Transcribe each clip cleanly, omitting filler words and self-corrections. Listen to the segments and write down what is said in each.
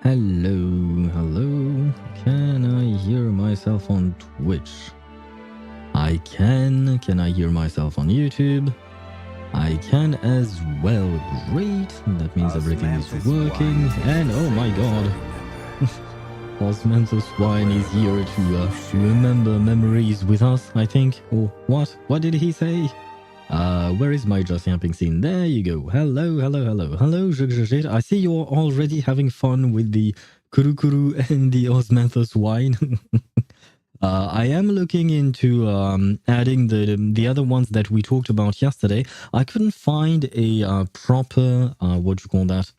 Hello, hello. Can I hear myself on Twitch? I can. Can I hear myself on YouTube? I can as well. Great. That means everything is working. And oh my god. Osmanthus Wine is here to remember memories with us, I think. Or what? What did he say? Where is my just yapping scene? There you go. Hello, hello, hello. Hello, ZZZ. I see you're already having fun with the Kurukuru and the Osmanthus Wine. I am looking into adding the other ones that we talked about yesterday. I couldn't find a proper, what you call that?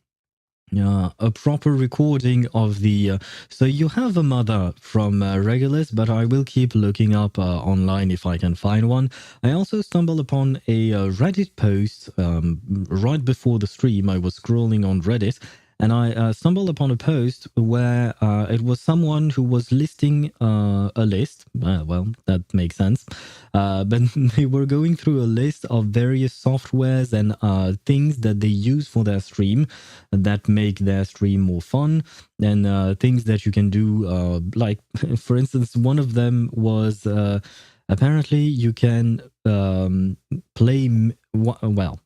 a proper recording of the. So you have a mother from Regulus, but I will keep looking up online if I can find one. I also stumbled upon a Reddit post right before the stream. I was scrolling on Reddit, and I stumbled upon a post where it was someone who was listing a list. Well, that makes sense. But they were going through a list of various softwares and things that they use for their stream that make their stream more fun, and things that you can do. Like, for instance, one of them was apparently you can play. Well,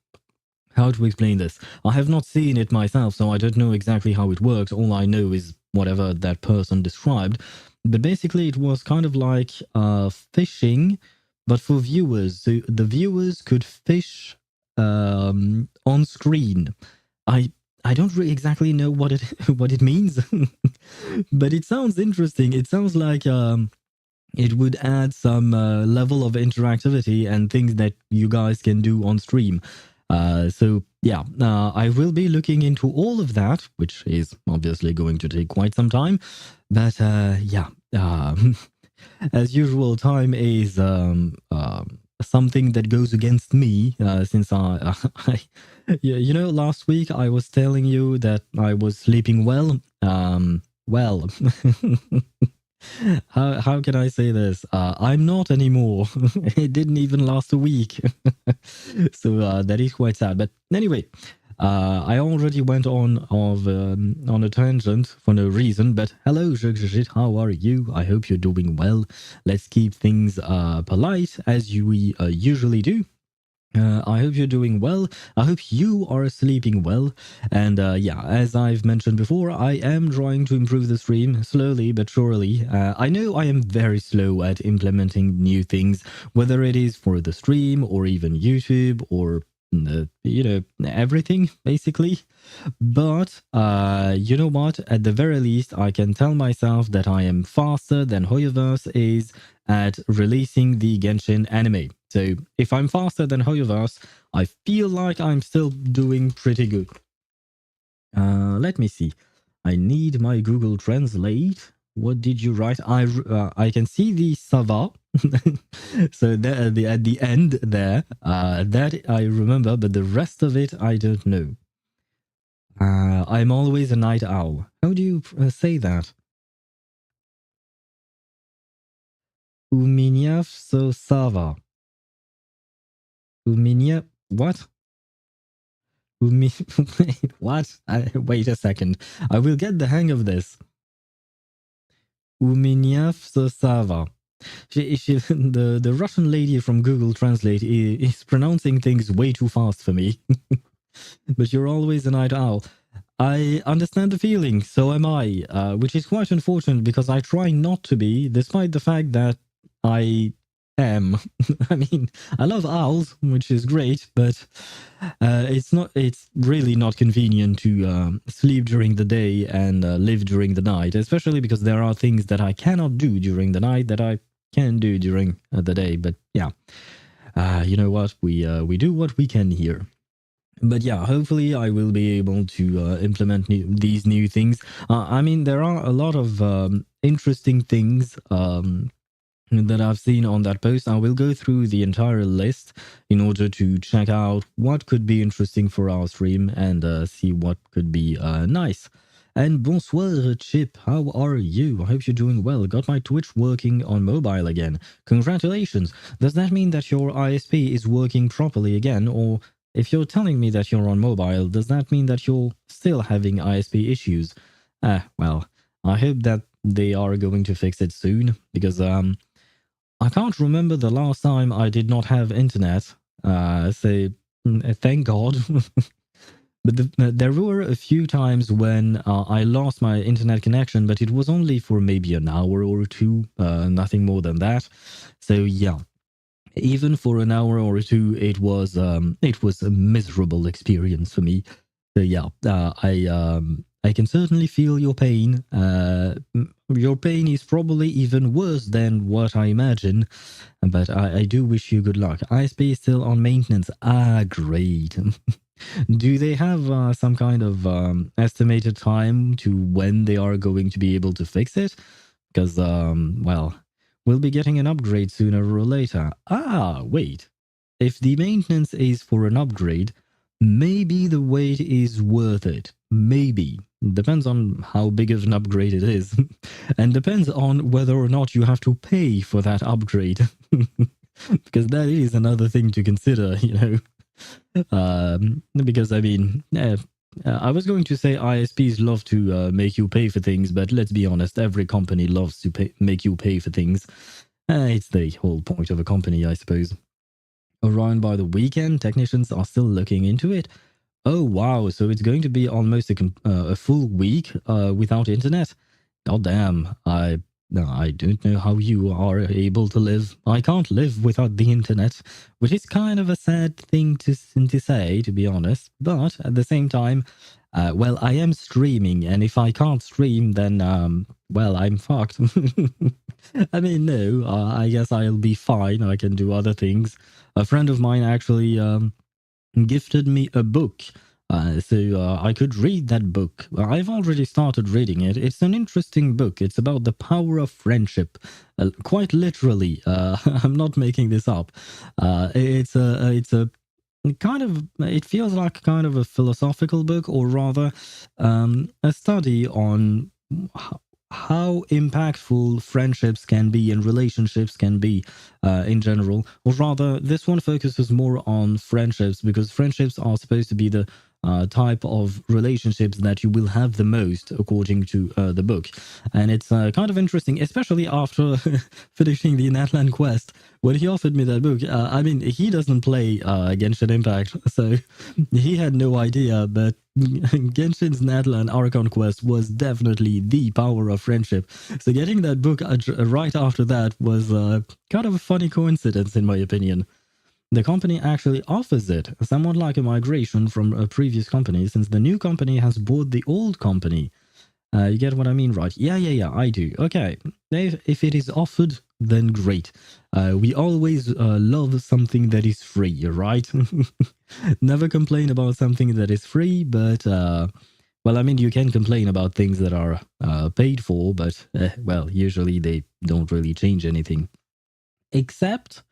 how to explain this? I have not seen it myself, so I don't know exactly how it works. All I know is whatever that person described. But basically, it was kind of like fishing, but for viewers. So the viewers could fish on screen. I I don't really exactly know what it what it means, but it sounds interesting. It sounds like it would add some level of interactivity and things that you guys can do on stream. So yeah, I will be looking into all of that, which is obviously going to take quite some time. But yeah, as usual, time is something that goes against me since you know, last week I was telling you that I was sleeping well. Well, how can I say this? I'm not anymore. It didn't even last a week. So that is quite sad. But anyway, I already went on a tangent for no reason. But hello, ZZZ, how are you? I hope you're doing well. Let's keep things polite as we usually do. I hope you're doing well. I hope you are sleeping well. And yeah, as I've mentioned before, I am trying to improve the stream slowly but surely. I know I am very slow at implementing new things, whether it is for the stream or even YouTube or you know, everything basically. But you know what? At the very least, I can tell myself that I am faster than HoYoVerse is at releasing the Genshin anime. So if I'm faster than HoYoVerse, I feel like I'm still doing pretty good. Let me see. I need my Google Translate. What did you write? I can see the Sava. So at the end there, that I remember, but the rest of it I don't know. I'm always a night owl. How do you say that? Uminia so Sava. Uminia what? What? Wait a second. I will get the hang of this. Uminia so Sava. The Russian lady from Google Translate is pronouncing things way too fast for me. But you're always a night owl. I understand the feeling, so am I, which is quite unfortunate because I try not to be, despite the fact that I am. I mean, I love owls, which is great, but it's really not convenient to sleep during the day and live during the night, especially because there are things that I cannot do during the night that I can do during the day. But yeah, you know what? We do what we can here. But yeah, hopefully I will be able to implement these new things. I mean, there are a lot of interesting things that I've seen on that post. I will go through the entire list in order to check out what could be interesting for our stream and see what could be nice. And bonsoir, Chip. How are you? I hope you're doing well. Got my Twitch working on mobile again. Congratulations. Does that mean that your ISP is working properly again? Or if you're telling me that you're on mobile, does that mean that you're still having ISP issues? Well, I hope that they are going to fix it soon, because I can't remember the last time I did not have internet. So thank God. But there were a few times when I lost my internet connection, but it was only for maybe an hour or two, nothing more than that. So yeah, even for an hour or two, it was a miserable experience for me. So yeah, I can certainly feel your pain. Your pain is probably even worse than what I imagine, but I do wish you good luck. ISP is still on maintenance. Ah, great. Do they have some kind of estimated time to when they are going to be able to fix it? Because, well, we'll be getting an upgrade sooner or later. Ah, wait. If the maintenance is for an upgrade, maybe the wait is worth it. Maybe. Depends on how big of an upgrade it is. And depends on whether or not you have to pay for that upgrade. Because that is another thing to consider, you know. Because I mean, I was going to say ISPs love to make you pay for things, but let's be honest, every company loves to make you pay for things. It's the whole point of a company, I suppose. Around by the weekend, technicians are still looking into it. Oh wow, so it's going to be almost a full week without internet? God damn, I don't know how you are able to live. I can't live without the internet, which is kind of a sad thing to say, to be honest. But at the same time, well, I am streaming, and if I can't stream, then, well, I'm fucked. I mean, no, I guess I'll be fine. I can do other things. A friend of mine actually gifted me a book. So I could read that book. I've already started reading it. It's an interesting book. It's about the power of friendship. Quite literally. I'm not making this up. It's a kind of, it feels like kind of a philosophical book, or rather a study on how impactful friendships can be and relationships can be in general. Or rather, this one focuses more on friendships, because friendships are supposed to be the type of relationships that you will have the most, according to the book. And it's kind of interesting, especially after finishing the Natlan quest. When he offered me that book, I mean, he doesn't play Genshin Impact, so he had no idea, but Genshin's Natlan Archon quest was definitely the power of friendship. So getting that book right after that was kind of a funny coincidence, in my opinion. The company actually offers it, somewhat like a migration from a previous company, since the new company has bought the old company. You get what I mean, right? Yeah, I do. Okay, if it is offered, then great. We always love something that is free, right? Never complain about something that is free, but, well, I mean, you can complain about things that are paid for, but, well, usually they don't really change anything. Except,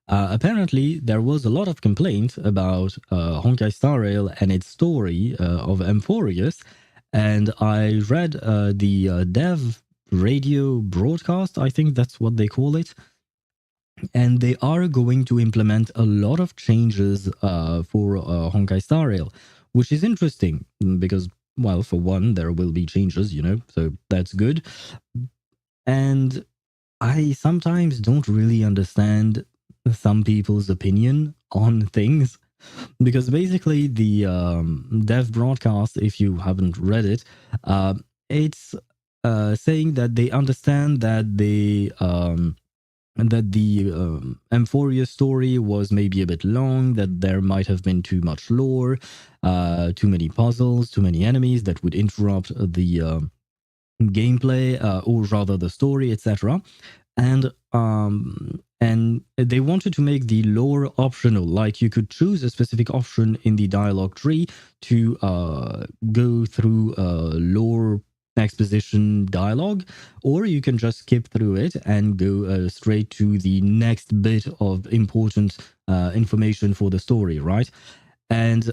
apparently, there was a lot of complaint about Honkai Star Rail and its story of Amphorius, and I read the dev radio broadcast, I think that's what they call it, and they are going to implement a lot of changes for Honkai Star Rail, which is interesting because, well, for one, there will be changes, you know, so that's good. And I sometimes don't really understand some people's opinion on things, because basically the dev broadcast, if you haven't read it, it's saying that they understand that the Amphoria story was maybe a bit long, that there might have been too much lore, too many puzzles, too many enemies that would interrupt the gameplay, or rather the story, etc. And they wanted to make the lore optional, like you could choose a specific option in the dialogue tree to go through lore exposition dialogue, or you can just skip through it and go straight to the next bit of important information for the story, right? And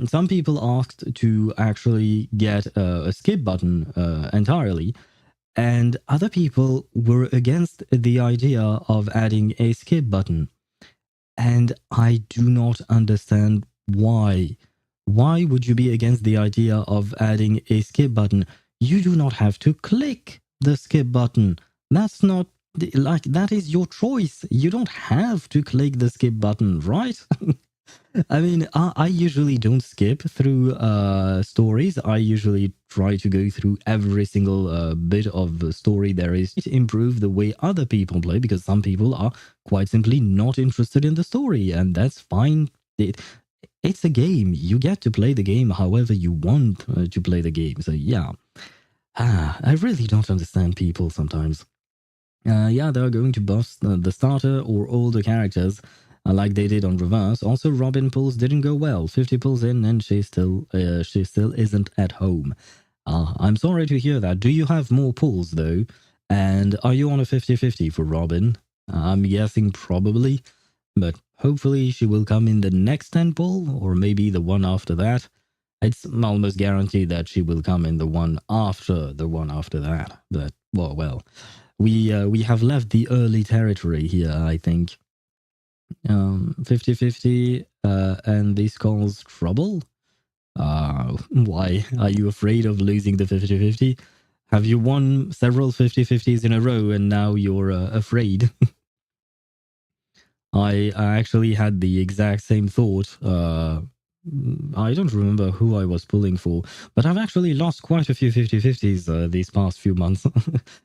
some people asked to actually get a skip button entirely, and other people were against the idea of adding a skip button. And I do not understand why. Why would you be against the idea of adding a skip button? You do not have to click the skip button. That's not, like, that is your choice. You don't have to click the skip button, right? I mean, I usually don't skip through stories. I usually try to go through every single bit of the story there is to improve the way other people play, because some people are quite simply not interested in the story, and that's fine. It's a game. You get to play the game however you want to play the game. So yeah, I really don't understand people sometimes. Yeah, they're going to buff the starter or all the characters. like they did on reverse. Also, Robin pulls didn't go well. 50 pulls in, and she still isn't at home. I'm sorry to hear that. Do you have more pulls though? And are you on a 50-50 for Robin? I'm guessing probably, but hopefully she will come in the next 10 pull, or maybe the one after that. It's almost guaranteed that she will come in the one after that. But well, we have left the early territory here, I think. 50-50, and this calls trouble. Why are you afraid of losing the 50-50? Have you won several 50-50s in a row and now you're afraid? I actually had the exact same thought. I don't remember who I was pulling for, but I've actually lost quite a few 50-50s these past few months.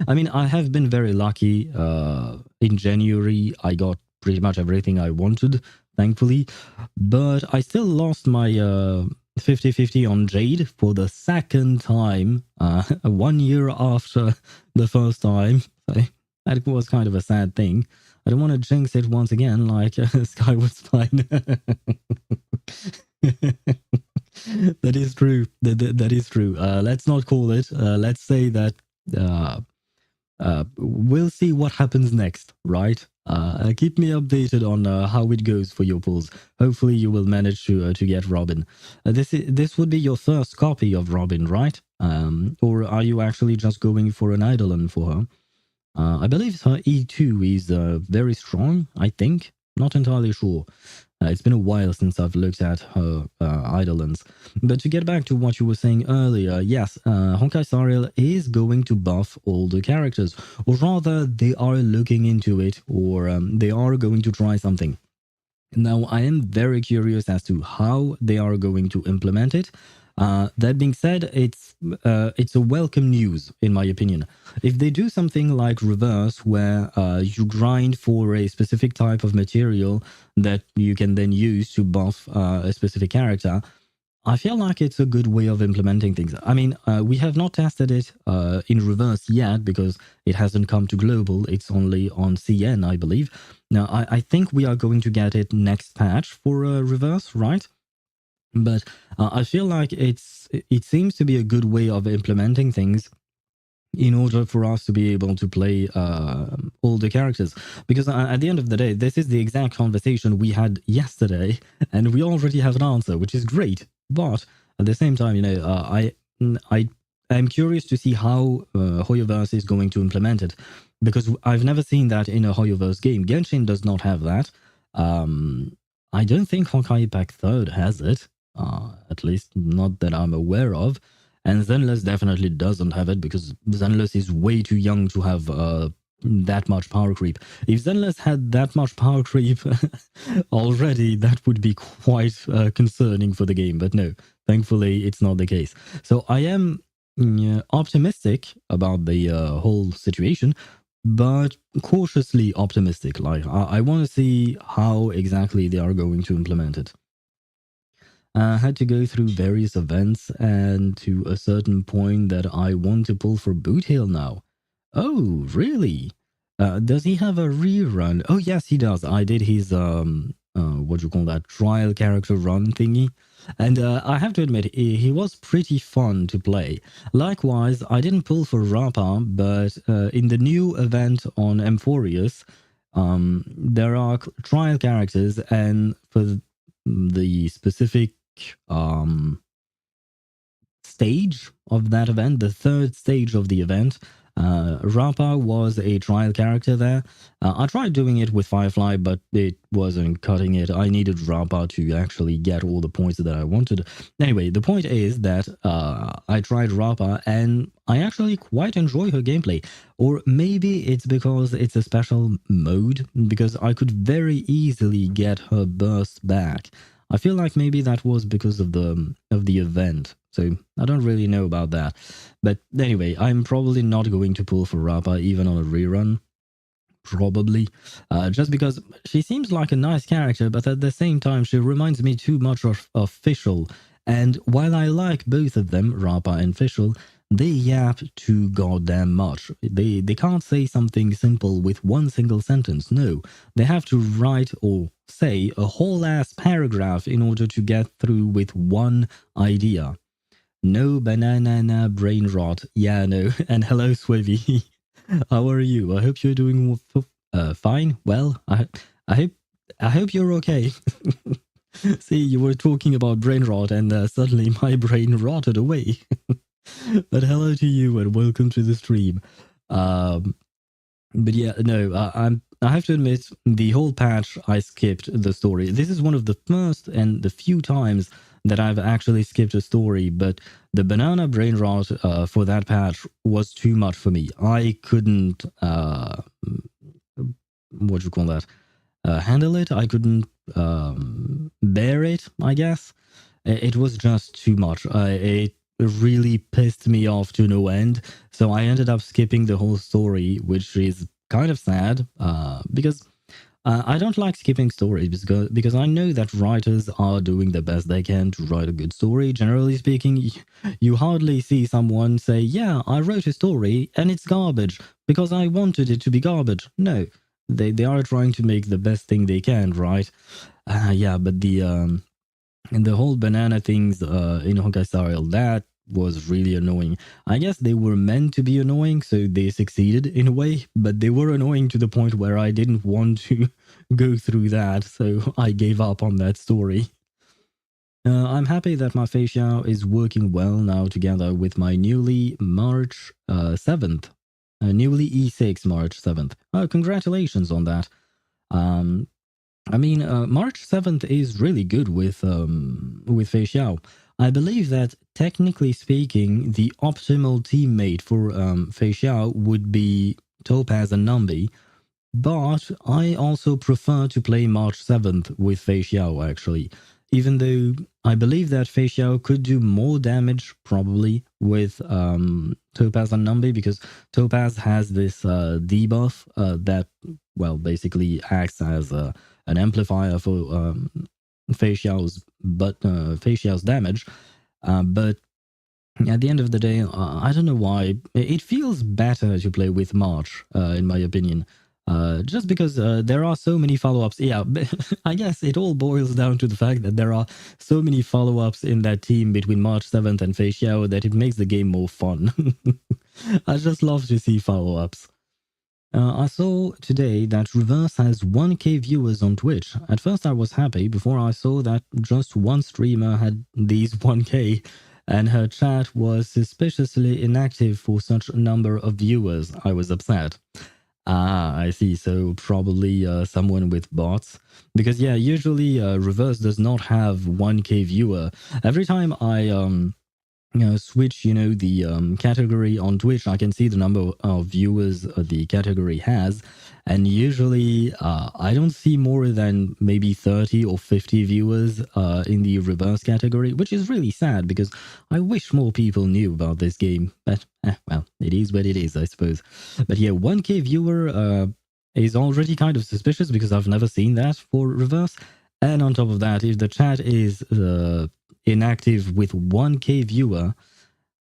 I mean, I have been very lucky. In January, I got pretty much everything I wanted, thankfully, but I still lost my 50-50 on Jade for the second time, 1 year after the first time. So that was kind of a sad thing. I don't want to jinx it once again, like Skyward Spine. That is true. That is true. Let's not call it. Let's say that we'll see what happens next, right? Keep me updated on how it goes for your pulls. Hopefully, you will manage to get Robin. This would be your first copy of Robin, right? Or are you actually just going for an Eidolon for her? I believe her E2 is very strong, I think. Not entirely sure. It's been a while since I've looked at her Eidolons. But to get back to what you were saying earlier, yes, Honkai Star Rail is going to buff all the characters. Or rather, they are looking into it, or they are going to try something. Now, I am very curious as to how they are going to implement it. That being said, it's a welcome news, in my opinion. If they do something like reverse, where you grind for a specific type of material that you can then use to buff a specific character, I feel like it's a good way of implementing things. I mean, we have not tested it in reverse yet because it hasn't come to global. It's only on CN, I believe. Now, I think we are going to get it next patch for reverse, right? But I feel like it seems to be a good way of implementing things in order for us to be able to play all the characters. Because at the end of the day, this is the exact conversation we had yesterday, and we already have an answer, which is great. But at the same time, you know, I'm curious to see how HoYoVerse is going to implement it, because I've never seen that in a HoYoVerse game. Genshin does not have that. I don't think Honkai Pack 3rd has it. At least not that I'm aware of. And Zenless definitely doesn't have it because Zenless is way too young to have that much power creep. If Zenless had that much power creep already, that would be quite concerning for the game. But no, thankfully, it's not the case. So I am optimistic about the whole situation, but cautiously optimistic. Like, I want to see how exactly they are going to implement it. Had to go through various events, and to a certain point that I want to pull for Boot Hill now. Oh, really? Does he have a rerun? Oh, yes, he does. I did his what do you call that, trial character run thingy, and I have to admit he was pretty fun to play. Likewise, I didn't pull for Rapa, but in the new event on Emphorius, there are trial characters, and for the specific stage of that event, the third stage of the event, Rapa was a trial character there. I tried doing it with Firefly, but it wasn't cutting it. I needed Rapa to actually get all the points that I wanted. Anyway, the point is that I tried Rapa, and I actually quite enjoy her gameplay. Or maybe it's because it's a special mode, because I could very easily get her burst back. I feel like maybe that was because of the event, so I don't really know about that. But anyway, I'm probably not going to pull for Rapa even on a rerun. Probably. Just because she seems like a nice character, but at the same time she reminds me too much of Fischl. And while I like both of them, Rapa and Fischl, they yap too goddamn much. They can't say something simple with one single sentence. No, they have to write or say a whole ass paragraph in order to get through with one idea. No banana brain rot. Yeah, no. And hello, Swivy. How are you? I hope you're doing fine. Well, I hope I hope you're okay. See, you were talking about brain rot, and suddenly my brain rotted away. But hello to you, and welcome to the stream. Um, but yeah, no, I have to admit, the whole patch I skipped the story. This is one of the first and the few times that I've actually skipped a story. But the banana brain rot for that patch was too much for me. I couldn't what do you call that? Handle it. I couldn't bear it, I guess. It was just too much. It really pissed me off to no end. So I ended up skipping the whole story, which is kind of sad because I don't like skipping stories because I know that writers are doing the best they can to write a good story. Generally speaking, you hardly see someone say, yeah, I wrote a story and it's garbage because I wanted it to be garbage. No, they are trying to make the best thing they can, right? Yeah, but the whole banana things in Honkai Star Rail, that was really annoying. I guess they were meant to be annoying, so they succeeded in a way, but they were annoying to the point where I didn't want to go through that, so I gave up on that story. I'm happy that my Phaethon is working well now together with my newly March 7th. Newly E6 March 7th. Congratulations on that. I mean, March 7th is really good with Fei Xiao. I believe that, technically speaking, the optimal teammate for Fei Xiao would be Topaz and Nambi, but I also prefer to play March 7th with Fei Xiao, actually. Even though I believe that Fei Xiao could do more damage, probably, with Topaz and Nambi, because Topaz has this debuff that, well, basically acts as an amplifier for Fei Xiao's damage. But at the end of the day, I don't know why. It feels better to play with March, in my opinion. Just because there are so many follow-ups. Yeah, I guess it all boils down to the fact that there are so many follow-ups in that team between March 7th and Fei Xiao that it makes the game more fun. I just love to see follow-ups. I saw today that Reverse has 1k viewers on Twitch. At first I was happy before I saw that just one streamer had these 1k, and her chat was suspiciously inactive for such a number of viewers. I was upset. Ah, I see. So probably someone with bots. Because yeah, usually Reverse does not have 1k viewer. Every time I switch, the category on Twitch, I can see the number of viewers the category has, and usually I don't see more than maybe 30 or 50 viewers in the reverse category, which is really sad because I wish more people knew about this game. But well, it is what it is, I suppose. But yeah, 1k viewer is already kind of suspicious because I've never seen that for reverse. And on top of that, if the chat is inactive with 1k viewer,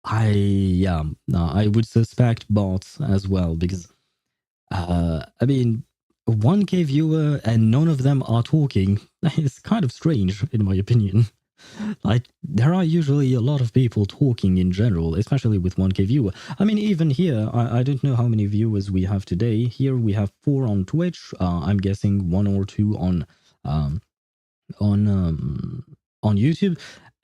I would suspect bots as well, because I mean, 1k viewer and none of them are talking is kind of strange in my opinion. Like, there are usually a lot of people talking in general, especially with 1k viewer. I mean, even here, I don't know how many viewers we have today. Here we have 4 on Twitch. I'm guessing 1 or 2 on YouTube,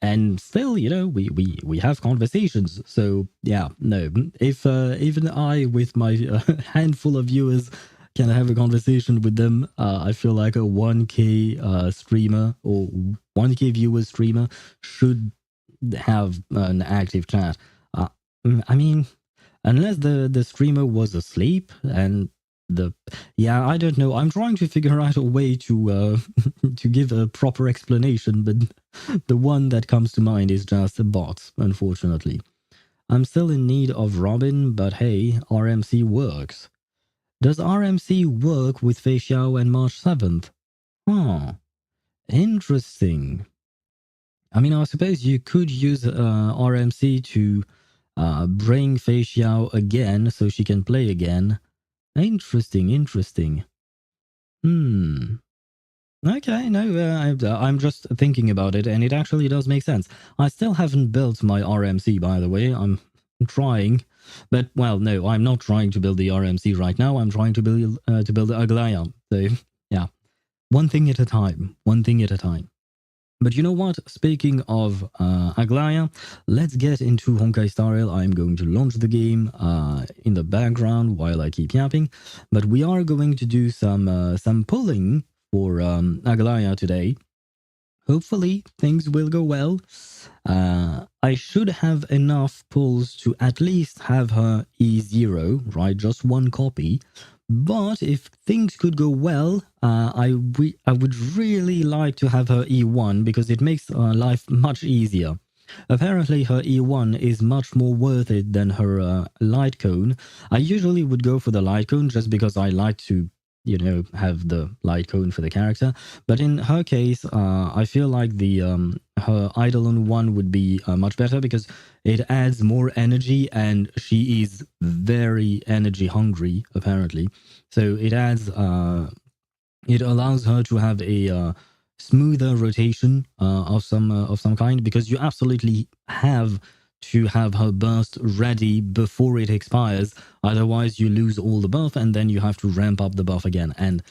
and still, we have conversations. So yeah, no, if even I with my handful of viewers can have a conversation with them, I feel like a 1k streamer or 1k viewer streamer should have an active chat. I mean, unless the streamer was asleep and I don't know. I'm trying to figure out a way to to give a proper explanation, but the one that comes to mind is just a bot, unfortunately. I'm still in need of Robin, but hey, RMC works. Does RMC work with Fei Xiao and March 7th? Huh. Interesting. I mean, I suppose you could use RMC to bring Fei Xiao again so she can play again. Interesting. Hmm. Okay, no, I'm just thinking about it, and it actually does make sense. I still haven't built my RMC, by the way. I'm trying, but well, no, I'm not trying to build the RMC right now. I'm trying to build Aglaea. So yeah, one thing at a time. One thing at a time. But you know what? Speaking of Aglaea, let's get into Honkai Star Rail. I'm going to launch the game in the background while I keep yapping. But we are going to do some pulling for Aglaea today. Hopefully, things will go well. I should have enough pulls to at least have her E0, right? Just one copy. But if things could go well, I would really like to have her E1 because it makes life much easier. Apparently, her E1 is much more worth it than her light cone. I usually would go for the light cone just because I like to, you know, have the light cone for the character. But in her case, I feel like the her Eidolon one would be much better because it adds more energy, and she is very energy hungry apparently. So it adds, it allows her to have a smoother rotation of some kind, because you absolutely have to have her burst ready before it expires. Otherwise, you lose all the buff, and then you have to ramp up the buff again, and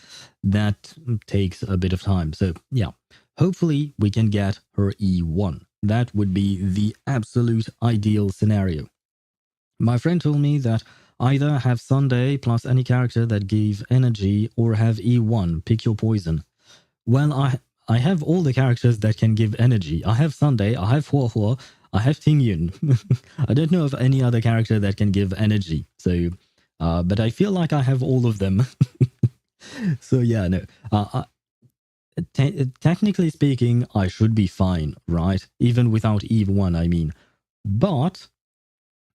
that takes a bit of time. So yeah, hopefully we can get her E1. That would be the absolute ideal scenario. My friend told me that either have Sunday plus any character that gave energy, or have E1, pick your poison. Well, I have all the characters that can give energy. I have Sunday, I have Huo, I have Tingyun. I don't know of any other character that can give energy. So, but I feel like I have all of them. So yeah, no. Technically speaking, I should be fine, right? Even without E1, I mean. But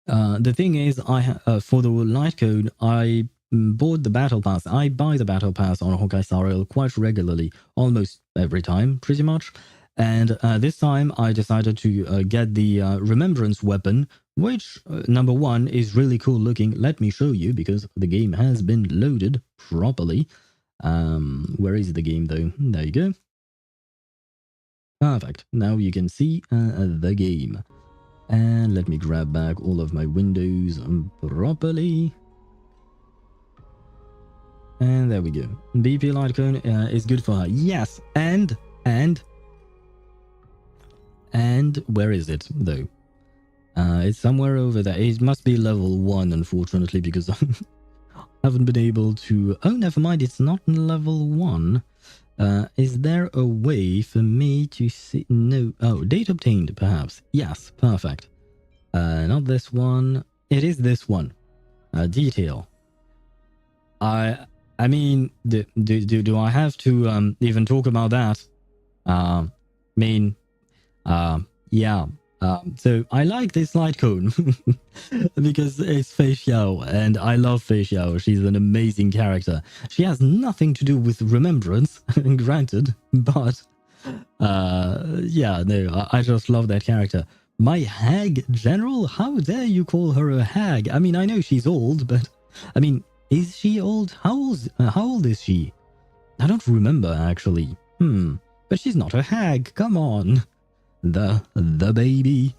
the thing is, for the light code, I bought the battle pass. I buy the battle pass on Honkai Star Rail quite regularly, almost every time, pretty much. And this time, I decided to get the remembrance weapon, which number one is really cool looking. Let me show you, because the game has been loaded properly. Where is the game though? There you go. Perfect. Now you can see the game. And let me grab back all of my windows properly. And there we go. BP Litecoin is good for her. Yes, and where is it though? It's somewhere over there. It must be level 1, unfortunately, because I haven't been able to... Oh, never mind. It's not level 1. Is there a way for me to see? No. Oh, date obtained, perhaps. Yes, perfect. Not this one. It is this one. Detail. I mean, do I have to even talk about that? Yeah. So I like this light cone because it's Fei Xiao, and I love Fei Xiao. She's an amazing character. She has nothing to do with remembrance, granted, but yeah, no, I just love that character. My hag general? How dare you call her a hag? I mean, I know she's old, but I mean, is she old? How old is she? I don't remember actually. But she's not a hag. Come on. The baby.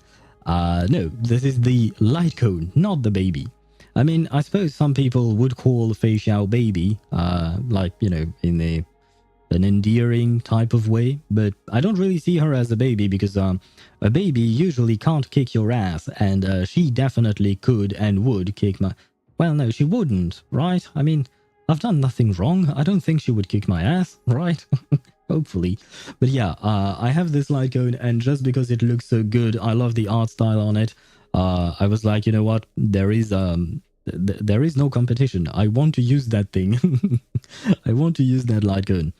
No, this is the light cone, not the baby. I mean, I suppose some people would call Fei Xiao baby, like, you know, in an endearing type of way, but I don't really see her as a baby, because a baby usually can't kick your ass, and she definitely could and would kick my... Well, no, she wouldn't, right? I mean, I've done nothing wrong. I don't think she would kick my ass, right? Hopefully. But yeah, I have this light cone, and just because it looks so good, I love the art style on it. I was like, you know what? There is no competition. I want to use that thing. I want to use that light cone.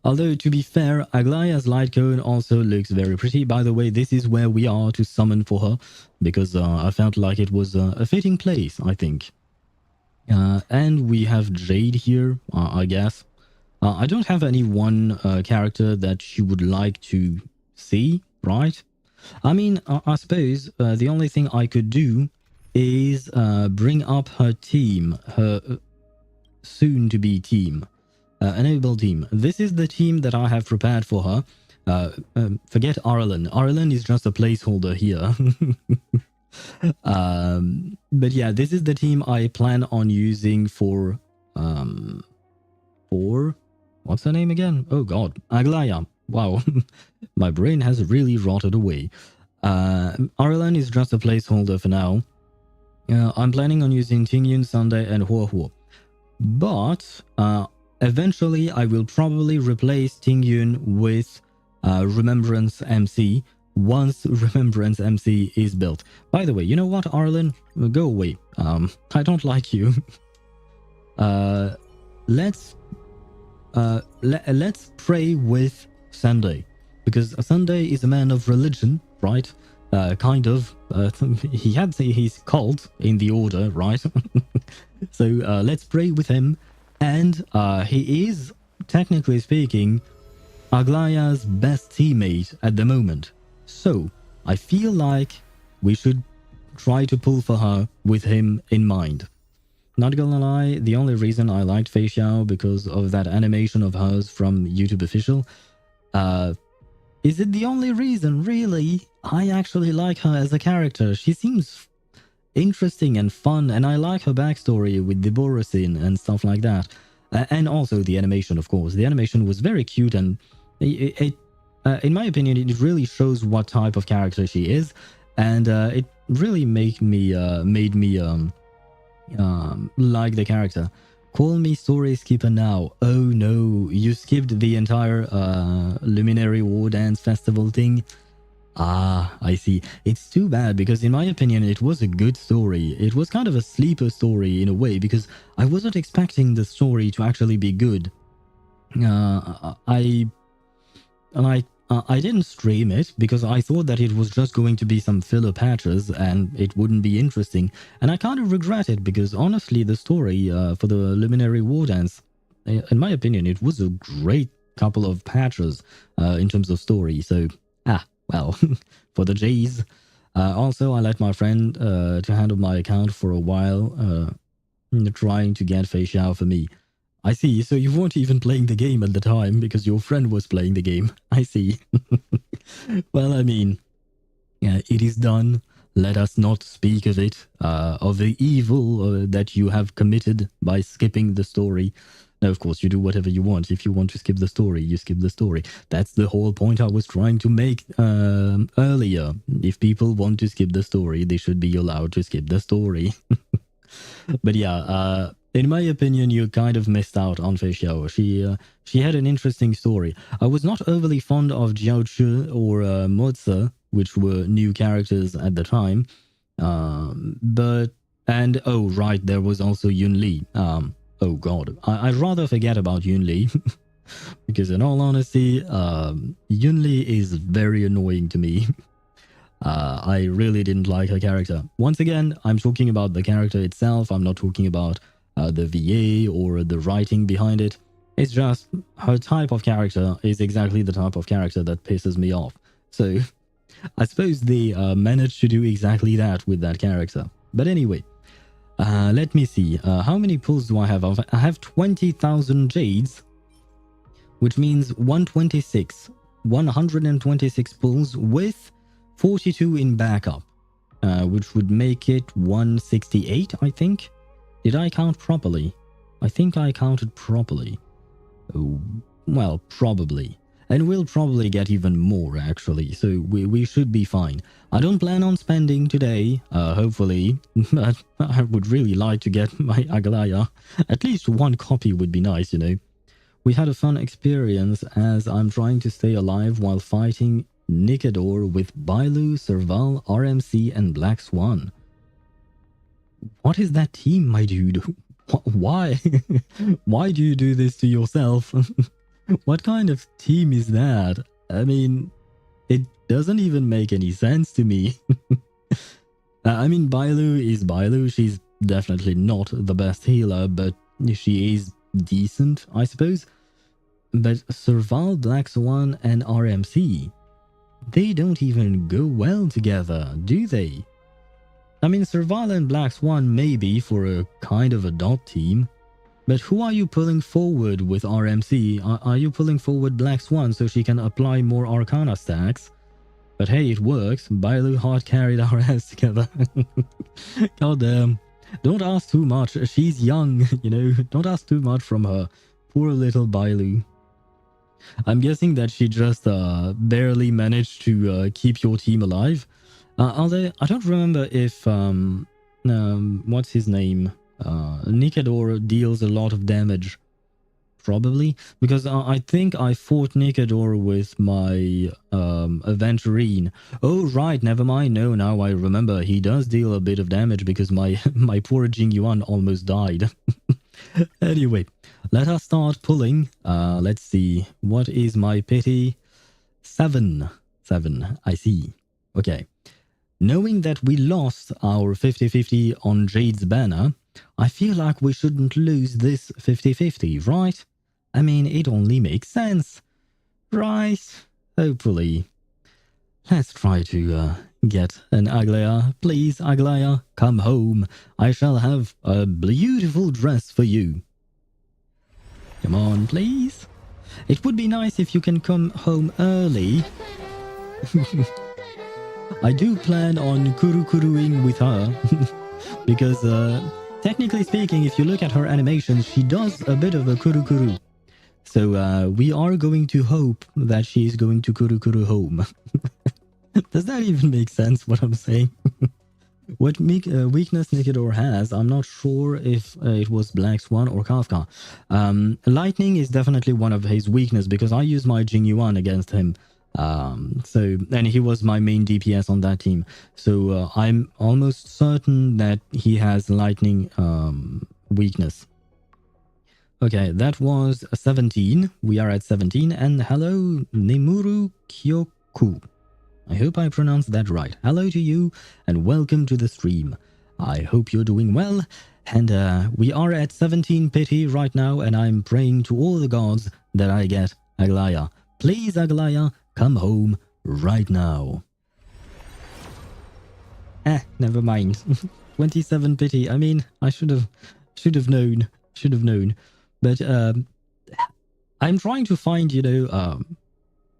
Although, to be fair, Aglaea's light cone also looks very pretty. By the way, this is where we are to summon for her, because I felt like it was a fitting place, I think. And we have Jade here, I guess. I don't have any one character that she would like to see, right? I mean, I suppose the only thing I could do is bring up her team, her soon-to-be team. enable team. This is the team that I have prepared for her. Forget Arlen. Arlen is just a placeholder here. But yeah, this is the team I plan on using for what's her name again? Oh god, Aglaea. Wow, my brain has really rotted away. Arlen is just a placeholder for now. I'm planning on using Tingyun, Sunday, and Huohuo. But eventually I will probably replace Tingyun with Remembrance MC once Remembrance MC is built. By the way, you know what, Arlen? Go away. I don't like you. Let's pray with Sunday, because Sunday is a man of religion, right? Kind of. He had his cult in the order, right? So let's pray with him. And he is, technically speaking, Aglaea's best teammate at the moment. So I feel like we should try to pull for her with him in mind. Not gonna lie, the only reason I liked Fei Xiao because of that animation of hers from YouTube official. Is it the only reason? Really? I actually like her as a character. She seems interesting and fun, and I like her backstory with the Borosin and stuff like that. And also the animation, of course. The animation was very cute, and it in my opinion, it really shows what type of character she is, and it really made me like the character. Call me story skipper now. Oh no, you skipped the entire Luminary War Dance Festival thing. Ah, I see. It's too bad because in my opinion it was a good story. It was kind of a sleeper story in a way because I wasn't expecting the story to actually be good. I didn't stream it because I thought that it was just going to be some filler patches and it wouldn't be interesting. And I kind of regret it because honestly the story for the Luminary War Dance, in my opinion, it was a great couple of patches in terms of story. So, well, for the J's. Also, I let my friend to handle my account for a while, trying to get Fei Xiao for me. I see, so you weren't even playing the game at the time because your friend was playing the game. I see. Well, I mean, yeah, it is done. Let us not speak of it, of the evil that you have committed by skipping the story. Now, of course, you do whatever you want. If you want to skip the story, you skip the story. That's the whole point I was trying to make earlier. If people want to skip the story, they should be allowed to skip the story. But yeah, in my opinion, you kind of missed out on Fei Xiao. She had an interesting story. I was not overly fond of Jiao Chu or Mozi, which were new characters at the time. And oh right, there was also Yun Li. Oh god, I'd rather forget about Yun Li. Because in all honesty, Yun Li is very annoying to me. I really didn't like her character. Once again, I'm talking about the character itself. I'm not talking about the VA or the writing behind it. It's just her type of character is exactly the type of character that pisses me off. So I suppose they managed to do exactly that with that character. But anyway, let me see. How many pulls do I have? I have 20,000 jades, which means 126 pulls with 42 in backup, which would make it 168, I think. Did I count properly? I think I counted properly. Oh, well, probably. And we'll probably get even more, actually, so we should be fine. I don't plan on spending today, hopefully, but I would really like to get my Aglaea. At least one copy would be nice, you know. We had a fun experience as I'm trying to stay alive while fighting Nicador with Bailu, Serval, RMC, and Black Swan. What is that team, my dude? Why? Why do you do this to yourself? What kind of team is that? I mean, it doesn't even make any sense to me. I mean, Bailu is Bailu. She's definitely not the best healer, but she is decent, I suppose. But Serval, Black Swan, and RMC, they don't even go well together, do they? I mean, Serval and Black Swan maybe for a kind of a dot team, But who are you pulling forward with RMC? Are you pulling forward Black Swan so she can apply more Arcana stacks? But hey, it works. Bailu hard carried our ass together. God damn. Don't ask too much. She's young, you know. Don't ask too much from her. Poor little Bailu. I'm guessing that she just barely managed to keep your team alive. Although, I don't remember if... what's his name? Nikador deals a lot of damage. Probably. Because I think I fought Nikador with my Aventurine. Oh, right. Never mind. No, now I remember. He does deal a bit of damage because my poor Jingyuan almost died. Anyway, let us start pulling. Let's see. What is my pity? 7. 7. I see. Okay. Knowing that we lost our 50-50 on Jade's banner, I feel like we shouldn't lose this 50-50, right? I mean, it only makes sense. Right? Hopefully. Let's try to get an Aglaea. Please, Aglaea, come home. I shall have a beautiful dress for you. Come on, please. It would be nice if you can come home early. I do plan on kuru-kuruing with her. Because, technically speaking, if you look at her animations, she does a bit of a kuru-kuru. So we are going to hope that she's going to kuru-kuru home. Does that even make sense, what I'm saying? What weakness Nikador has, I'm not sure if it was Black Swan or Kafka. Lightning is definitely one of his weaknesses because I used my Jingyuan against him. And he was my main DPS on that team. So I'm almost certain that he has lightning weakness. Okay, that was 17. We are at 17. And hello, Nemuru Kyoku. I hope I pronounced that right. Hello to you and welcome to the stream. I hope you're doing well. And we are at 17 pity right now, and I'm praying to all the gods that I get Aglaea. Please, Aglaea, come home right now. Never mind. 27 pity. I mean, I should have known. But I'm trying to find,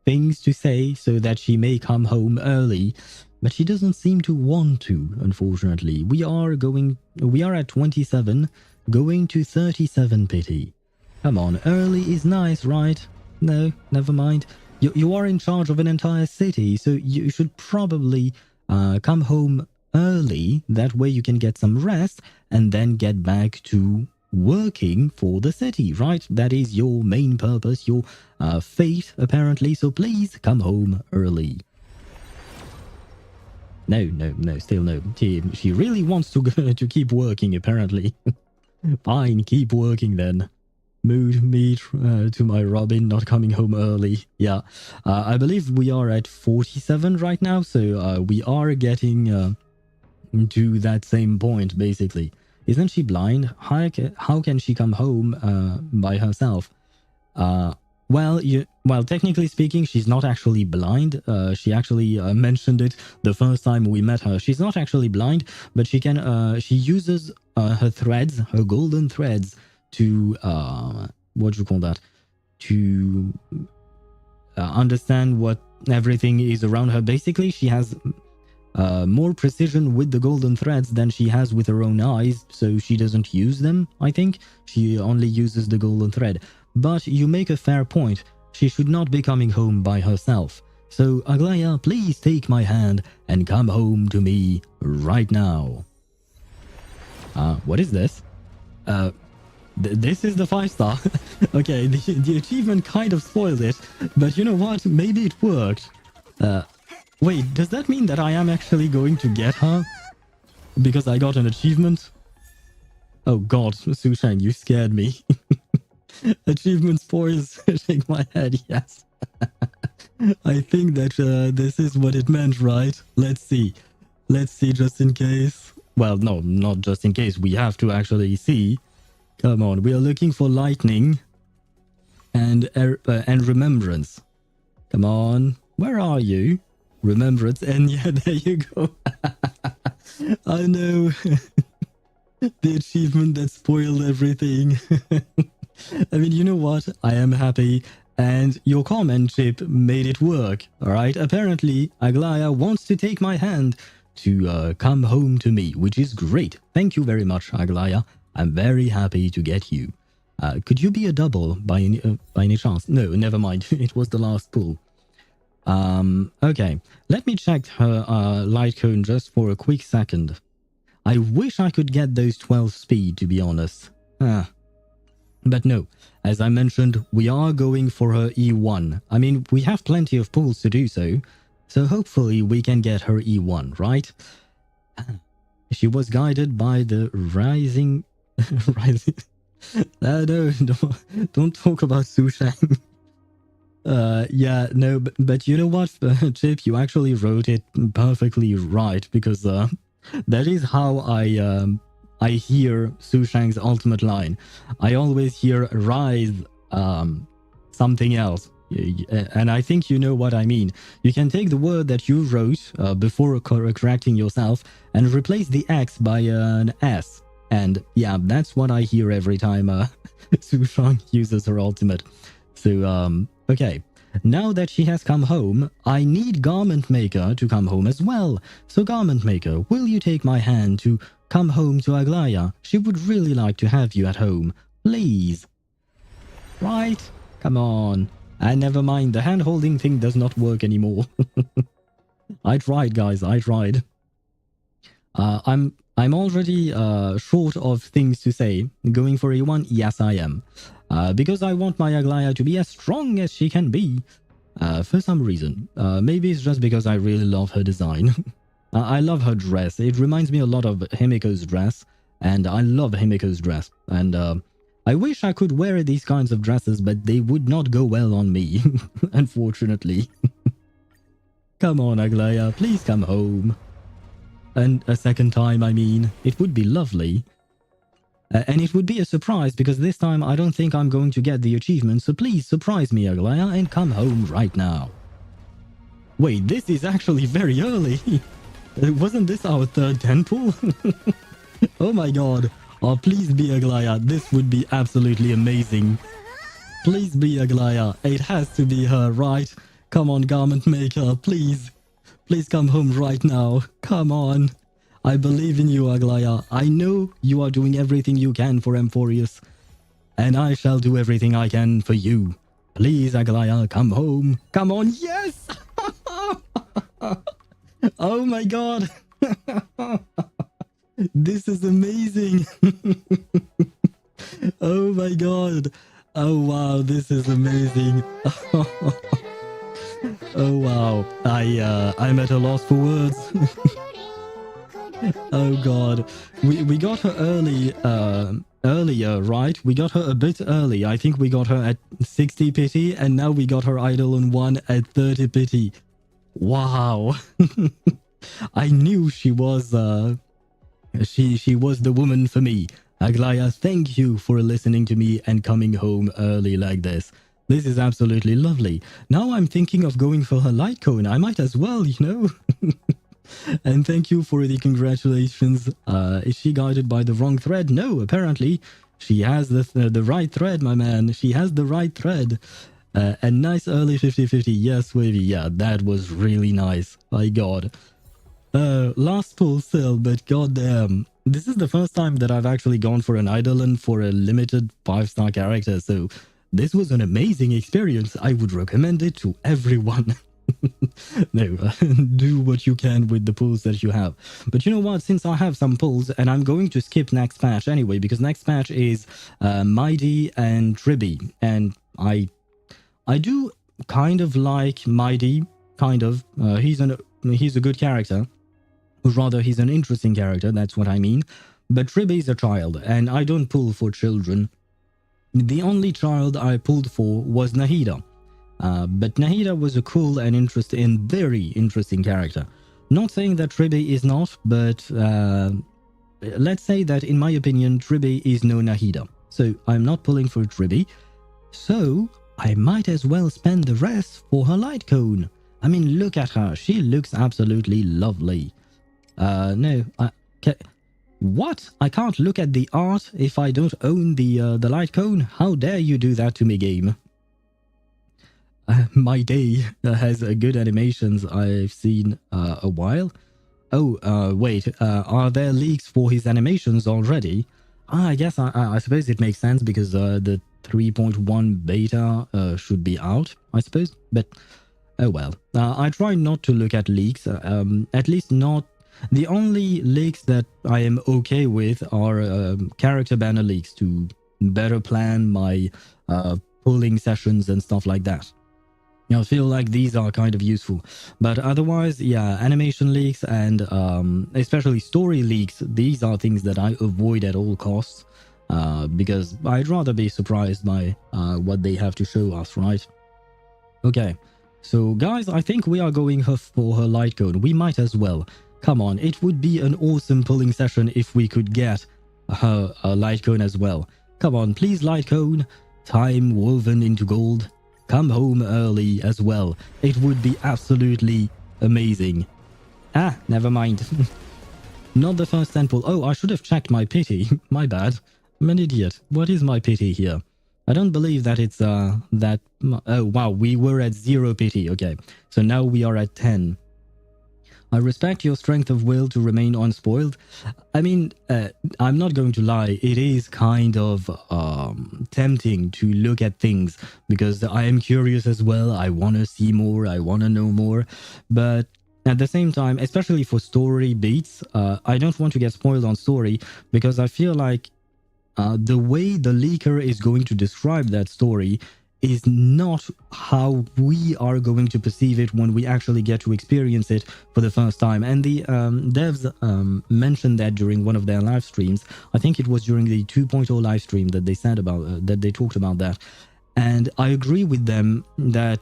things to say so that she may come home early, but she doesn't seem to want to, unfortunately. We are at 27, going to 37 pity. Come on, early is nice, right? No, never mind. You are in charge of an entire city, so you should probably come home early. That way you can get some rest and then get back to working for the city, right? That is your main purpose, your fate, apparently. So please come home early. No, still no. She really wants to keep working, apparently. Fine, keep working then. Mood me to my Robin not coming home early. Yeah, I believe we are at 47 right now, so we are getting to that same point, basically. Isn't she blind? How can she come home by herself? Well, technically speaking, she's not actually blind. She actually mentioned it the first time we met her. She's not actually blind, but she can. She uses her threads, her golden threads, to what do you call that? To understand what everything is around her. Basically, she has more precision with the golden threads than she has with her own eyes, so she doesn't use them, I think. She only uses the golden thread. But you make a fair point. She should not be coming home by herself. So, Aglaea, please take my hand and come home to me right now. What is this? This is the 5-star. Okay, the achievement kind of spoiled it, but you know what? Maybe it worked. Wait, does that mean that I am actually going to get her? Because I got an achievement? Oh god, Sushang, you scared me. Achievement spoils. Shake my head, yes. I think that this is what it meant, right? Let's see. Let's see just in case. Well, no, not just in case. We have to actually see. Come on, we are looking for lightning and remembrance. Come on, where are you? Remembrance, and yeah, there you go. I know. The achievement that spoiled everything. I mean, you know what? I am happy. And your comment chip made it work. Alright, apparently Aglaea wants to take my hand to come home to me, which is great. Thank you very much, Aglaea. I'm very happy to get you. Could you be a double by any chance? No, never mind. It was the last pull. Okay. Let me check her light cone just for a quick second. I wish I could get those 12 speed, to be honest. But no, as I mentioned, we are going for her E1. I mean, we have plenty of pulls to do so, so hopefully we can get her E1, right? She was guided by the rising... no, don't talk about Sushang. Yeah, no, but you know what, Chip, you actually wrote it perfectly right, because that is how I hear Sushang's ultimate line. I always hear rise something else. And I think you know what I mean. You can take the word that you wrote before correcting yourself and replace the X by an S. And yeah, that's what I hear every time Sushang uses her ultimate. So, okay. Now that she has come home, I need Garment Maker to come home as well. So Garment Maker, will you take my hand to come home to Aglaea? She would really like to have you at home. Please. Right? Come on. And never mind, the hand-holding thing does not work anymore. I tried, guys. I tried. I'm already short of things to say. Going for E1? Yes, I am. Because I want my Aglaea to be as strong as she can be. For some reason. Maybe it's just because I really love her design. I love her dress. It reminds me a lot of Himiko's dress. And I love Himiko's dress. And I wish I could wear these kinds of dresses, but they would not go well on me. Unfortunately. Come on, Aglaea. Please come home. And a second time, I mean. It would be lovely. And it would be a surprise, because this time I don't think I'm going to get the achievement, so please surprise me, Aglaea, and come home right now. Wait, this is actually very early. Wasn't this our third 10 pull? Oh my god. Oh, please be Aglaea. This would be absolutely amazing. Please be Aglaea. It has to be her, right? Come on, Garment Maker, please. Please come home right now. Come on. I believe in you, Aglaea. I know you are doing everything you can for Emphorius. And I shall do everything I can for you. Please, Aglaea, come home. Come on, yes! Oh my god. This is amazing. Oh my god. Oh wow, this is amazing. Oh wow. I'm at a loss for words. Oh god. We got her earlier, right? We got her a bit early. I think we got her at 60 pity, and now we got her idol on 1 at 30 pity. Wow. I knew she was she was the woman for me. Aglaea, thank you for listening to me and coming home early like this. This is absolutely lovely. Now I'm thinking of going for her light cone. I might as well, you know. And thank you for the congratulations. Is she guided by the wrong thread? No, apparently. She has the right thread, my man. She has the right thread. A nice early 50-50. Yes, Wavy. Yeah, that was really nice. My god. Last pull still, but goddamn. This is the first time that I've actually gone for an idol and for a limited 5-star character, so this was an amazing experience. I would recommend it to everyone. No, do what you can with the pulls that you have. But you know what, since I have some pulls, and I'm going to skip next patch anyway, because next patch is Mighty and Tribby, and I do kind of like Mighty, kind of. He's a good character, or rather he's an interesting character, that's what I mean. But Tribby is a child, and I don't pull for children. The only child I pulled for was Nahida. But Nahida was a cool and very interesting character. Not saying that Tribby is not, but let's say that in my opinion, Tribby is no Nahida. So I'm not pulling for Tribby. So I might as well spend the rest for her light cone. I mean, look at her. She looks absolutely lovely. No, What? I can't look at the art if I don't own the light cone? How dare you do that to me, game? My day has good animations I've seen a while. Oh, wait, are there leaks for his animations already? I guess I suppose it makes sense because the 3.1 beta should be out, I suppose. But, oh well. I try not to look at leaks, at least not... The only leaks that I am okay with are character banner leaks to better plan my polling sessions and stuff like that. I feel like these are kind of useful. But otherwise, yeah, animation leaks and especially story leaks, these are things that I avoid at all costs because I'd rather be surprised by what they have to show us, right? Okay, so guys, I think we are going for her light cone. We might as well. Come on, it would be an awesome pulling session if we could get her a light cone as well. Come on, please, light cone. Time woven into gold. Come home early as well. It would be absolutely amazing. Ah, never mind. Not the first 10 pull. Oh, I should have checked my pity. My bad. I'm an idiot. What is my pity here? I don't believe that it's that... Oh, wow, we were at 0 pity. Okay, so now we are at 10. I respect your strength of will to remain unspoiled. I mean, I'm not going to lie, it is kind of tempting to look at things because I am curious as well. I want to see more, I want to know more. But at the same time, especially for story beats, I don't want to get spoiled on story because I feel like the way the leaker is going to describe that story is not how we are going to perceive it when we actually get to experience it for the first time. And the devs mentioned that during one of their live streams. I think it was during the 2.0 live stream that they said about that they talked about that. And I agree with them that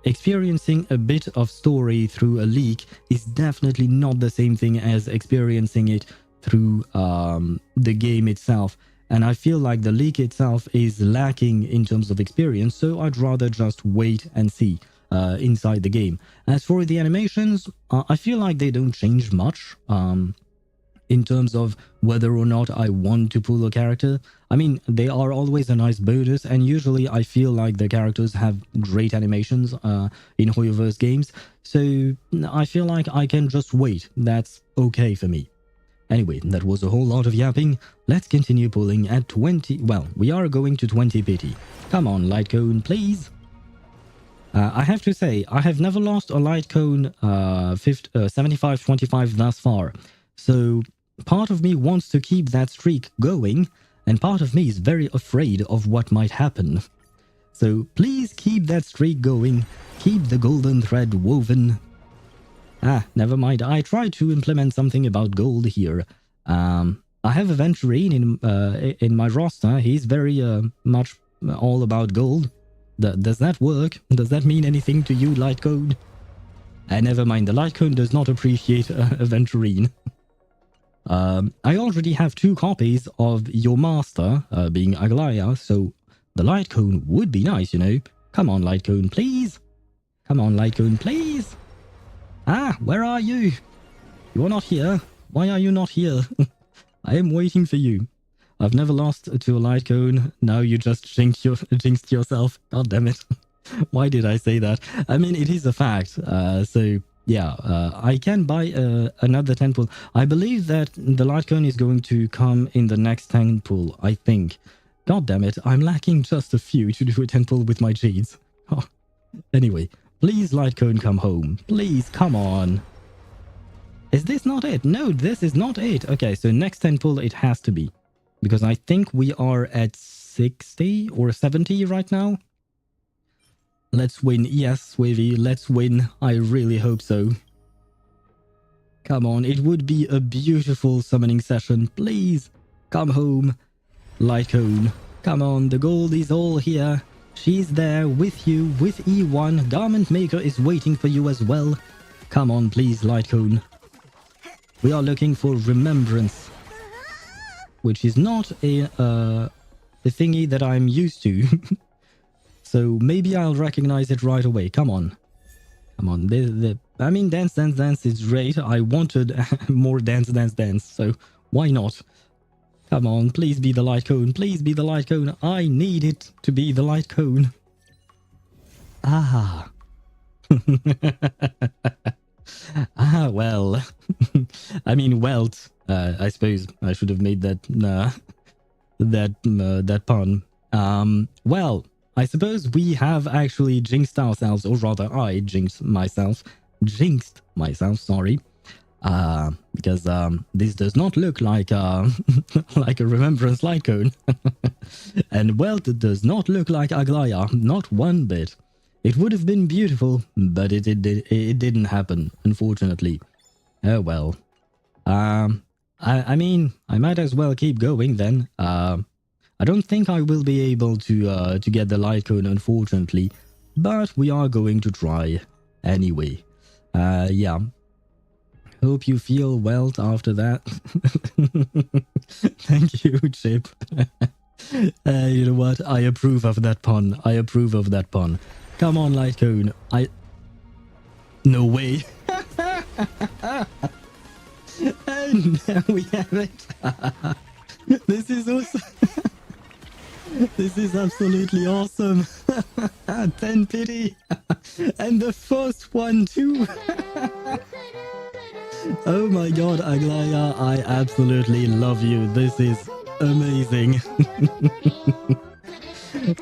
experiencing a bit of story through a leak is definitely not the same thing as experiencing it through the game itself. And I feel like the leak itself is lacking in terms of experience, so I'd rather just wait and see inside the game. As for the animations, I feel like they don't change much in terms of whether or not I want to pull a character. I mean, they are always a nice bonus, and usually I feel like the characters have great animations in HoYoVerse games, so I feel like I can just wait. That's okay for me. Anyway, that was a whole lot of yapping. Let's continue pulling at 20... Well, we are going to 20 pity. Come on, light cone, please. I have to say, I have never lost a light cone 75-25 thus far. So part of me wants to keep that streak going, and part of me is very afraid of what might happen. So please keep that streak going. Keep the golden thread woven. Ah, never mind. I tried to implement something about gold here. I have a Venturine in my roster. He's very much all about gold. Does that work? Does that mean anything to you, light cone? Never mind. The light cone does not appreciate a Venturine. I already have 2 copies of your master, being Aglaea, so the light cone would be nice, you know. Come on, light cone, please. Come on, light cone, please. Ah, where are you? You are not here. Why are you not here? I am waiting for you. I've never lost to a light cone. Now you just jinxed yourself. God damn it. Why did I say that? I mean, it is a fact. So, yeah, I can buy another 10 pull. I believe that the light cone is going to come in the next 10 pull, I think. God damn it. I'm lacking just a few to do a 10 pull with my cheats. Oh. Anyway. Please, light cone, come home. Please, come on. Is this not it? No, this is not it. Okay, so next 10 pull it has to be. Because I think we are at 60 or 70 right now. Let's win. Yes, Wavy, let's win. I really hope so. Come on, it would be a beautiful summoning session. Please, come home. Light cone. Come on, the gold is all here. She's there with you, with E1. Garment Maker is waiting for you as well. Come on, please, light cone. We are looking for Remembrance, which is not a thingy that I'm used to. So maybe I'll recognize it right away. Come on. Come on. I mean, Dance Dance Dance is great. I wanted more Dance Dance Dance. So Why not? Come on, please be the light cone. Please be the light cone. I need it to be the light cone. Ah. Well. I mean, welt. I suppose I should have made that that pun. Well, I suppose we have actually jinxed ourselves, or rather, I jinxed myself. Sorry. Because this does not look like like a remembrance light cone. And welt does not look like Aglaea, not one bit. It would have been beautiful, but it didn't happen, unfortunately. Oh well. I mean, I might as well keep going then. I don't think I will be able to get the light cone, unfortunately, but we are going to try anyway. Yeah. Hope you feel well after that. Thank you, Chip. You know what? I approve of that pun. I approve of that pun. Come on, light cone. No way. And there we have it. This is awesome. This is absolutely awesome. 10 pity. And the first one too. Oh my god, Aglaea, I absolutely love you. This is amazing.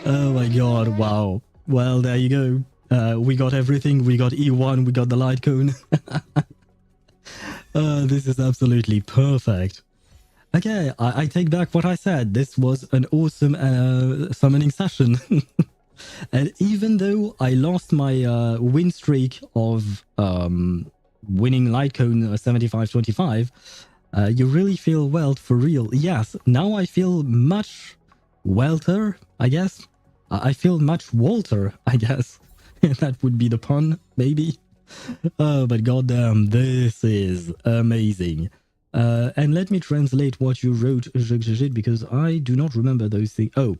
Oh my god, wow. Well, there you go. We got everything. We got E1, we got the light cone. This is absolutely perfect. Okay, I take back what I said. This was an awesome summoning session. And even though I lost my win streak of winning light cone 75-25, you really feel welt for real. Yes, now I feel much welter, I guess. I feel much Walter, I guess. That would be the pun, maybe. But goddamn, this is amazing. And let me translate what you wrote, ZZZ, because I do not remember those things. Oh,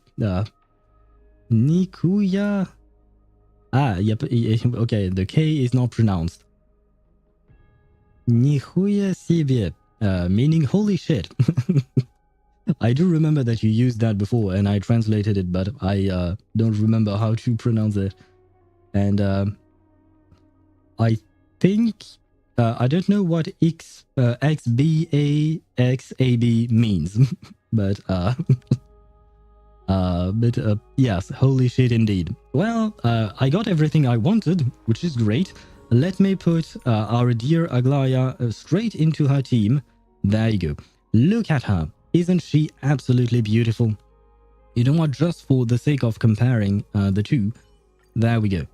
Nikuya. Yep. Okay, the K is not pronounced. Nihuya себе, meaning holy shit. I do remember that you used that before, and I translated it, but I don't remember how to pronounce it. And I think I don't know what XBAXAB means, but yes, holy shit indeed. Well, I got everything I wanted, which is great. Let me put our dear Aglaea straight into her team. There you go. Look at her. Isn't she absolutely beautiful? You know what? Just for the sake of comparing the two, there we go.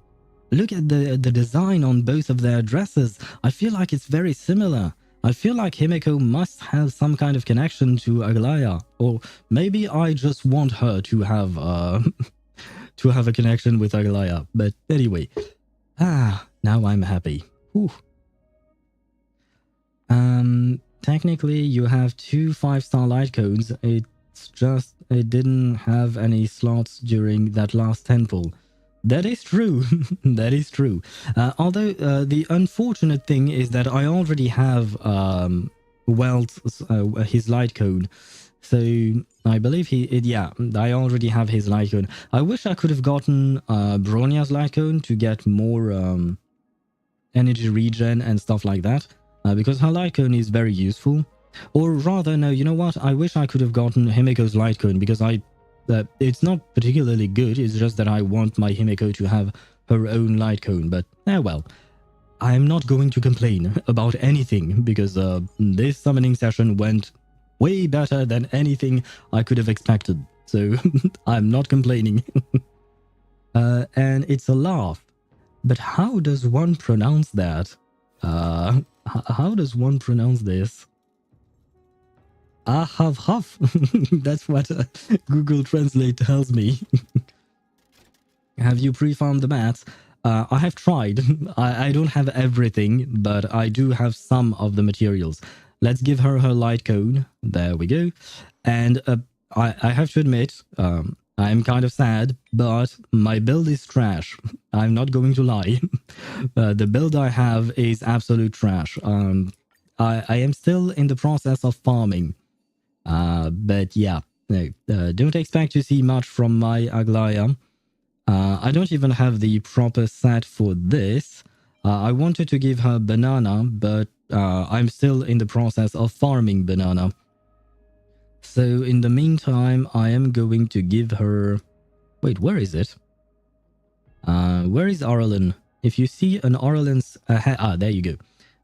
Look at the design on both of their dresses. I feel like it's very similar. I feel like Himeko must have some kind of connection to Aglaea, or maybe I just want her to have to have a connection with Aglaea. But anyway, now I'm happy. Whew. Technically, you have 2 5-star light codes. It's just it didn't have any slots during that last temple. That is true. That is true. Although the unfortunate thing is that I already have his light code. So I believe I already have his light code. I wish I could have gotten Bronia's light code to get more energy regen and stuff like that. Because her light cone is very useful. Or rather, no, you know what? I wish I could have gotten Himeko's light cone because it's not particularly good. It's just that I want my Himeko to have her own light cone. But, well, I'm not going to complain about anything because this summoning session went way better than anything I could have expected. So, I'm not complaining. And it's a laugh. But how does one pronounce that? How does one pronounce this? Huff. That's what Google Translate tells me. Have you pre-farmed the mats? I have tried. I don't have everything, but I do have some of the materials. Let's give her light cone. There we go. And I have to admit, I'm kind of sad, but my build is trash. I'm not going to lie. The build I have is absolute trash. I am still in the process of farming. But yeah, no, don't expect to see much from my Aglaea. I don't even have the proper set for this. I wanted to give her banana, but I'm still in the process of farming banana. So in the meantime, I am going to give her... Wait, where is it? Where is Arlen? If you see an Arlen's... there you go.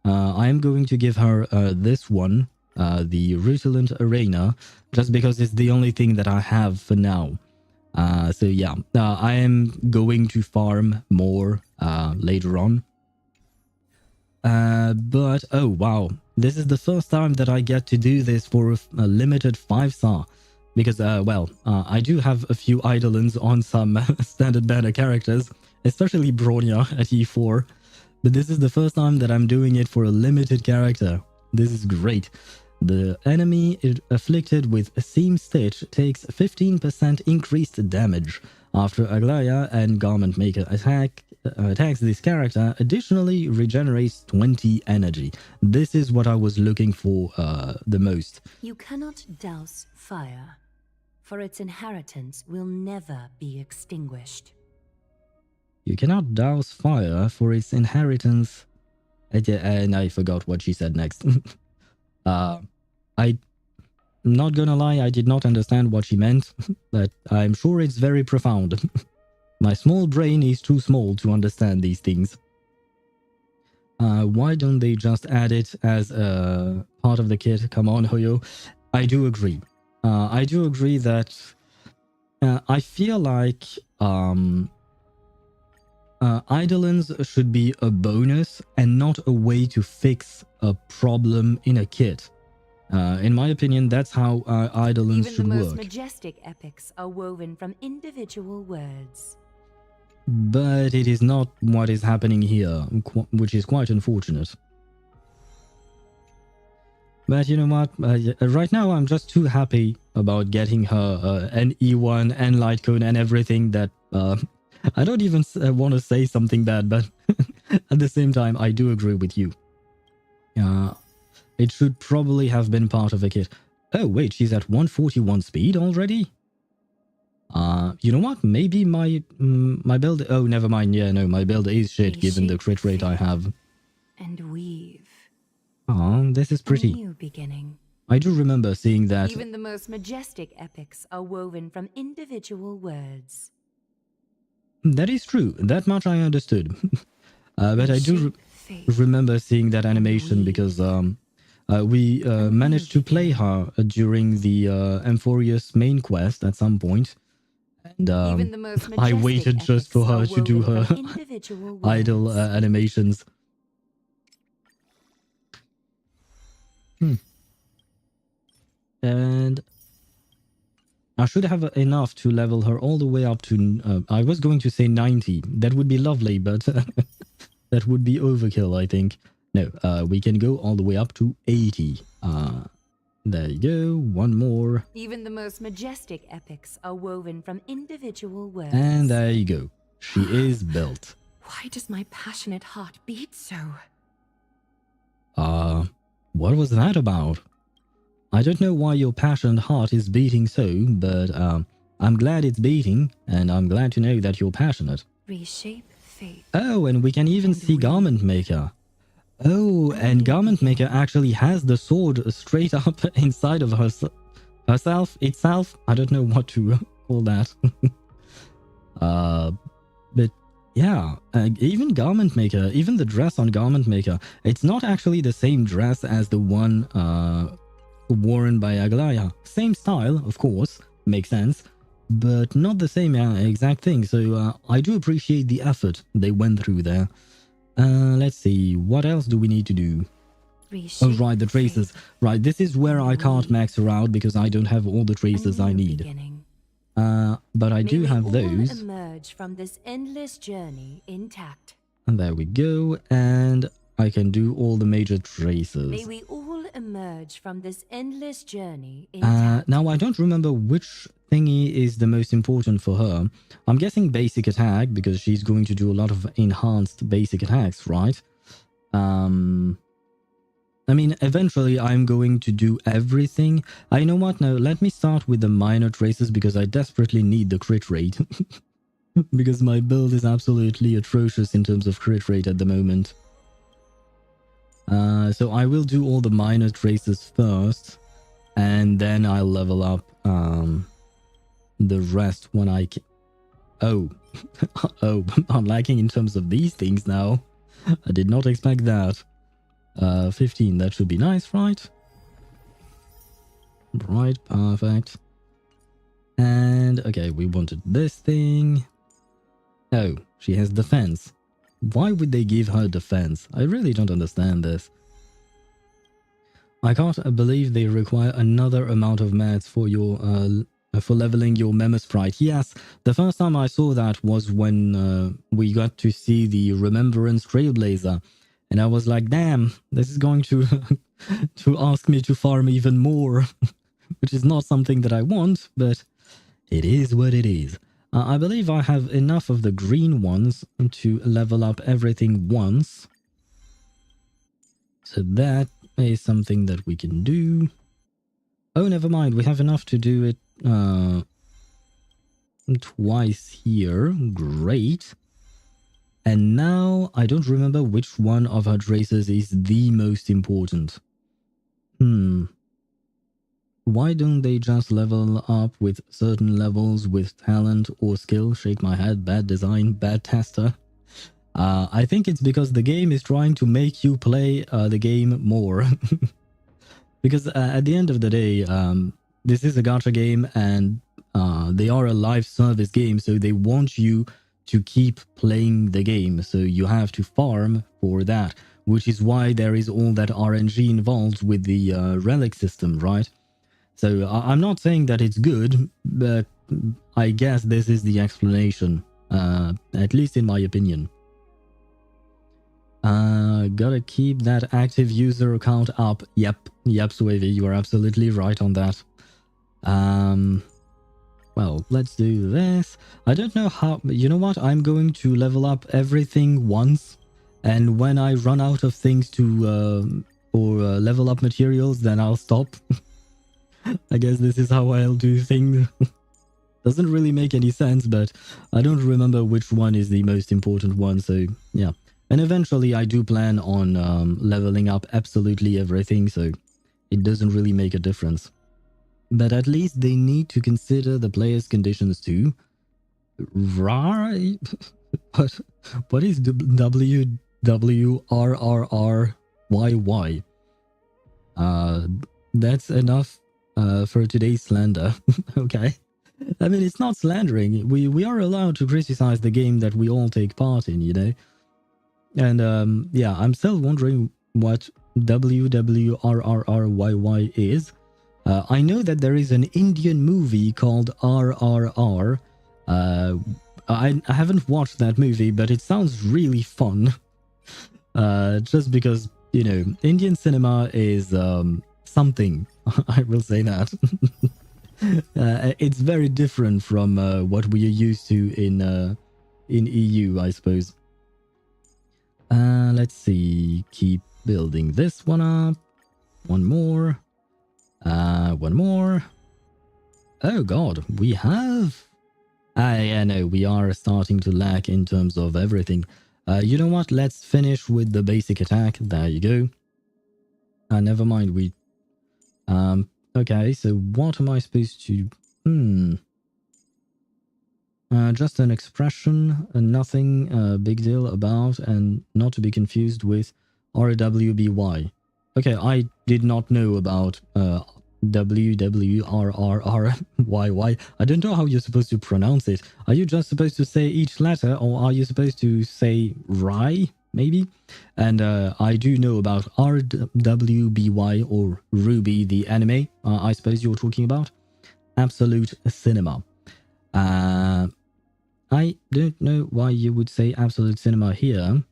I am going to give her this one, the Rutilant Arena, just because it's the only thing that I have for now. So yeah, I am going to farm more later on. But, oh wow, this is the first time that I get to do this for a limited 5-star. Because, I do have a few Eidolons on some standard banner characters, especially Bronya at E4. But this is the first time that I'm doing it for a limited character. This is great. The enemy afflicted with a Seam Stitch takes 15% increased damage. After Aglaea and Garment Maker attacks this character, additionally regenerates 20 energy. This is what I was looking for the most. You cannot douse fire, for its inheritance will never be extinguished. You cannot douse fire, for its inheritance... And I forgot what she said next. I'm not gonna lie, I did not understand what she meant, but I'm sure it's very profound. My small brain is too small to understand these things. Why don't they just add it as a part of the kit? Come on, Hoyo. I do agree. I do agree that I feel like Eidolons should be a bonus and not a way to fix a problem in a kit. In my opinion, that's how Eidolons should work. Even the most majestic epics are woven from individual words. But it is not what is happening here, which is quite unfortunate. But you know what? Right now, I'm just too happy about getting her an E1 and Lightcone and everything that... I don't even want to say something bad, but at the same time, I do agree with you. It should probably have been part of a kit. Oh, wait, she's at 141 speed already? You know what? Maybe my build... Oh, never mind. Yeah, no, my build is shit given the crit rate I have. And weave. Oh, this is pretty. A new beginning. I do remember seeing that. Even the most majestic epics are woven from individual words. That is true. That much I understood. But I do remember seeing that animation because we managed to play her during the Amphorius main quest at some point. And I waited just for her to do her idle animations. And I should have enough to level her all the way up to... I was going to say 90. That would be lovely, but that would be overkill, I think. No, we can go all the way up to 80. There you go. One more. Even the most majestic epics are woven from individual words. And there you go. She is built. Why does my passionate heart beat so? What was that about? I don't know why your passionate heart is beating so, but I'm glad it's beating, and I'm glad to know that you're passionate. Reshape fate. Oh, and we can even see Garment Maker. Oh, and Garment Maker actually has the sword straight up inside of itself. I don't know what to call that. But yeah, even Garment Maker, even the dress on Garment Maker, it's not actually the same dress as the one worn by Aglaea. Same style, of course, makes sense, but not the same exact thing. So I do appreciate the effort they went through there. Let's see, what else do we need to do? Oh, right, the traces. Right, this is where I can't max her out because I don't have all the traces I need. But I do have those. Emerge from this endless journey intact. And there we go, and I can do all the major traces. May we all emerge from this endless journey intact. Now, I don't remember which thingy is the most important for her. I'm guessing basic attack, because she's going to do a lot of enhanced basic attacks, right? I mean, eventually I'm going to do everything. You know what? No, let me start with the minor traces because I desperately need the crit rate. Because my build is absolutely atrocious in terms of crit rate at the moment. So I will do all the minor traces first, and then I'll level up the rest when I can. Oh, oh, I'm lacking in terms of these things now. I did not expect that. 15, that should be nice, right? Right, perfect. And, okay, we wanted this thing. Oh, she has defense. Why would they give her defense? I really don't understand this. I can't believe they require another amount of mats for your for leveling your memo sprite. Yes, the first time I saw that was when we got to see the Remembrance Trailblazer, and I was like, "Damn, this is going to to ask me to farm even more," which is not something that I want, but it is what it is. I believe I have enough of the green ones to level up everything once. So that is something that we can do. Oh, never mind. We have enough to do it twice here. Great. And now I don't remember which one of her traces is the most important. Why don't they just level up with certain levels with talent or skill? Shake my head. Bad design. Bad tester. I think it's because the game is trying to make you play the game more. Because at the end of the day, this is a gacha game and they are a live service game, so they want you to keep playing the game. So you have to farm for that, which is why there is all that RNG involved with the relic system, right? So I'm not saying that it's good, but I guess this is the explanation, at least in my opinion. Gotta keep that active user account up. Yep, Swavy, you are absolutely right on that. Well, let's do this. I don't know how... You know what? I'm going to level up everything once, and when I run out of things to... level up materials, then I'll stop. I guess this is how I'll do things. Doesn't really make any sense, but I don't remember which one is the most important one, so yeah. And eventually I do plan on leveling up absolutely everything, so it doesn't really make a difference. But at least they need to consider the player's conditions too. Right? What is WWRRRYY? That's enough for today's slander. Okay. I mean, it's not slandering. We are allowed to criticize the game that we all take part in, you know? And yeah, I'm still wondering what WWRRRYY is. I know that there is an Indian movie called RRR. I haven't watched that movie, but it sounds really fun. Just because, you know, Indian cinema is something. I will say that. It's very different from what we are used to in EU, I suppose. Let's see. Keep building this one up. One more. One more. Oh god, we have... yeah, no, we are starting to lack in terms of everything. You know what? Let's finish with the basic attack. There you go. Never mind, we... okay, so what am I supposed to... just an expression, nothing big deal about, and not to be confused with RWBY. Okay, I did not know about WWRRRYY. I don't know how you're supposed to pronounce it. Are you just supposed to say each letter, or are you supposed to say Rai, maybe? And I do know about RWBY or Ruby, the anime, I suppose you're talking about. Absolute Cinema. I don't know why you would say Absolute Cinema here,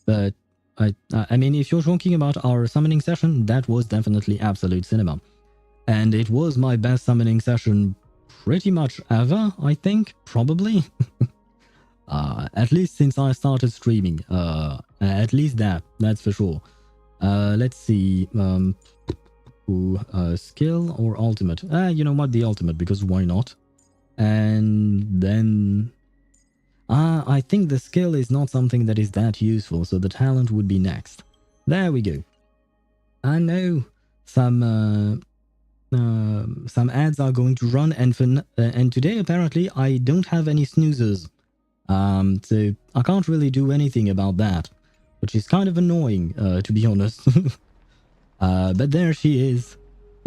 but I mean, if you're talking about our summoning session, that was definitely Absolute Cinema. And it was my best summoning session pretty much ever, I think, probably. At least since I started streaming. At least that's for sure. Let's see. Skill or ultimate? You know what? The ultimate, because why not? And then... I think the skill is not something that is that useful, so the talent would be next. There we go. I know some ads are going to run, and today apparently I don't have any snoozers. So I can't really do anything about that, which is kind of annoying, to be honest. But there she is,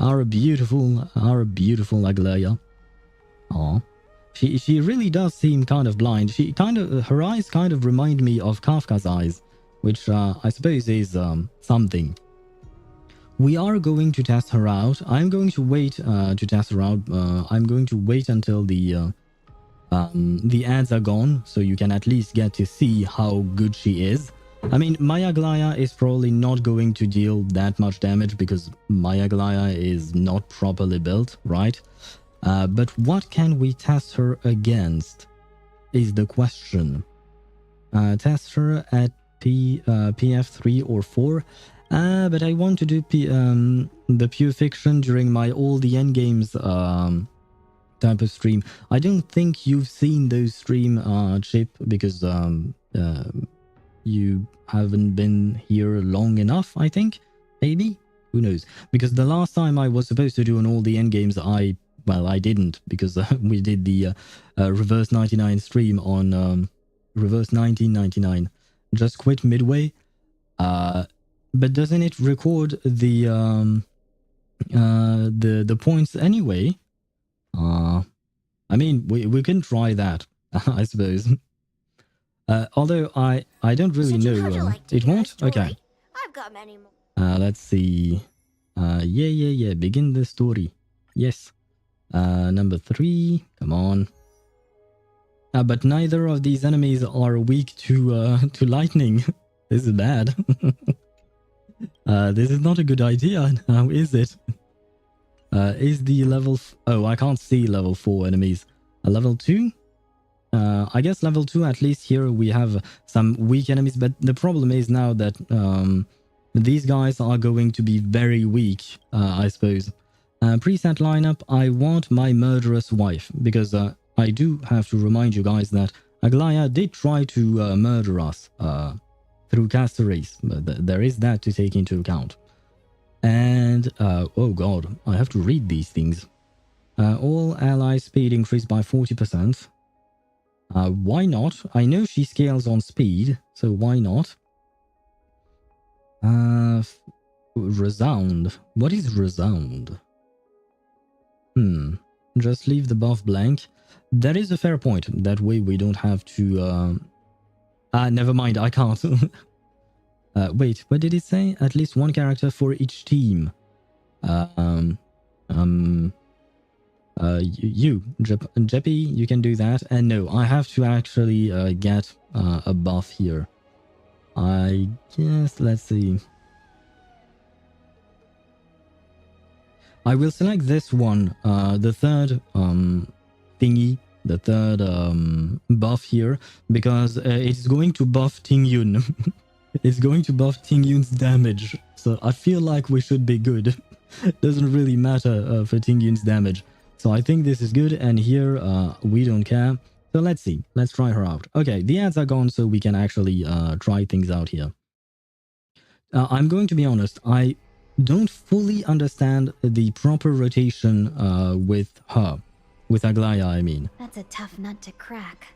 our beautiful Aglaea. Aw. She really does seem kind of blind. Her eyes kind of remind me of Kafka's eyes, which I suppose is something. We are going to test her out. I'm going to wait to test her out. I'm going to wait until the ads are gone, so you can at least get to see how good she is. I mean, my Aglaea is probably not going to deal that much damage because my Aglaea is not properly built, right? But what can we test her against is the question. Test her at PF3 or 4. But I want to do the pure fiction during my all the endgames type of stream. I don't think you've seen those stream, Chip, because you haven't been here long enough, I think. Maybe? Who knows? Because the last time I was supposed to do an all the endgames, I didn't, because we did the Reverse 99 stream on Reverse 1999. Just quit midway. But doesn't it record the points anyway? I mean, we can try that, I suppose. Although I don't really know. It won't? Okay. I've got many more. Let's see. Yeah. Begin the story. Yes. Number 3. Come on. But neither of these enemies are weak to lightning. This is bad. This is not a good idea. Now, is it? Is the level... Oh, I can't see level 4 enemies. Level 2? I guess level 2, at least here we have some weak enemies. But the problem is now that these guys are going to be very weak, I suppose. Preset lineup, I want my murderous wife. Because I do have to remind you guys that Aglaea did try to murder us through Castares. But there is that to take into account. And, oh god, I have to read these things. All ally speed increased by 40%. Why not? I know she scales on speed, so why not? Resound. What is resound? Just leave the buff blank. That is a fair point. That way we don't have to... never mind, I can't. Wait, what did it say? At least one character for each team. Jeppy, you can do that. And no, I have to actually get a buff here. I guess, let's see. I will select this one, the third thingy, the third buff here, because it's going to buff Ting Yun. It's going to buff Ting Yun's damage, so I feel like we should be good. Doesn't really matter for Ting Yun's damage. So I think this is good, and here we don't care. So let's see. Let's try her out. Okay, the ads are gone, so we can actually try things out here. I'm going to be honest. I don't fully understand the proper rotation with her. With Aglaea, I mean. That's a tough nut to crack.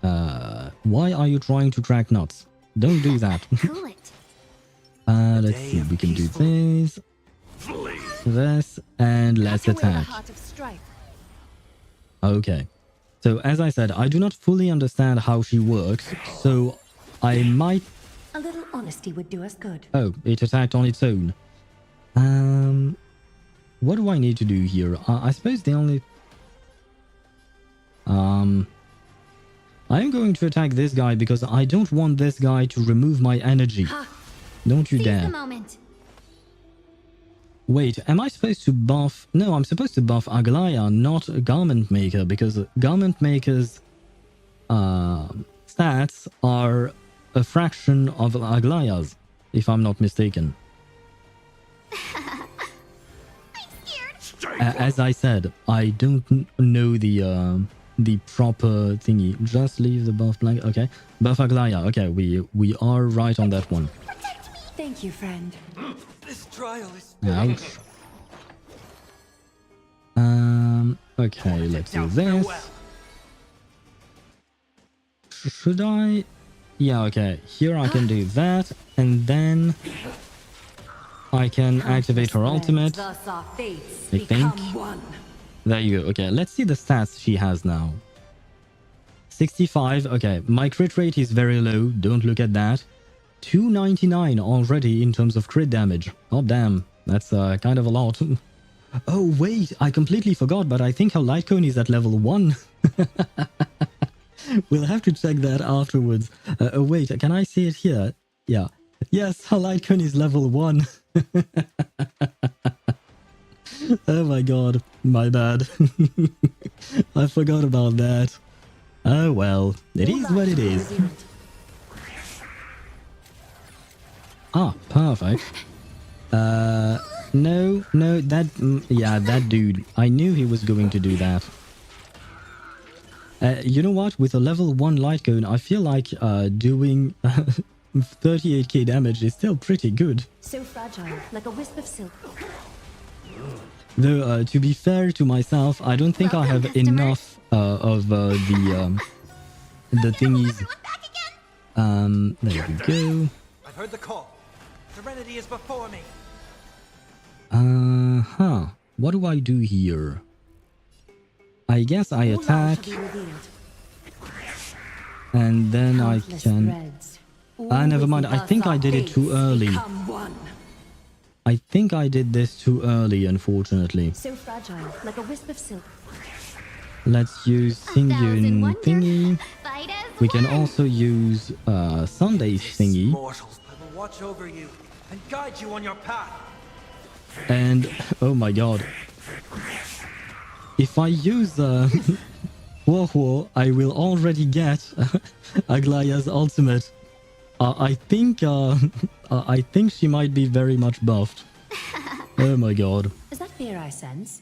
Why are you trying to crack nuts? Don't do that. Cool it. Let's see. We can do this. This, and let's attack. Okay. So, as I said, I do not fully understand how she works, so I might... A little honesty would do us good. Oh, it attacked on its own. What do I need to do here? I suppose the only... I'm going to attack this guy because I don't want this guy to remove my energy. Don't you dare. The moment. Wait, am I supposed to buff... No, I'm supposed to buff Aglaea, not Garment Maker, because Garment Maker's stats are a fraction of Aglaea's. if I'm not mistaken. As I said, I don't know the proper thingy. Just leave the buff blank. Okay, buff Aglaea. Okay, we are right on that one. Thank you, friend. This trial is Ouch. Okay, let's do this. Should I? Yeah, okay. Here I can do that, and then I can activate her ultimate. I think. There you go. Okay, let's see the stats she has now. 65. Okay, my crit rate is very low. Don't look at that. 299 already in terms of crit damage. Oh, damn. That's kind of a lot. Oh, wait. I completely forgot, but I think her light cone is at level 1. We'll have to check that afterwards. Wait, can I see it here? Yeah. Yes, her light cone is level 1. Oh my god, my bad. I forgot about that. Oh well, it is what it is. Ah, perfect. No, that, yeah, that dude. I knew he was going to do that. You know what? With a level 1 light cone, I feel like doing 38k damage is still pretty good. So fragile, like a wisp of silk. Though, to be fair to myself, I don't think I have enough of the thingies. There we go. I've heard the call. Serenity is before me. What do I do here? I guess I attack. And then I can... never mind. I think I did it too early. I think I did this too early, unfortunately. So fragile, like a wisp of silk. Let's use Singyun thingy. We can also use Sunday's thingy. Mortals, I will watch over you and guide you on your path. And oh my god, if I use Huo, I will already get Aglaea's ultimate. I think she might be very much buffed. Oh my god. Is that fear I sense?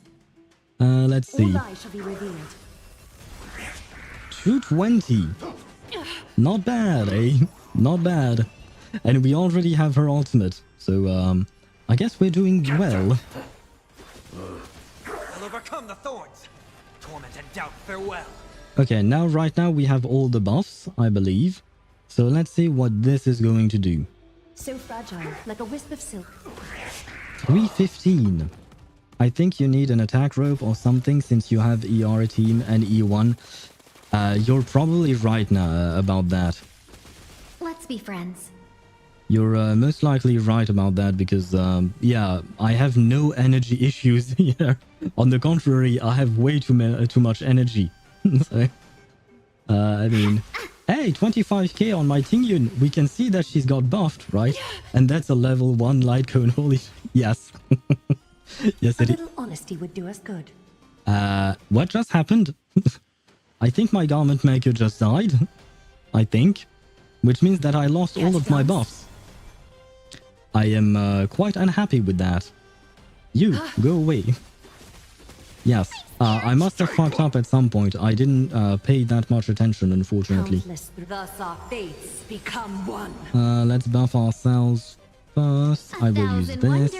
Let's see. All lies shall be revealed. 220. Not bad, eh? Not bad. And we already have her ultimate, so I guess we're doing well. I'll overcome the thorns. Torment and doubt, farewell. Okay, right now we have all the buffs, I believe. So let's see what this is going to do. So fragile, like a wisp of silk. 315. I think you need an attack rope or something since you have ER team and E1. You're probably right now about that. Let's be friends. You're most likely right about that because, yeah, I have no energy issues here. On the contrary, I have way too much energy. So, I mean... Hey, 25k on my Tingyun. We can see that she's got buffed, right? And that's a level 1 light cone. Holy... Yes. Yes, A little honesty would do us good. What just happened? I think my garment maker just died. I think. Which means that I lost all of my buffs. I am quite unhappy with that. You, go away. Yes, I must have fucked up at some point. I didn't pay that much attention, unfortunately. Thus our fates become one. Let's buff ourselves first. I will use this.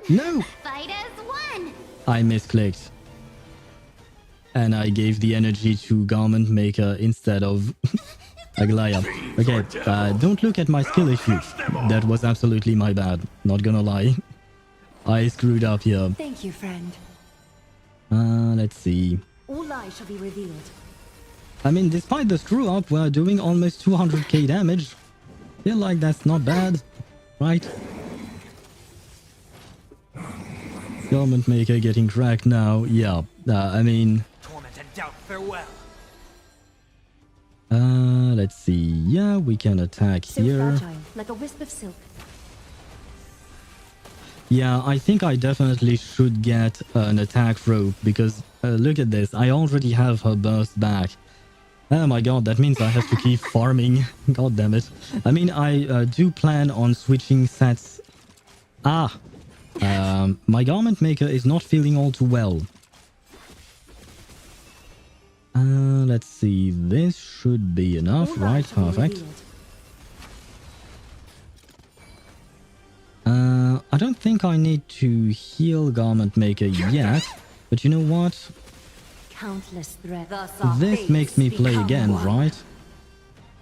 No! Fight as one. I misclicked. And I gave the energy to Garment Maker instead of Aglaea. Okay, don't look at my skill issue. That was absolutely my bad. Not gonna lie. I screwed up here. Thank you, friend. Let's see. All lies shall be revealed. I mean, despite the screw up, we're doing almost 200k damage. Feel like that's not bad, right? Garment Maker getting cracked now. Yeah, I mean... Torment and doubt, farewell. Let's see. Yeah, we can attack So here. fragile, like a wisp of silk. Yeah, I think I definitely should get an attack rope because look at this. I already have her burst back. Oh my god, that means I have to keep farming. God damn it. I mean, I do plan on switching sets. My garment maker is not feeling all too well. Let's see. This should be enough, right? Perfect. I don't think I need to heal garment maker yet, but you know what? Countless threats. This makes me play again, right?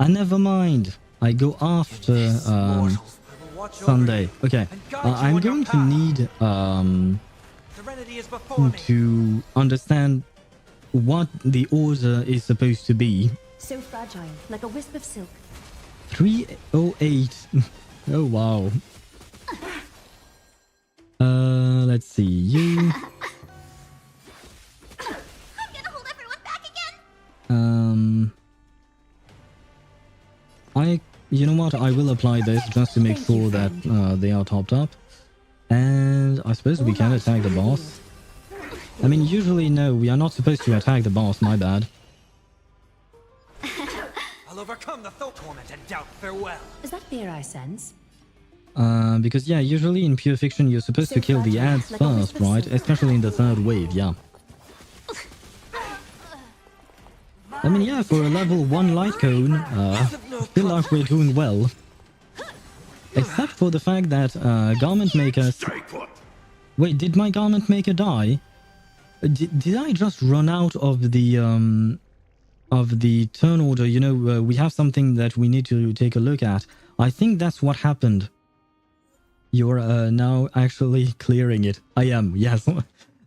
Never mind. I go after Sunday. Okay. I'm going to need to understand what the order is supposed to be. So fragile, like a wisp of silk. 308. Oh wow. Let's see. You. I'm gonna hold everyone back again. You know what? I will apply this just to make sure that they are topped up. And I suppose we can attack the boss. I mean, usually, no, we are not supposed to attack the boss, my bad. I'll overcome the torment and doubt farewell. Is that fear I sense? Because, yeah, usually in pure fiction, you're supposed to kill the ads first, right? Especially in the third wave, yeah. I mean, yeah, for a level 1 light cone, I feel like we're doing well. Except for the fact that garment makers... Wait, did my garment maker die? Did I just run out of the turn order? You know, we have something that we need to take a look at. I think that's what happened. You're now actually clearing it. I am, yes.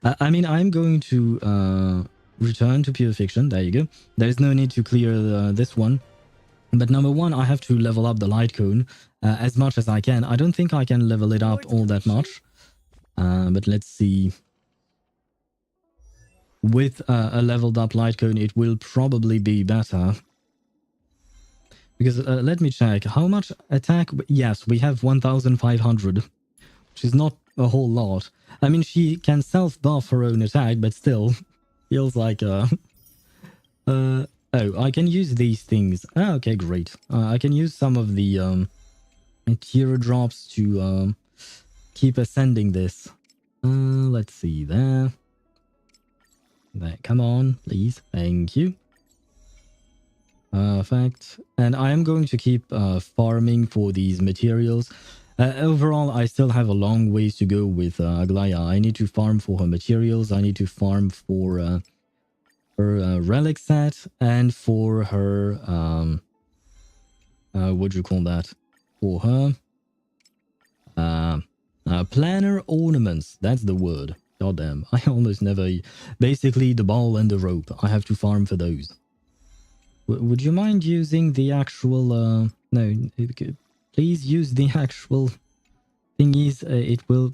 I mean, I'm going to return to pure fiction. There you go. There's no need to clear this one. But number one, I have to level up the light cone as much as I can. I don't think I can level it up all that much. But let's see. With a leveled up light cone, it will probably be better. Because let me check. How much attack? Yes, we have 1,500. Which is not a whole lot. I mean, she can self-buff her own attack, but still. Feels like... oh, I can use these things. Ah, okay, great. I can use some of the teardrops to keep ascending this. Let's see there. There, come on, please. Thank you. Perfect. And I am going to keep farming for these materials. Overall, I still have a long ways to go with Aglaea. I need to farm for her materials. I need to farm for her relic set and for her what do you call that? For her planner ornaments. That's the word. Goddamn, I almost never... Basically, the ball and the rope. I have to farm for those. Would you mind using the actual... no, please use the actual thingies. It will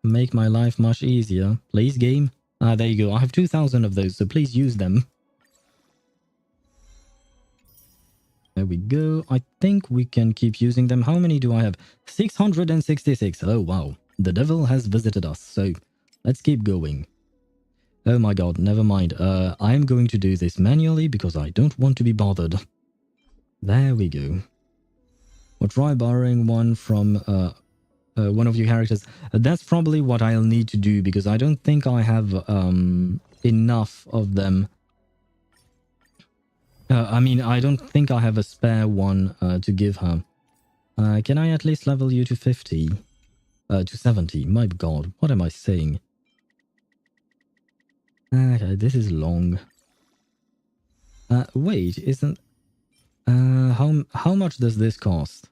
make my life much easier. Please, game. Ah, there you go. I have 2,000 of those, so please use them. There we go. I think we can keep using them. How many do I have? 666. Oh, wow. The devil has visited us, so... Let's keep going. Oh my god, never mind. I'm going to do this manually because I don't want to be bothered. There we go. Or try borrowing one from one of your characters. That's probably what I'll need to do because I don't think I have enough of them. I mean, I don't think I have a spare one to give her. Can I at least level you to 50? To 70? My god, what am I saying? Okay, this is long. Wait, isn't... how much does this cost?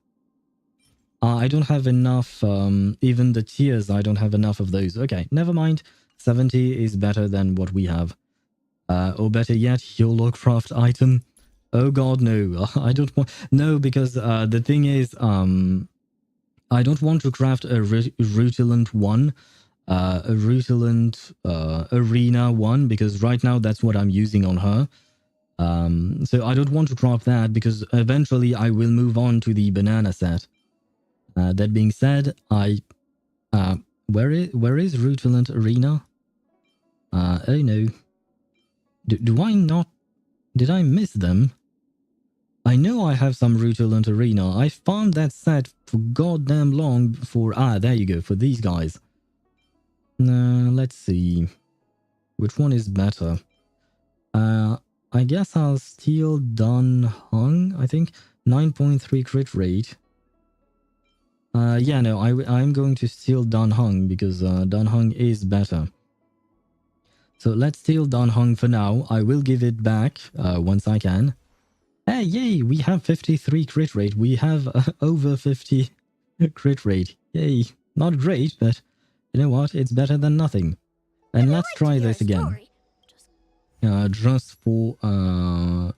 I don't have enough, even the tiers, I don't have enough of those. Okay, never mind. 70 is better than what we have. Or better yet, HoYoVerse item. Oh god, no. I don't want... No, because the thing is, I don't want to craft a rutilant one. A rutilant arena one, because right now that's what I'm using on her. So I don't want to craft that because eventually I will move on to the banana set. That being said, where is rutilant arena? Oh no. Do I not... Did I miss them? I know I have some Rutilant Arena. I farmed that set for goddamn long for... Ah, there you go, for these guys. Let's see. Which one is better? I guess I'll steal Dun Hung, I think. 9.3 crit rate. Yeah, no, I'm going to steal Dun Hung because Dun Hung is better. So let's steal Dun Hung for now. I will give it back once I can. Hey, yay, we have 53 crit rate. We have over 50 crit rate. Yay. Not great, but you know what? It's better than nothing. And let's try this again. Just for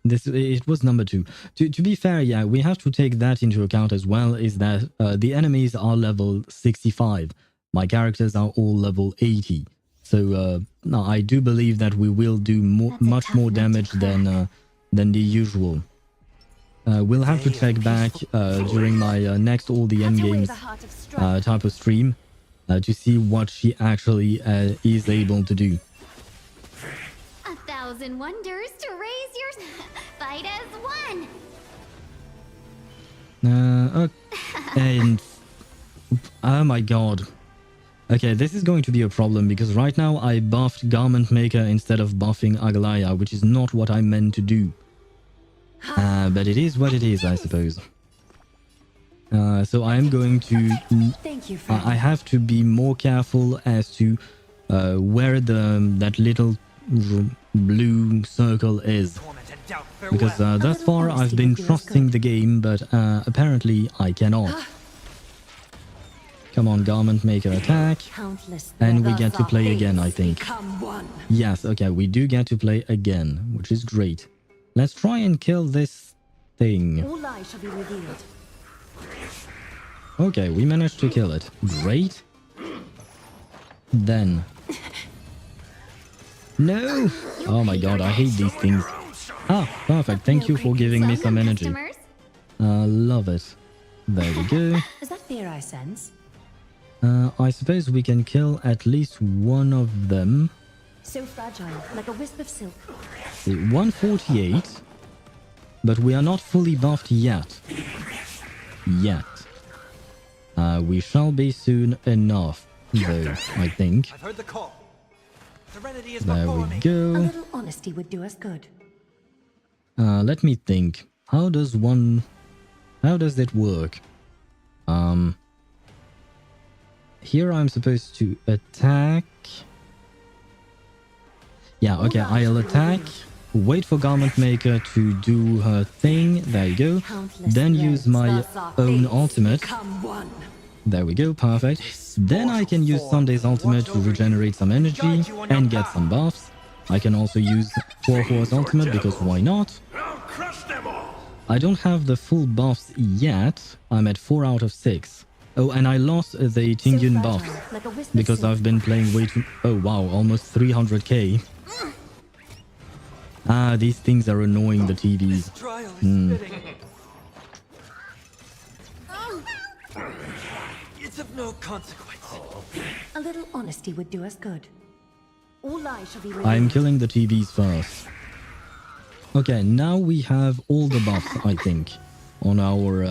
this, it was number 2. To be fair, yeah, we have to take that into account as well, is that the enemies are level 65. My characters are all level 80. So no, I do believe that we will do much more damage than the usual. We'll have to check back during my next all the end games type of stream to see what she actually is able to do. 1,000 wonders to raise your fight as one. Okay. And oh my god. Okay, this is going to be a problem because right now I buffed Garment Maker instead of buffing Aglaea, which is not what I meant to do. But it is what it is, I suppose. So I am going to... Thank you, I have to be more careful as to where that little blue circle is. Because thus far I've been trusting the game, but apparently I cannot. Come on, Garment Maker attack. And we get to play again, I think. Yes, okay, we do get to play again, which is great. Let's try and kill this thing. All lies shall be revealed. Okay, we managed to kill it. Great. Then... No! Oh my god, I hate these things. Ah, perfect. Thank you for giving me some energy. Love it. There we go. Is that fear I sense? I suppose we can kill at least one of them. So fragile, like a wisp of silk. 148. But we are not fully buffed yet. We shall be soon enough, though, I think. I've heard the call. Serenity is There before we me. A go. little honesty would do us good. Let me think. How does it work? Here I'm supposed to attack. Yeah, okay, I'll attack. Wait for Garment Maker to do her thing. There you go. Then use my own ultimate. There we go, perfect. Then I can use Sunday's ultimate to regenerate some energy and get some buffs. I can also use Warhorse ultimate because why not? I don't have the full buffs yet. I'm at 4 out of 6. Oh, and I lost the Tingyun buffs because I've been playing way too... Oh wow, almost 300k. Ah, these things are annoying the TVs. It's of no consequence. A little honesty would do us good. All lies shall be revealed. I'm killing the TVs first. Okay, now we have all the buffs, I think, on our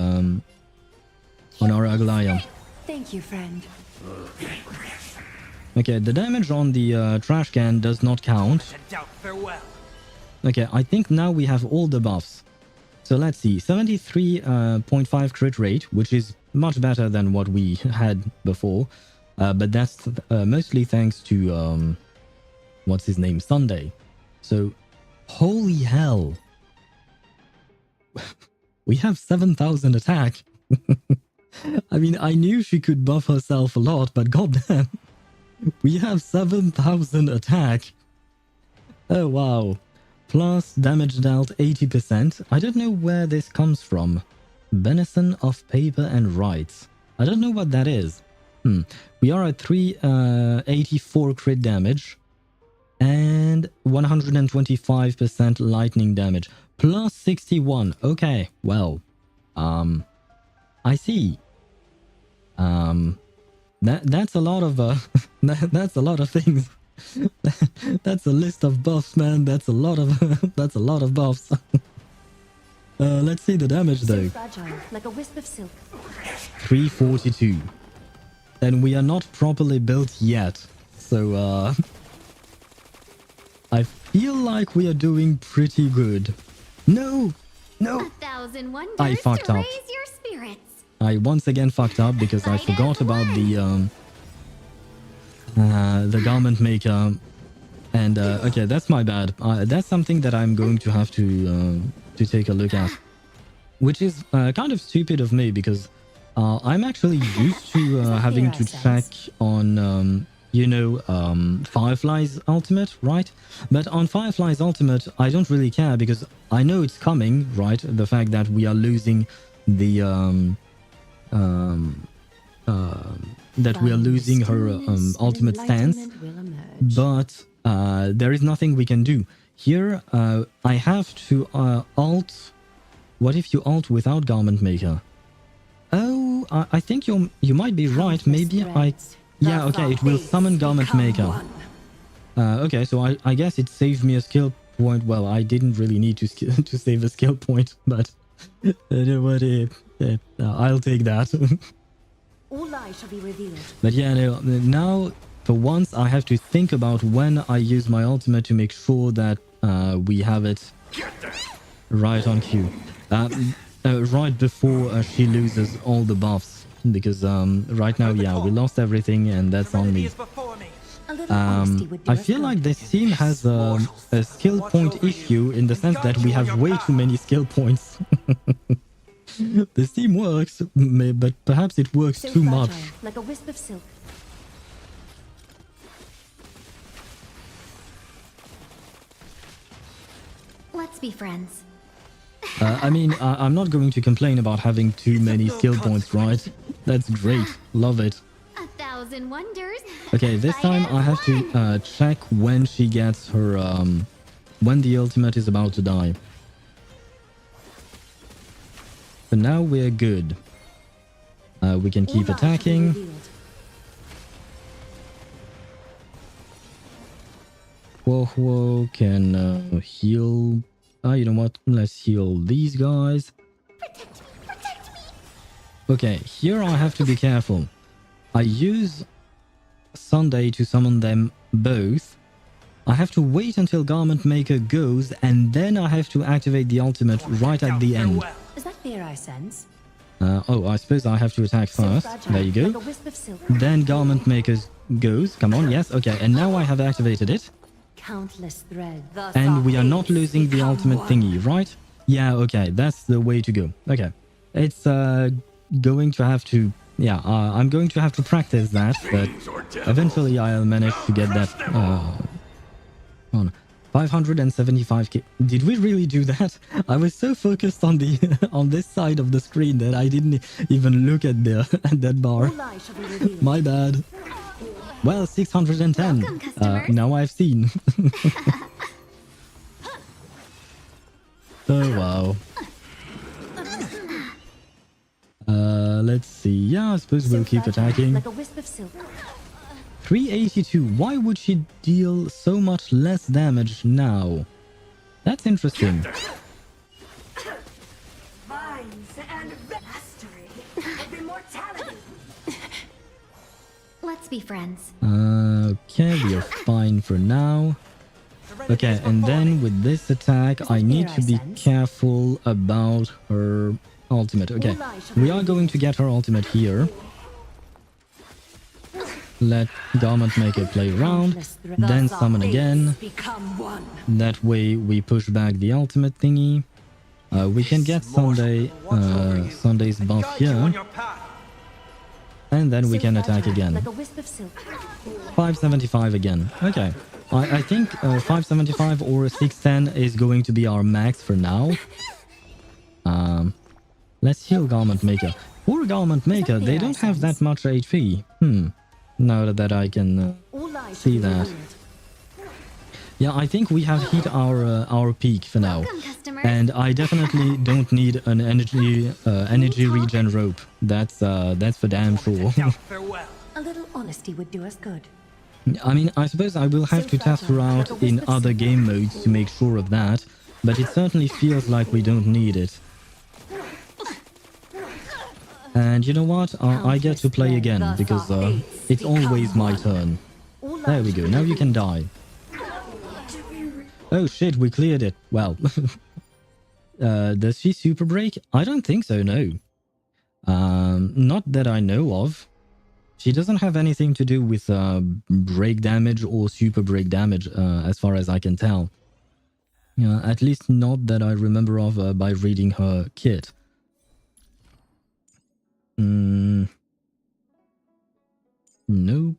Aglaea. Thank you, friend. Okay, the damage on the trash can does not count. Farewell. Okay, I think now we have all the buffs. So let's see, 73.5 crit rate, which is much better than what we had before. But that's mostly thanks to, what's his name, Sunday. So, holy hell. We have 7,000 attack. I mean, I knew she could buff herself a lot, but goddamn. We have 7,000 attack. Oh, wow. Plus damage dealt 80%. I don't know where this comes from. Benison of Paper and Rights. I don't know what that is. We are at 384 crit damage. And 125% lightning damage. Plus 61. Okay, well. I see. That's a lot of that's a lot of things. That's a list of buffs, man. That's a lot of that's a lot of buffs. Let's see the damage though. So fragile, like a wisp of silk. 342. And we are not properly built yet. So I feel like we are doing pretty good. No! No! 1,000 wonders I fucked to up. raise your spirits. I once again fucked up because I forgot about the garment maker. And okay, that's my bad. That's something that I'm going to have to take a look at. Which is kind of stupid of me because I'm actually used to having to check on, you know, Firefly's ultimate, right? But on Firefly's ultimate, I don't really care because I know it's coming, right? The fact that we are losing the that we are losing her ultimate stance, but there is nothing we can do here. I have to alt. What if you alt without garment maker? Oh, I think you might be right. Maybe yeah, okay, it will summon garment maker. Okay, so I guess it saved me a skill point. Well, I didn't really need to to save a skill point, but you know what? I'll take that. All lies shall be revealed. But yeah, no, now for once I have to think about when I use my ultimate to make sure that we have it right on cue. Right before she loses all the buffs, because right now, yeah, we lost everything and that's on me. I feel like this team has a skill point issue in the sense that we have way too many skill points. This team works, but perhaps it works So too fragile, much. like a wisp of silk. Let's be friends. I mean, I'm not going to complain about having too many skill points, right? That's great. Love it. 1,000 wonders. Okay, this time I have to check when she gets her, when the ultimate is about to die. So now we're good. We can keep All lies shall be attacking. revealed. Whoa can heal. You know what? Let's heal these guys. Protect me. Okay, here I have to be careful. I use Sunday to summon them both. I have to wait until Garment Maker goes, and then I have to activate the ultimate right at the end. Is that fear I sense? Oh, I suppose I have to attack So first. fragile, There you go. like a wisp of silk. Then Garment Maker goes. Come on, yes, okay. And now I have activated it. Countless threads. And we are not losing the ultimate thingy, right? Yeah, okay, that's the way to go. Okay. It's going to have to... Yeah, I'm going to have to practice that, but eventually I'll manage to get that on 575k. Did we really do that? I was so focused on the on this side of the screen that I didn't even look at the at that bar. All lies shall be revealed. My bad. Well, 610. Welcome, customers. Now I've seen. Oh wow. Let's see. Yeah, I suppose we'll So keep fragile, attacking. like a wisp of silk. 382. Why would she deal so much less damage now? That's interesting. Vines and mastery of immortality. Let's be friends. Okay, we are fine for now. Okay, and then with this attack, I need to be careful about her ultimate. Okay, we are going to get her ultimate here. Let Garment Maker play around, then summon again. Become one. That way we push back the ultimate thingy. We can get Sunday's buff here, and then we can attack again. Like a wisp of silk. 575 again. Okay. I think 575 or 610 is going to be our max for now. Let's heal Garment Maker. Poor Garment Maker, they don't have that much HP. Now that I can All lies see shall be that. revealed. Yeah, I think we have hit our peak for now. Welcome, customers. And I definitely don't need an energy regen rope. That's for damn sure. Farewell. A little honesty would do us good. I mean, I suppose I will have to test her out in other game modes to make sure of that, but it certainly feels like we don't need it. And you know what? I get to play again, because it's always my turn. There we go, now you can die. Oh shit, we cleared it. Well, does she super break? I don't think so, no. Not that I know of. She doesn't have anything to do with break damage or super break damage, as far as I can tell. At least not that I remember of by reading her kit. Nope.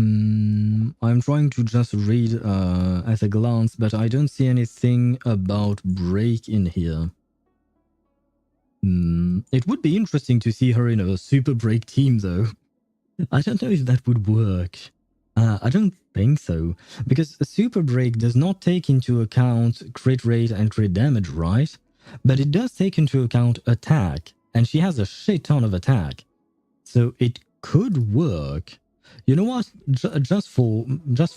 I'm trying to just read at a glance, but I don't see anything about break in here. It would be interesting to see her in a super break team, though. I don't know if that would work. I don't think so, because a super break does not take into account crit rate and crit damage, right? But it does take into account attack, and she has a shit ton of attack. So it could work. You know what? Just for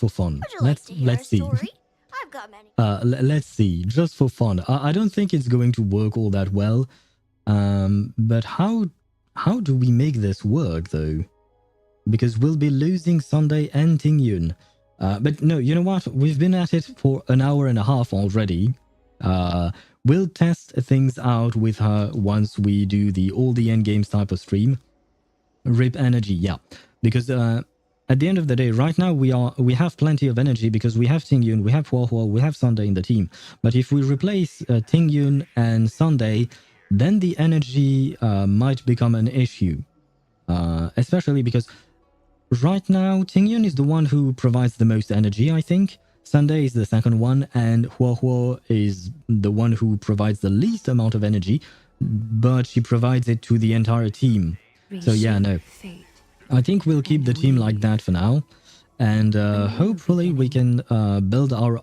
fun. Let's see. I've got many. Let's see. Just for fun. I don't think it's going to work all that well. But how do we make this work though? Because we'll be losing Sunday and Tingyun. But no, you know what? We've been at it for an hour and a half already. We'll test things out with her once we do all the endgames type of stream. Rip energy, yeah. Because at the end of the day, right now we have plenty of energy because we have Tingyun, we have HoYoVerse, we have Sunday in the team. But if we replace Tingyun and Sunday, then the energy might become an issue. Especially because right now, Tingyun is the one who provides the most energy, I think. Sunday is the second one, and HoYoVerse is the one who provides the least amount of energy, but she provides it to the entire team. So yeah, no. I think we'll keep the team like that for now. And hopefully we can build our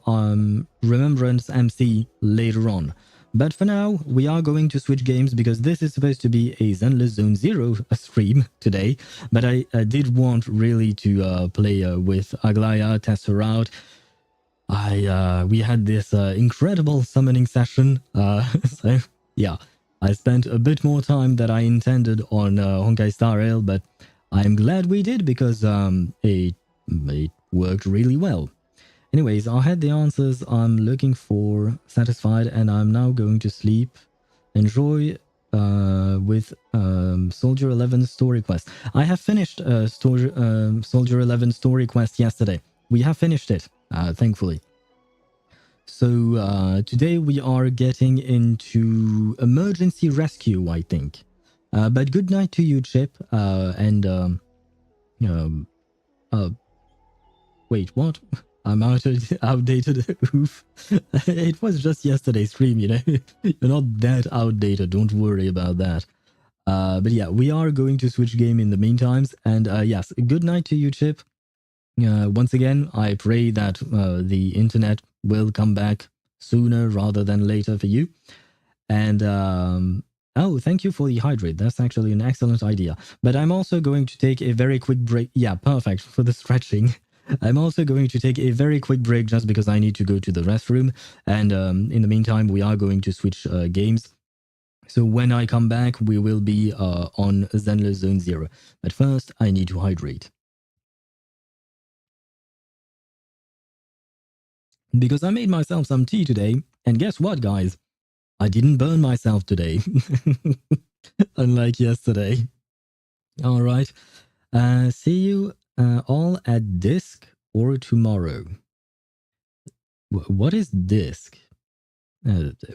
Remembrance MC later on. But for now, we are going to switch games because this is supposed to be a Zenless Zone Zero stream today. But I did want really to play with Aglaea, test her out. We had this incredible summoning session. So yeah, I spent a bit more time than I intended on Honkai Star Rail, but I'm glad we did because it worked really well. Anyways, I had the answers I'm looking for satisfied, and I'm now going to sleep. Enjoy with Soldier 11 story quest. I have finished Soldier 11 story quest yesterday. We have finished it, thankfully. So today we are getting into emergency rescue, I think. But good night to you, Chip. Wait, what? I'm outdated. Oof. It was just yesterday's stream, you know. You're not that outdated. Don't worry about that. But yeah, we are going to switch game in the meantime. And yes, good night to you, Chip. Once again, I pray that the internet will come back sooner rather than later for you. And oh, thank you for the hydrate. That's actually an excellent idea. But I'm also going to take a very quick break. Yeah, perfect for the stretching. I'm also going to take a very quick break just because I need to go to the restroom. And in the meantime, we are going to switch games. So when I come back, we will be on Zenless Zone Zero. But first, I need to hydrate. Because I made myself some tea today. And guess what, guys? I didn't burn myself today. Unlike yesterday. All right. See you all at Disc or tomorrow. What is Disc?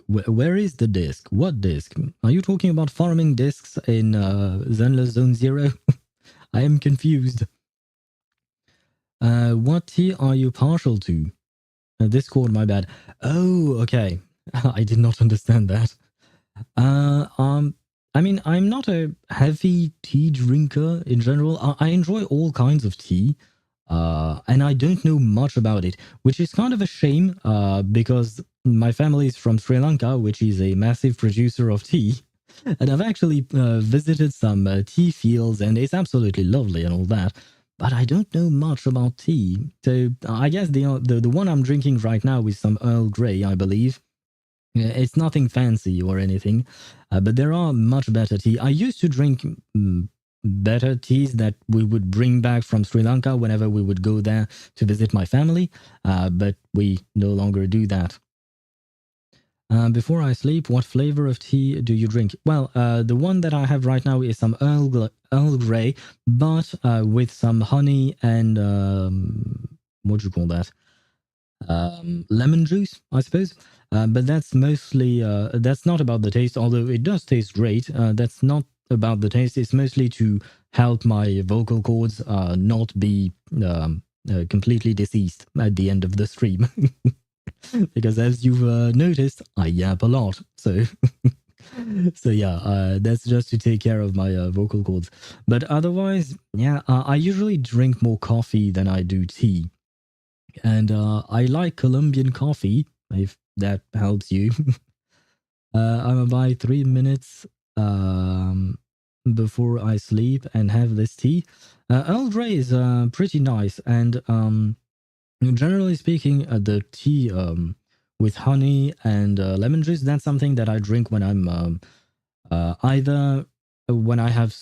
Where is the disc? What disc? Are you talking about farming discs in Zenless Zone Zero? I am confused. What tea are you partial to? Discord, my bad. Oh, okay. I did not understand that. I mean, I'm not a heavy tea drinker in general. I enjoy all kinds of tea, and I don't know much about it, which is kind of a shame because my family is from Sri Lanka, which is a massive producer of tea. And I've actually visited some tea fields, and it's absolutely lovely and all that. But I don't know much about tea. So I guess the one I'm drinking right now is some Earl Grey, I believe. It's nothing fancy or anything, but there are much better tea. I used to drink better teas that we would bring back from Sri Lanka whenever we would go there to visit my family, but we no longer do that. Before I sleep, what flavor of tea do you drink? Well, the one that I have right now is some Earl Grey, but with some honey and what do you call that? Lemon juice, I suppose. But that's mostly that's not about the taste, although it does taste great. That's not about the taste. It's mostly to help my vocal cords not be completely deceased at the end of the stream. Because as you've noticed, I yap a lot. So so yeah, that's just to take care of my vocal cords. But otherwise, yeah, I usually drink more coffee than I do tea. And I like Colombian coffee, if that helps you. I'm about 3 minutes before I sleep and have this tea. Earl Grey is pretty nice, and generally speaking, the tea with honey and lemon juice, that's something that I drink when I'm either when I have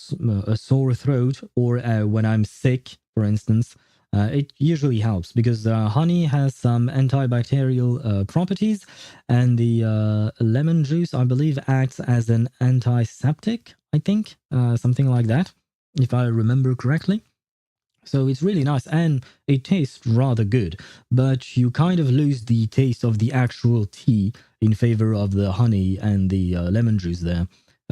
a sore throat or when I'm sick, for instance. It usually helps because honey has some antibacterial properties, and the lemon juice, I believe, acts as an antiseptic, I think, something like that, if I remember correctly. So it's really nice and it tastes rather good, but you kind of lose the taste of the actual tea in favor of the honey and the lemon juice there.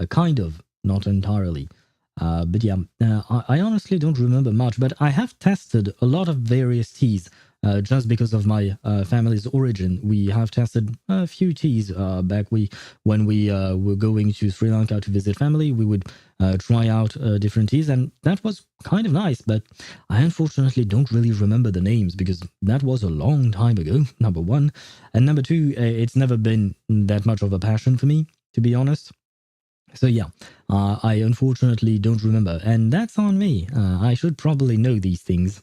Kind of, not entirely. But yeah, I honestly don't remember much, but I have tested a lot of various teas just because of my family's origin. We have tested a few teas back when we were going to Sri Lanka to visit family. We would try out different teas, and that was kind of nice, but I unfortunately don't really remember the names because that was a long time ago, number one. And number two, it's never been that much of a passion for me, to be honest. So yeah, I unfortunately don't remember, and that's on me. I should probably know these things.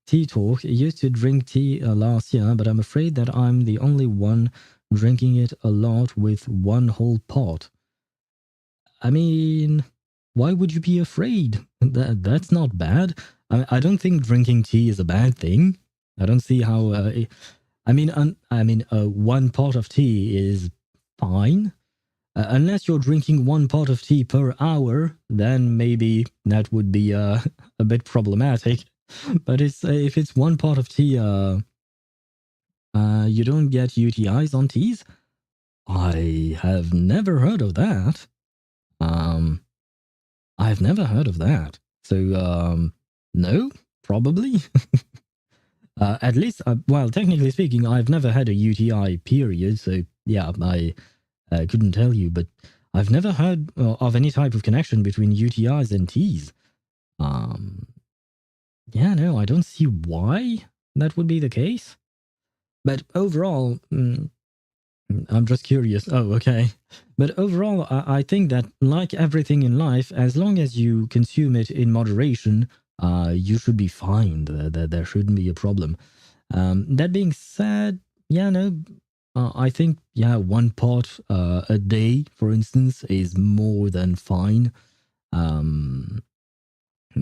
Tea talk. I used to drink tea last year, but I'm afraid that I'm the only one drinking it a lot with one whole pot. I mean, why would you be afraid? That's not bad. I don't think drinking tea is a bad thing. I don't see how. One pot of tea is fine. Unless you're drinking one pot of tea per hour, then maybe that would be a bit problematic. But if it's one pot of tea, you don't get UTIs on teas. I have never heard of that. I've never heard of that. So, no, probably. At least, well, technically speaking, I've never had a UTI, period. So, yeah, I couldn't tell you, but I've never heard of any type of connection between UTIs and teas. Yeah, no, I don't see why that would be the case. But overall, I'm just curious. Oh, okay. But overall, I think that like everything in life, as long as you consume it in moderation, you should be fine. There shouldn't be a problem. That being said, yeah, no, I think, yeah, one pot a day, for instance, is more than fine.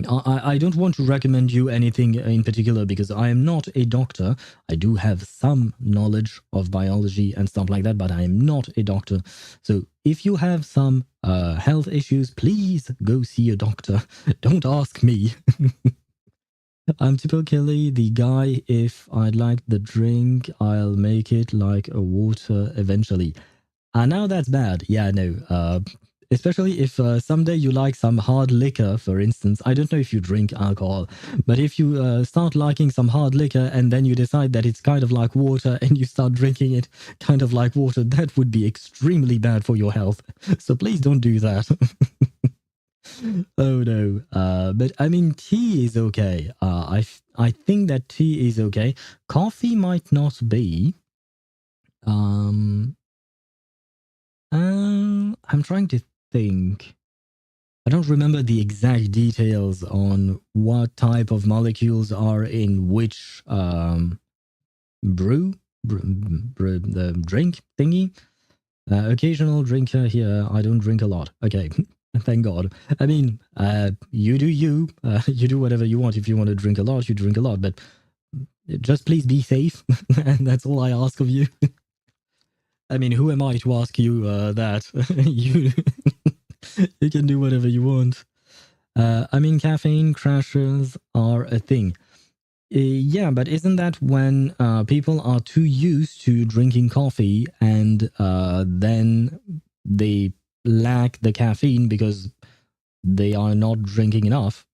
I don't want to recommend you anything in particular because I am not a doctor. I do have some knowledge of biology and stuff like that, but I am not a doctor. So if you have some health issues, please go see a doctor. Don't ask me. I'm typically the guy, if I'd like the drink, I'll make it like a water eventually. Now that's bad. Yeah, no. Especially if someday you like some hard liquor, for instance. I don't know if you drink alcohol, but if you start liking some hard liquor and then you decide that it's kind of like water and you start drinking it kind of like water, that would be extremely bad for your health. So please don't do that. Oh no. But I mean, tea is okay. I think that tea is okay. Coffee might not be. I'm trying to think. I don't remember the exact details on what type of molecules are in which the drink thingy. Occasional drinker here. I don't drink a lot. Okay, thank God. I mean, you do you. You do whatever you want. If you want to drink a lot, you drink a lot. But just please be safe, and that's all I ask of you. I mean, who am I to ask you that? you you can do whatever you want. I mean, caffeine crashes are a thing. Yeah, but isn't that when people are too used to drinking coffee and then they lack the caffeine because they are not drinking enough?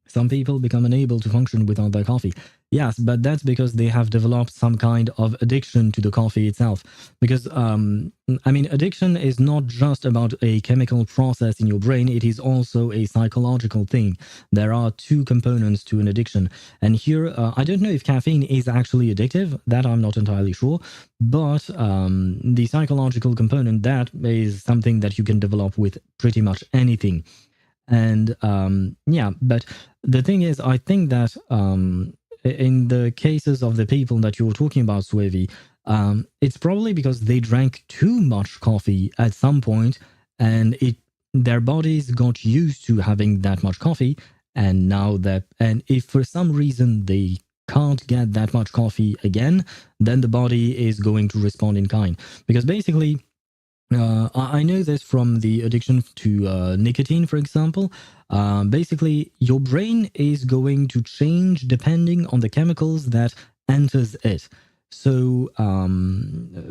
Some people become unable to function without their coffee. Yes, but that's because they have developed some kind of addiction to the coffee itself. Because, I mean, addiction is not just about a chemical process in your brain, it is also a psychological thing. There are two components to an addiction. And here, I don't know if caffeine is actually addictive, that I'm not entirely sure. But the psychological component, that is something that you can develop with pretty much anything. And yeah, but the thing is, I think that in the cases of the people that you're talking about, Swavi, it's probably because they drank too much coffee at some point, and their bodies got used to having that much coffee, and now and if for some reason they can't get that much coffee again, then the body is going to respond in kind. Because basically, I know this from the addiction to nicotine, for example. Basically, your brain is going to change depending on the chemicals that enters it. So,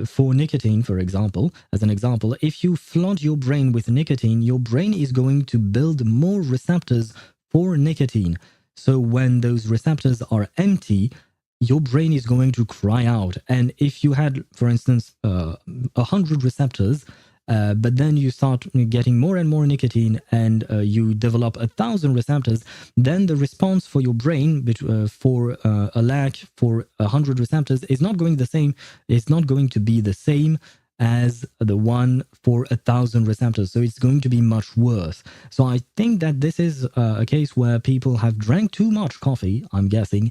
for nicotine, for example, as an example, if you flood your brain with nicotine, your brain is going to build more receptors for nicotine. So when those receptors are empty, your brain is going to cry out. And if you had, for instance, 100 receptors, but then you start getting more and more nicotine and you develop 1,000 receptors, then the response for your brain for a lack for 100 receptors is not going the same. It's not going to be the same as the one for 1,000 receptors. So it's going to be much worse. So I think that this is a case where people have drank too much coffee, I'm guessing,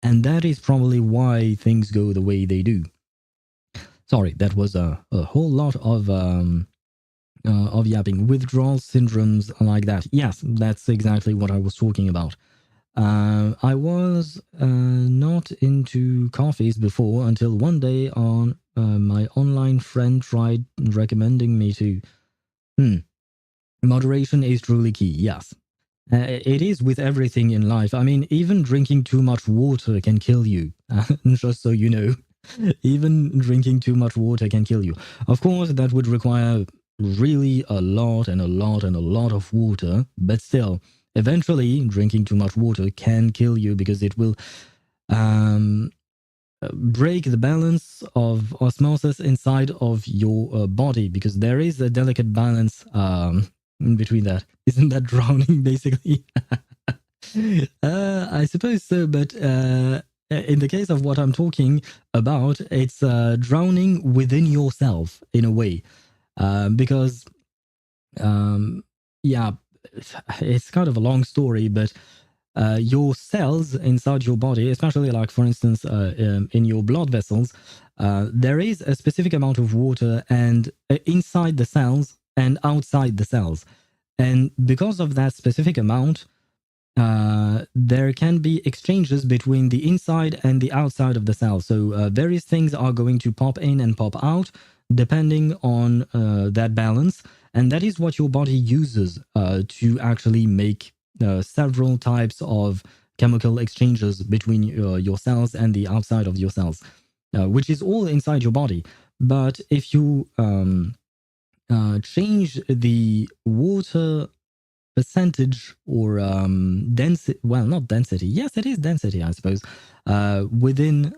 and that is probably why things go the way they do. Sorry, that was a whole lot of yapping. Withdrawal syndromes like that. Yes, that's exactly what I was talking about. I was not into coffees before until one day my online friend tried recommending me to. Moderation is truly key, yes. It is with everything in life. I mean, even drinking too much water can kill you, just so you know. Even drinking too much water can kill you. Of course, that would require really a lot and a lot and a lot of water, but still, eventually, drinking too much water can kill you because it will break the balance of osmosis inside of your body, because there is a delicate balance in between that. Isn't that drowning, basically? I suppose so, but in the case of what I'm talking about, it's drowning within yourself in a way. Because, yeah, it's kind of a long story, but your cells inside your body, especially like, for instance, in your blood vessels, there is a specific amount of water and inside the cells and outside the cells. And because of that specific amount, there can be exchanges between the inside and the outside of the cell. So various things are going to pop in and pop out depending on that balance. And that is what your body uses to actually make several types of chemical exchanges between your cells and the outside of your cells, which is all inside your body. But if you change the water percentage or density, well, not density, yes, it is density, I suppose, within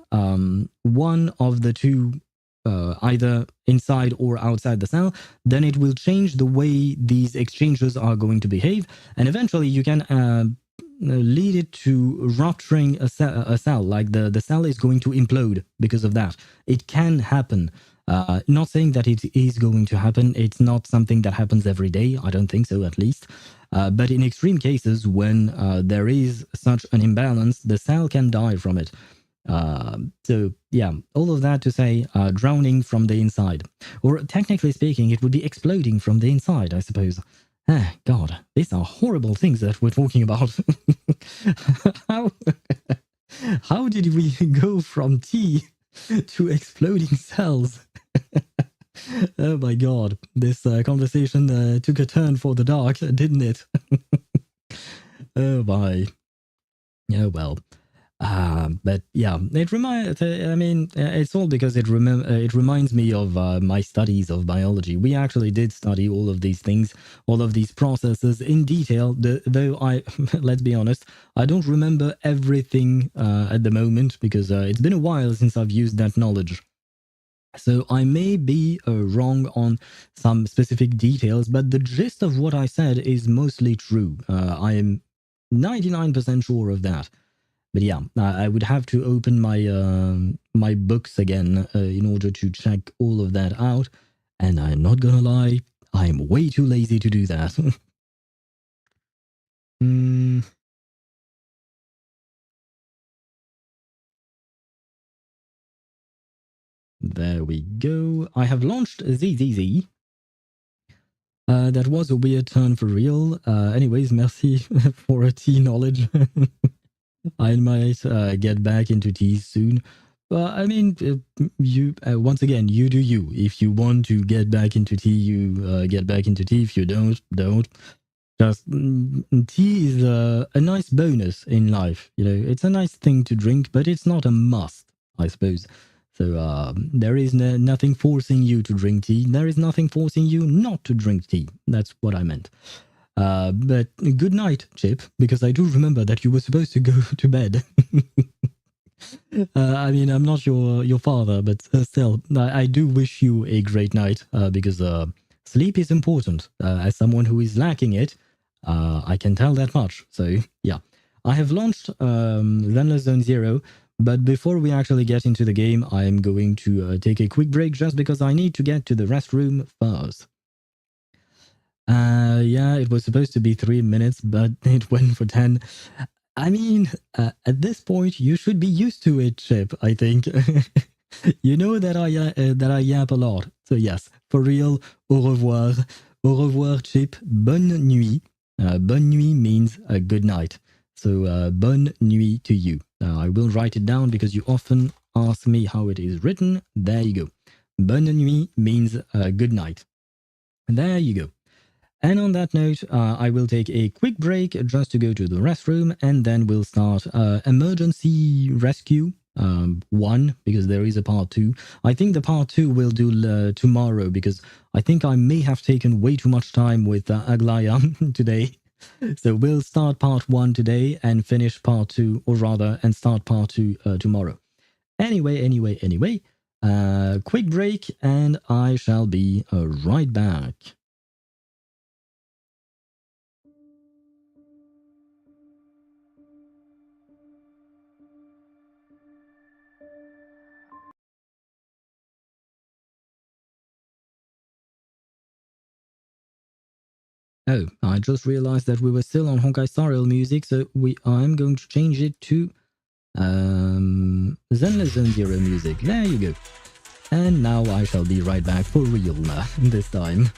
one of the two, either inside or outside the cell, then it will change the way these exchanges are going to behave, and eventually you can lead it to rupturing a cell, like the cell is going to implode because of that. It can happen. Not saying that it is going to happen. It's not something that happens every day. I don't think so, at least. But in extreme cases, when there is such an imbalance, the cell can die from it. So yeah, all of that to say, drowning from the inside. Or technically speaking, it would be exploding from the inside, I suppose. Ah, God, these are horrible things that we're talking about. how, how did we go from tea to exploding cells? Oh my God, this conversation took a turn for the dark, didn't it? Oh my. Oh well. But yeah, it reminds. I mean, it's all because it reminds me of my studies of biology. We actually did study all of these things, all of these processes in detail. Though I, let's be honest, I don't remember everything at the moment because it's been a while since I've used that knowledge. So I may be wrong on some specific details, but the gist of what I said is mostly true. I am 99% sure of that. But yeah, I would have to open my my books again in order to check all of that out. And I'm not gonna lie, I'm way too lazy to do that. There we go. I have launched ZZZ. That was a weird turn for real. Anyways, merci for a tea knowledge. I might get back into tea soon. I mean, you once again, you do you. If you want to get back into tea, you get back into tea. If you don't. Just tea is a nice bonus in life. You know, it's a nice thing to drink, but it's not a must, I suppose. So there is nothing forcing you to drink tea. There is nothing forcing you not to drink tea. That's what I meant. But good night, Chip, because I do remember that you were supposed to go to bed. I mean, I'm not your father, but still, I do wish you a great night because sleep is important. As someone who is lacking it, I can tell that much. So yeah, I have launched Zenless Zone Zero, but before we actually get into the game, I am going to take a quick break just because I need to get to the restroom first. Yeah, it was supposed to be 3 minutes, but it went for 10. I mean, at this point, you should be used to it, Chip, I think. You know that I yap a lot. So yes, for real, au revoir. Au revoir, Chip. Bonne nuit. Bonne nuit means good night. So bonne nuit to you. I will write it down because you often ask me how it is written. There you go. Bonne nuit means good night. There you go. And on that note, I will take a quick break just to go to the restroom, and then we'll start Emergency Rescue 1, because there is a part 2. I think the part 2 we'll do tomorrow, because I think I may have taken way too much time with Aglaea today. So we'll start part 1 today and finish part 2, or rather, and start part 2 tomorrow. Anyway, quick break, and I shall be right back. Oh, I just realized that we were still on Honkai Star Rail music, so I'm going to change it to Zenless Zone Zero music. There you go. And now I shall be right back for real this time.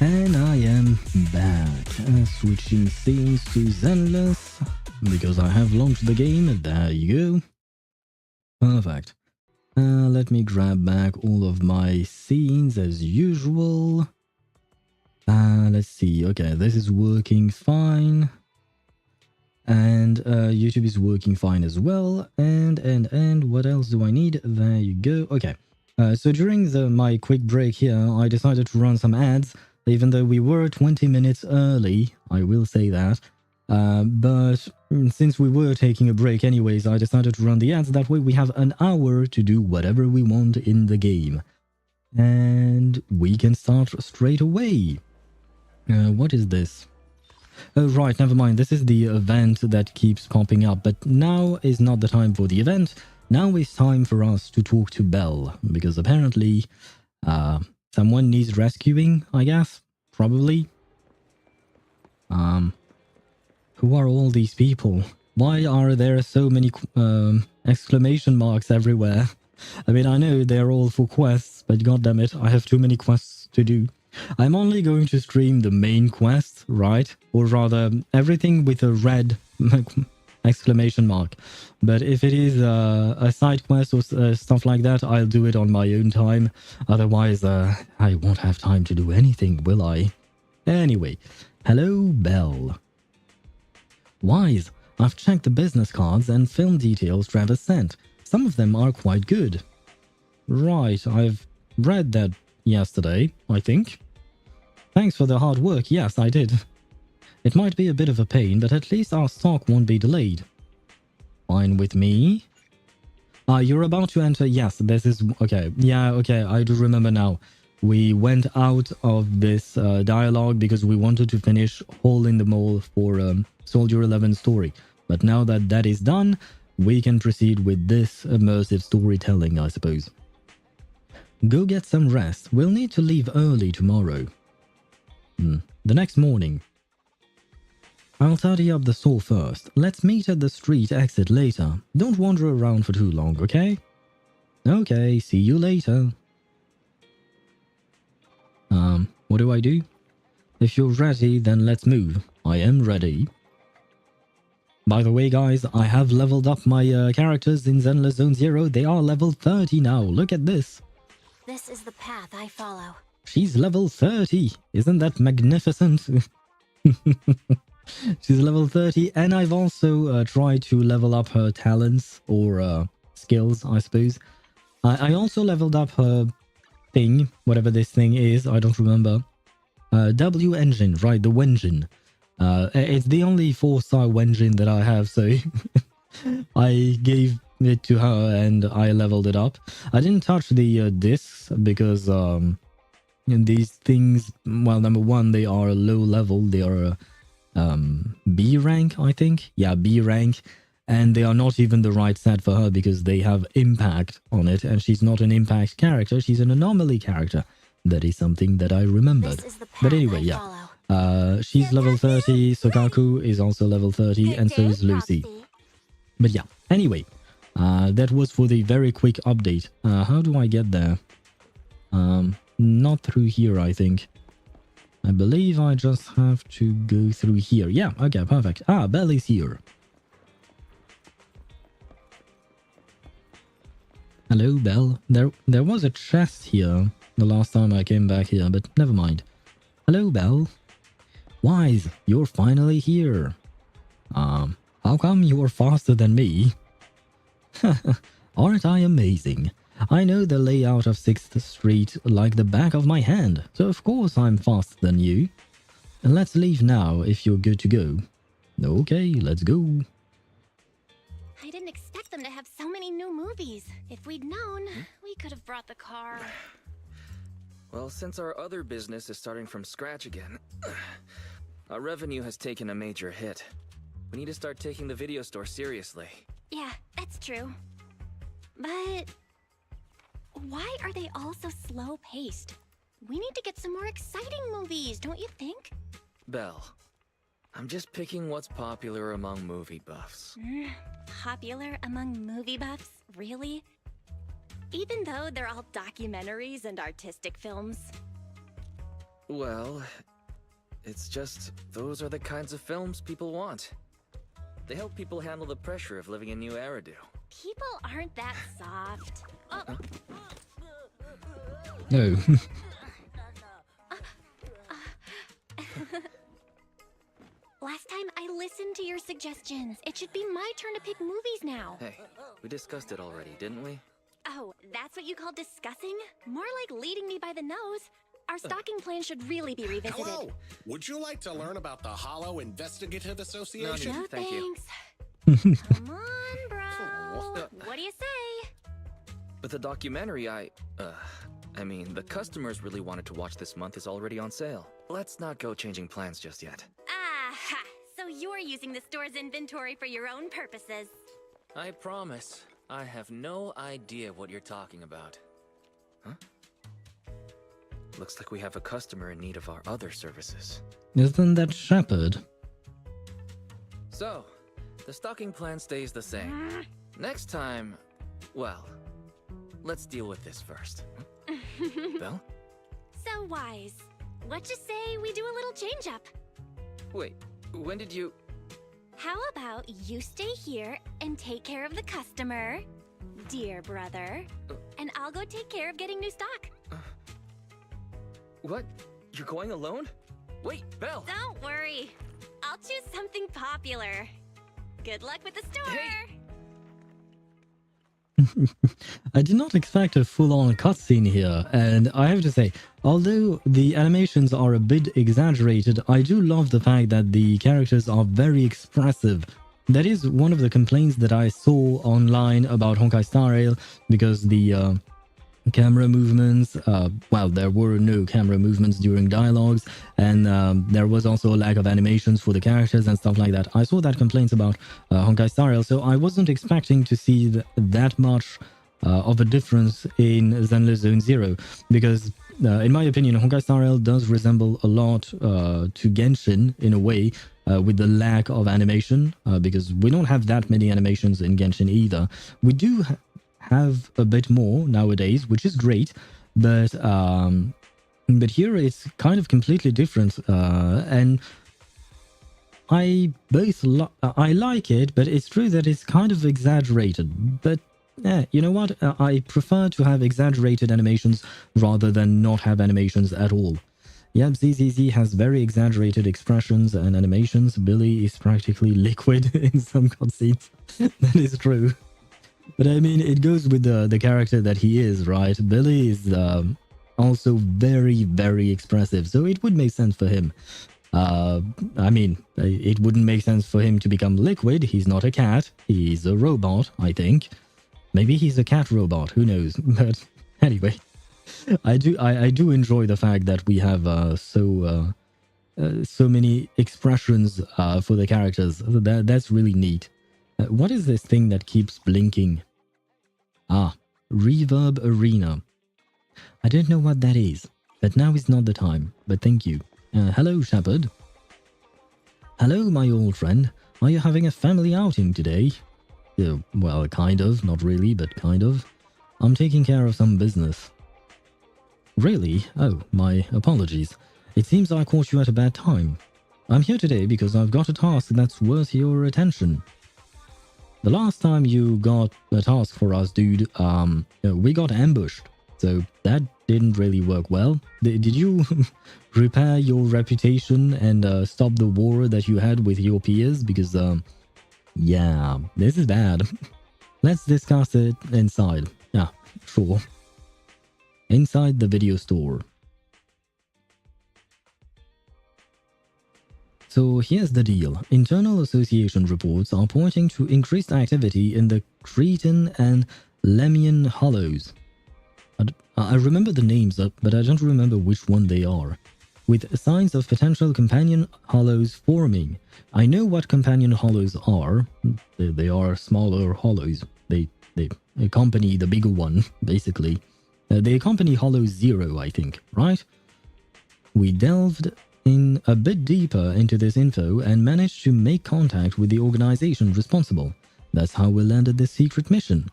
And I am back, switching scenes to Zenless, because I have launched the game. There you go. Perfect. Let me grab back all of my scenes as usual. Let's see. Okay, this is working fine. And YouTube is working fine as well. And what else do I need? There you go. Okay. So during my quick break here, I decided to run some ads, even though we were 20 minutes early. I will say that. But since we were taking a break anyways, I decided to run the ads. That way we have an hour to do whatever we want in the game. And we can start straight away. What is this? Oh, right, never mind. This is the event that keeps popping up. But now is not the time for the event. Now is time for us to talk to Belle. Because apparently, someone needs rescuing, I guess. Probably. Who are all these people? Why are there so many exclamation marks everywhere? I mean, I know they're all for quests, but goddammit, I have too many quests to do. I'm only going to stream the main quest, right? Or rather, everything with a red exclamation mark. But if it is a side quest or stuff like that, I'll do it on my own time. Otherwise, I won't have time to do anything, will I? Anyway, hello, Belle. Wise, I've checked the business cards and film details Travis sent. Some of them are quite good. Right, I've read that yesterday, I think. Thanks for the hard work. Yes, I did. It might be a bit of a pain, but at least our stock won't be delayed. Fine with me. You're about to enter. Yes, this is... Okay, yeah, okay, I do remember now. We went out of this dialogue because we wanted to finish Hole in the Mole for Soldier 11 story. But now that that is done, we can proceed with this immersive storytelling, I suppose. Go get some rest. We'll need to leave early tomorrow. The next morning. I'll tidy up the store first. Let's meet at the street exit later. Don't wander around for too long, okay? Okay, see you later. What do I do? If you're ready, then let's move. I am ready. By the way, guys, I have leveled up my characters in Zenless Zone Zero. They are level 30 now. Look at this. This is the path I follow. She's level 30. Isn't that magnificent? She's level 30, and I've also tried to level up her talents or skills, I suppose. I also leveled up her thing, whatever this thing is, I don't remember. W engine, right, the Wenjin. It's the only 4-star Wenjin that I have, so I gave it to her and I leveled it up. I didn't touch the discs because these things, well, number one, they are low level. They are B rank, I think. Yeah, B rank. And they are not even the right set for her because they have impact on it. And she's not an impact character. She's an anomaly character. That is something that I remembered. But anyway, yeah. She's level 30. Sokaku is also level 30. And so is Lucy. But yeah, anyway. That was for the very quick update. How do I get there? Not through here, I think. I believe I just have to go through here. Yeah, okay, perfect. Belle is here. Hello, Belle. There was a chest here the last time I came back here, but never mind. Hello, Belle. Wise, you're finally here. How come you're faster than me? Aren't I amazing? I know the layout of 6th Street like the back of my hand, so of course I'm faster than you. And let's leave now if you're good to go. Okay, let's go. I didn't expect them to have so many new movies. If we'd known, we could have brought the car. Well, since our other business is starting from scratch again, our revenue has taken a major hit. We need to start taking the video store seriously. Yeah, that's true. But why are they all so slow-paced? We need to get some more exciting movies, don't you think? Belle, I'm just picking what's popular among movie buffs. Popular among movie buffs? Really? Even though they're all documentaries and artistic films? Well, it's just those are the kinds of films people want. They help people handle the pressure of living in New Eridu. People aren't that soft. Oh. No. Last time I listened to your suggestions. It should be my turn to pick movies now. Hey, we discussed it already, didn't we? Oh, that's what you call discussing? More like leading me by the nose. Our stocking plan should really be revisited. Hello! Would you like to learn about the Hollow Investigative Association? No, Thank you. thanks. Come on, bro. What do you say? But the documentary I mean, the customers really wanted to watch this month is already on sale. Let's not go changing plans just yet. Aha! So you're using the store's inventory for your own purposes. I promise, I have no idea what you're talking about. Huh? Looks like we have a customer in need of our other services. Isn't that Shepard? So, the stocking plan stays the same. Next time, well, let's deal with this first. Belle? So Wise, what you say we do a little change up? Wait, when did you... How about you stay here and take care of the customer, dear brother, and I'll go take care of getting new stock. What? You're going alone? Wait, Belle! Don't worry. I'll choose something popular. Good luck with the store! Hey. I did not expect a full-on cutscene here, and I have to say, although the animations are a bit exaggerated, I do love the fact that the characters are very expressive. That is one of the complaints that I saw online about Honkai Star Rail, because the camera movements, well, there were no camera movements during dialogues, and there was also a lack of animations for the characters and stuff like that. I saw that complaints about Honkai Star Rail, so I wasn't expecting to see that much of a difference in Zenless Zone Zero, because in my opinion, Honkai Star Rail does resemble a lot to Genshin in a way, with the lack of animation, because we don't have that many animations in Genshin either. We do have a bit more nowadays, which is great, but here it's kind of completely different, and I like it, but it's true that it's kind of exaggerated. But yeah, you know what? I prefer to have exaggerated animations rather than not have animations at all. Yep, ZZZ has very exaggerated expressions and animations. Billy is practically liquid in some cutscenes. That is true. But I mean, it goes with the character that he is, right? Billy is also very, very expressive, so it would make sense for him. I mean, it wouldn't make sense for him to become liquid. He's not a cat. He's a robot, I think. Maybe he's a cat robot, who knows? But anyway, I do enjoy the fact that we have so many expressions for the characters. That's really neat. What is this thing that keeps blinking? Ah, Reverb Arena. I don't know what that is, but now is not the time. But thank you. Hello, Shepard. Hello, my old friend. Are you having a family outing today? Well, kind of. Not really, but kind of. I'm taking care of some business. Really? Oh, my apologies. It seems I caught you at a bad time. I'm here today because I've got a task that's worth your attention. The last time you got a task for us, dude, we got ambushed. So that didn't really work well. Did you repair your reputation and stop the war that you had with your peers? Because, yeah, this is bad. Let's discuss it inside. Yeah, sure. Inside the video store. So here's the deal. Internal association reports are pointing to increased activity in the Cretan and Lemnian hollows. I remember the names, but I don't remember which one they are. With signs of potential companion hollows forming. I know what companion hollows are. They are smaller hollows. They accompany the bigger one, basically. They accompany Hollow Zero, I think, right? We delved in a bit deeper into this info and managed to make contact with the organization responsible. That's how we landed this secret mission.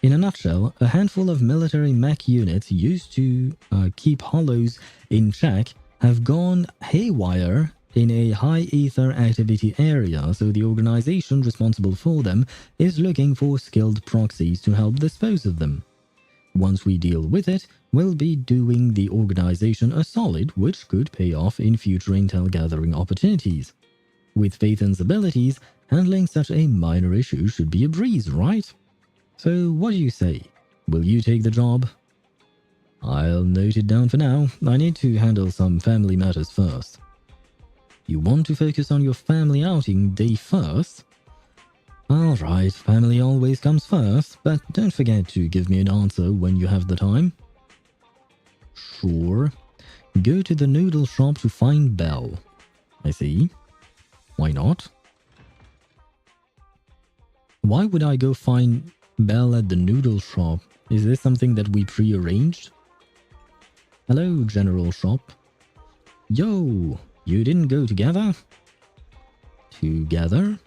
In a nutshell, a handful of military mech units used to keep hollows in check have gone haywire in a high ether activity area, so the organization responsible for them is looking for skilled proxies to help dispose of them. Once we deal with it, we'll be doing the organization a solid, which could pay off in future intel gathering opportunities. With Phaethon's abilities, handling such a minor issue should be a breeze, right? So what do you say? Will you take the job? I'll note it down for now. I need to handle some family matters first. You want to focus on your family outing day first? Alright, family always comes first, but don't forget to give me an answer when you have the time. Sure. Go to the noodle shop to find Belle. I see. Why not? Why would I go find Belle at the noodle shop? Is this something that we pre-arranged? Hello, General Shop. Yo, you didn't go together? Together?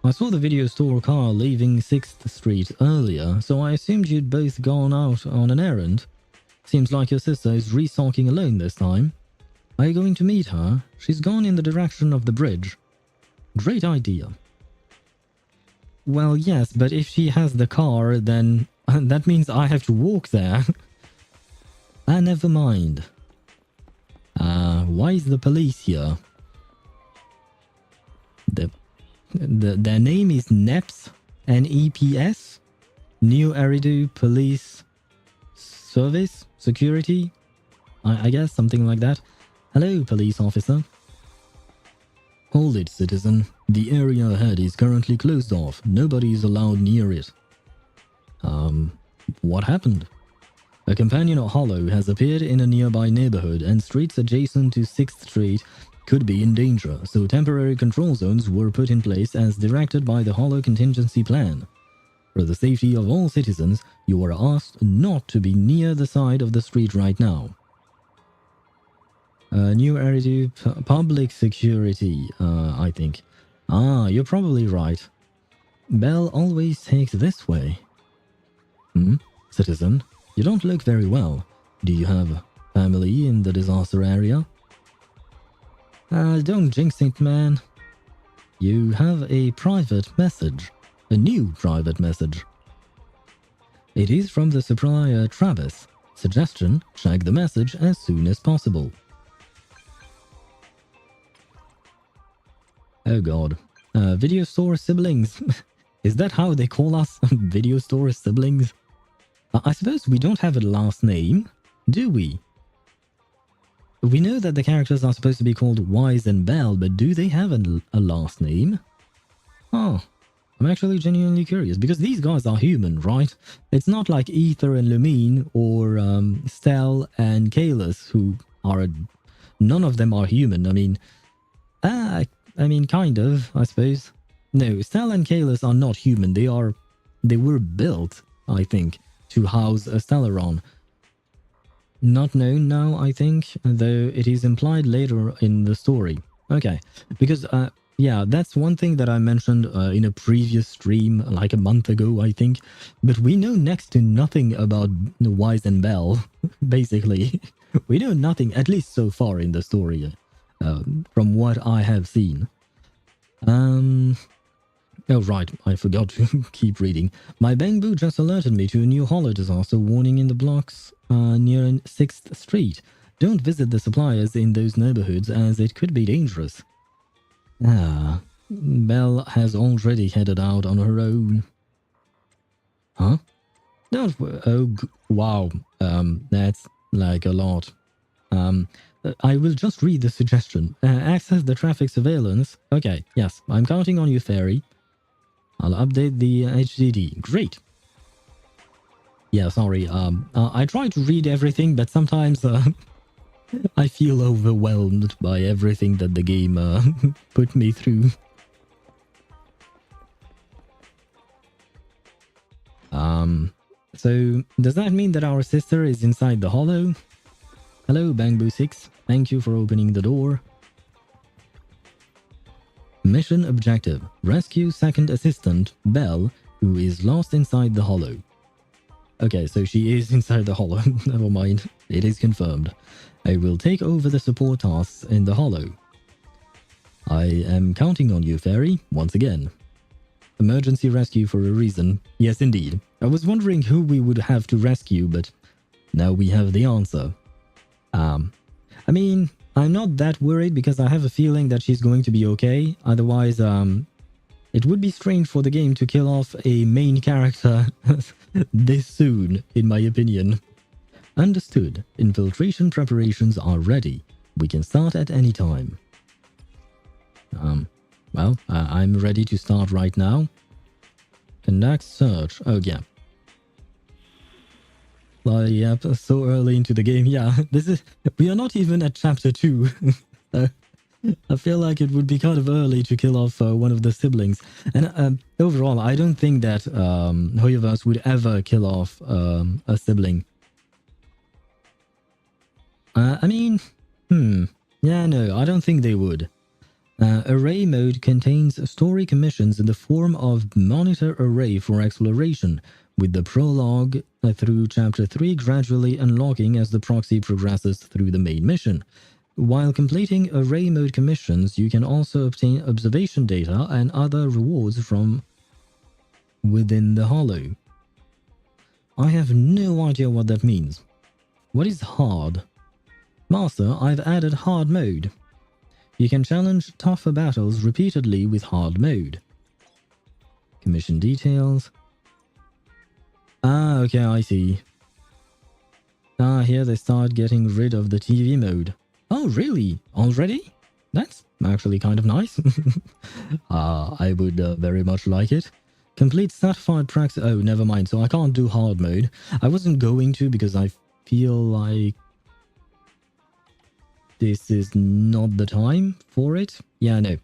I saw the video store car leaving 6th Street earlier, so I assumed you'd both gone out on an errand. Seems like your sister is restocking alone this time. Are you going to meet her? She's gone in the direction of the bridge. Great idea. Well, yes, but if she has the car, then that means I have to walk there. Never mind. Why is the police here? Their name is NEPS, N-E-P-S? New Eridu Police Service? Security? I guess, something like that. Hello, police officer. Hold it, citizen. The area ahead is currently closed off. Nobody is allowed near it. What happened? A companion hollow has appeared in a nearby neighborhood, and streets adjacent to 6th Street could be in danger, so temporary control zones were put in place as directed by the hollow contingency plan. For the safety of all citizens, you are asked not to be near the side of the street right now. New Eridu Public Security, I think. You're probably right. Belle always takes this way. Citizen, you don't look very well. Do you have family in the disaster area? Don't jinx it, man. You have a private message. A new private message. It is from the supplier Travis. Suggestion, check the message as soon as possible. Oh god. Video store siblings. Is that how they call us? Video store siblings? I suppose we don't have a last name, do we? We know that the characters are supposed to be called Wise and Belle, but do they have a last name? Oh, I'm actually genuinely curious, because these guys are human, right? It's not like Ether and Lumine, or Stel and Kalis, who are... None of them are human, I mean, kind of, I suppose. No, Stel and Kalis are not human, they were built, I think, to house a Stellaron. Not known now, I think, though it is implied later in the story. Okay, because, yeah, that's one thing that I mentioned in a previous stream, like a month ago, I think. But we know next to nothing about Wise and Belle, basically. We know nothing, at least so far in the story, from what I have seen. Oh, right, I forgot to keep reading. My Bangbu just alerted me to a new hollow disaster warning in the blocks near 6th Street. Don't visit the suppliers in those neighborhoods as it could be dangerous. Belle has already headed out on her own. Huh? Wow. That's like a lot. I will just read the suggestion. Access the traffic surveillance. Okay, yes, I'm counting on you, Fairy. I'll update the HDD. Great. Yeah, sorry. I try to read everything, but sometimes I feel overwhelmed by everything that the game put me through. So does that mean that our sister is inside the hollow? Hello, Bangbu6. Thank you for opening the door. Mission objective. Rescue second assistant, Belle, who is lost inside the hollow. Okay, so she is inside the hollow. Never mind. It is confirmed. I will take over the support tasks in the hollow. I am counting on you, Fairy, once again. Emergency rescue for a reason. Yes, indeed. I was wondering who we would have to rescue, but now we have the answer. I mean, I'm not that worried because I have a feeling that she's going to be okay. Otherwise, it would be strange for the game to kill off a main character this soon, in my opinion. Understood. Infiltration preparations are ready. We can start at any time. Well, I'm ready to start right now. Conduct search. Oh, yeah. Yep, so early into the game. Yeah, we are not even at chapter 2. So I feel like it would be kind of early to kill off one of the siblings. And overall, I don't think that HoYoVerse would ever kill off a sibling. I mean, yeah, no, I don't think they would. Array mode contains story commissions in the form of monitor array for exploration, with the prologue through chapter 3 gradually unlocking as the proxy progresses through the main mission. While completing array mode commissions, you can also obtain observation data and other rewards from within the hollow. I have no idea what that means. What is hard? Master, I've added hard mode. You can challenge tougher battles repeatedly with hard mode. Commission details. Ah, okay, I see. Ah, here they start getting rid of the TV mode. Oh, really? Already? That's actually kind of nice. I would very much like it. Complete certified Proxy. Oh, never mind. So I can't do hard mode. I wasn't going to because I feel like this is not the time for it. Yeah, no.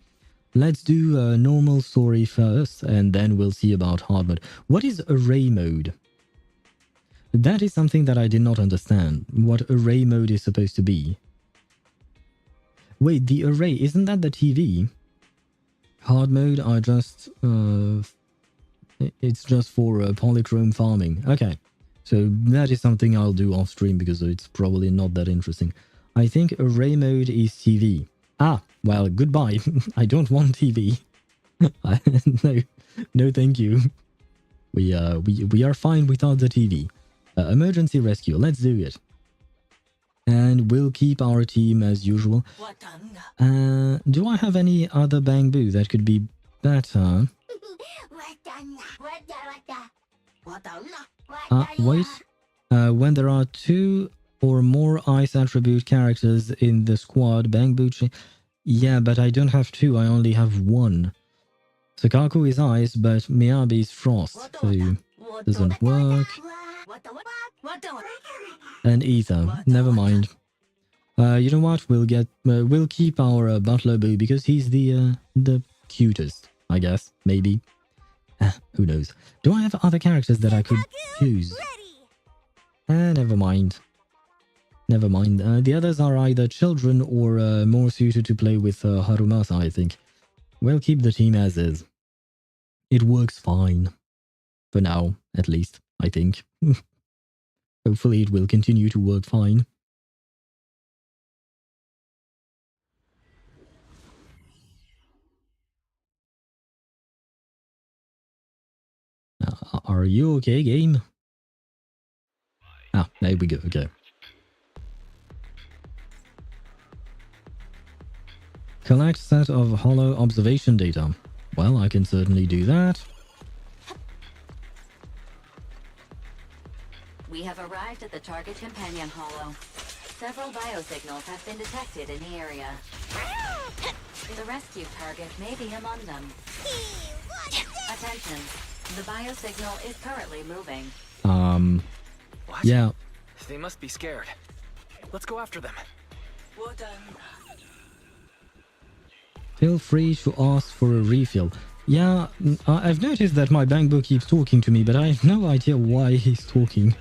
Let's do normal story first, and then we'll see about hard mode. What is array mode? That is something that I did not understand. What array mode is supposed to be. Wait, the array, isn't that the TV? Hard mode are just... it's just for polychrome farming. Okay. So that is something I'll do off stream because it's probably not that interesting. I think array mode is TV. Ah, well, goodbye. I don't want TV. No, thank you. We are fine without the TV. Emergency rescue. Let's do it. And we'll keep our team as usual. Do I have any other bamboo that could be better? Wait. When there are 2 or more ice attribute characters in the squad, bamboo yeah, but I don't have 2, I only have 1. Sakaku is ice, but Miyabi is frost, so doesn't work. And ether, never mind. You know what? We'll keep our butler boo because he's the cutest, I guess. Maybe. Who knows? Do I have other characters that I could choose? Never mind. Never mind. The others are either children or more suited to play with Harumasa, I think. We'll keep the team as is. It works fine. For now, at least, I think. Hopefully it will continue to work fine. Are you okay, game? Ah, there we go, okay. Collect set of hollow observation data. Well, I can certainly do that. We have arrived at the target companion hollow. Several biosignals have been detected in the area. The rescue target may be among them. Attention. The biosignal is currently moving. What? Yeah. They must be scared. Let's go after them. Feel free to ask for a refill. Yeah, I've noticed that my bamboo keeps talking to me, but I have no idea why he's talking.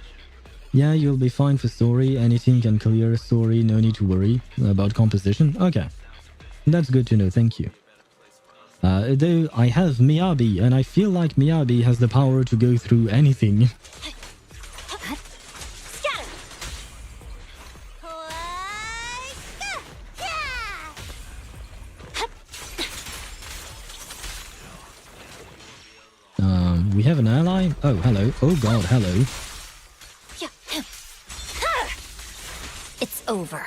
Yeah, you'll be fine for story. Anything can clear a story. No need to worry about composition. Okay. That's good to know. Thank you. Though I have Miyabi, and I feel like Miyabi has the power to go through anything. We have an ally? Oh, hello. Oh god, hello. It's over.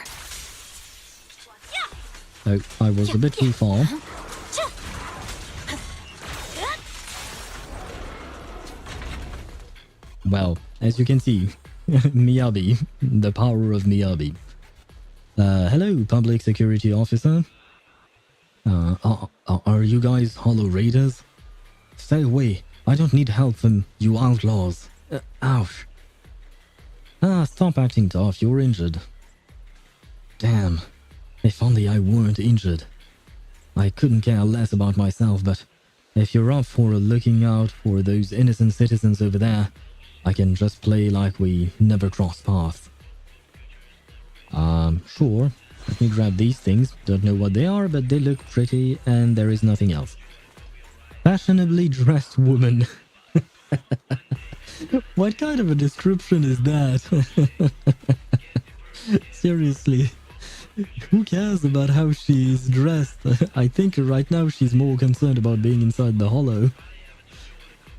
Oh, I was a bit too far. Well, as you can see, Miyabi, the power of Miyabi. Hello, public security officer. Are you guys Hollow Raiders? Stay away. I don't need help from you outlaws. Ouch. Stop acting tough. You're injured. Damn. If only I weren't injured. I couldn't care less about myself, but if you're up for looking out for those innocent citizens over there, I can just play like we never crossed paths. Sure. Let me grab these things. Don't know what they are, but they look pretty, and there is nothing else. Fashionably dressed woman. What kind of a description is that? Seriously. Who cares about how she's dressed? I think right now she's more concerned about being inside the hollow.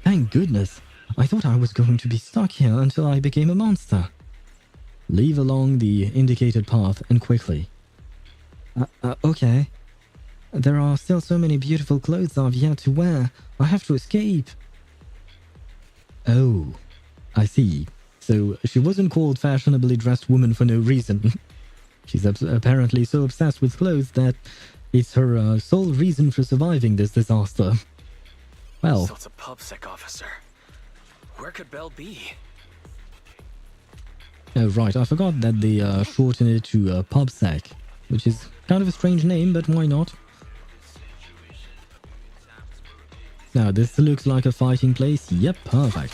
Thank goodness. I thought I was going to be stuck here until I became a monster. Leave along the indicated path and quickly. Okay. There are still so many beautiful clothes I've yet to wear. I have to escape. Oh, I see. So she wasn't called fashionably dressed woman for no reason. She's apparently so obsessed with clothes that it's her sole reason for surviving this disaster. Well... So it's a PubSec officer. Where could Belle be? Oh, right. I forgot that they shortened it to PubSec, which is kind of a strange name, but why not? Now, this looks like a fighting place. Yep, perfect.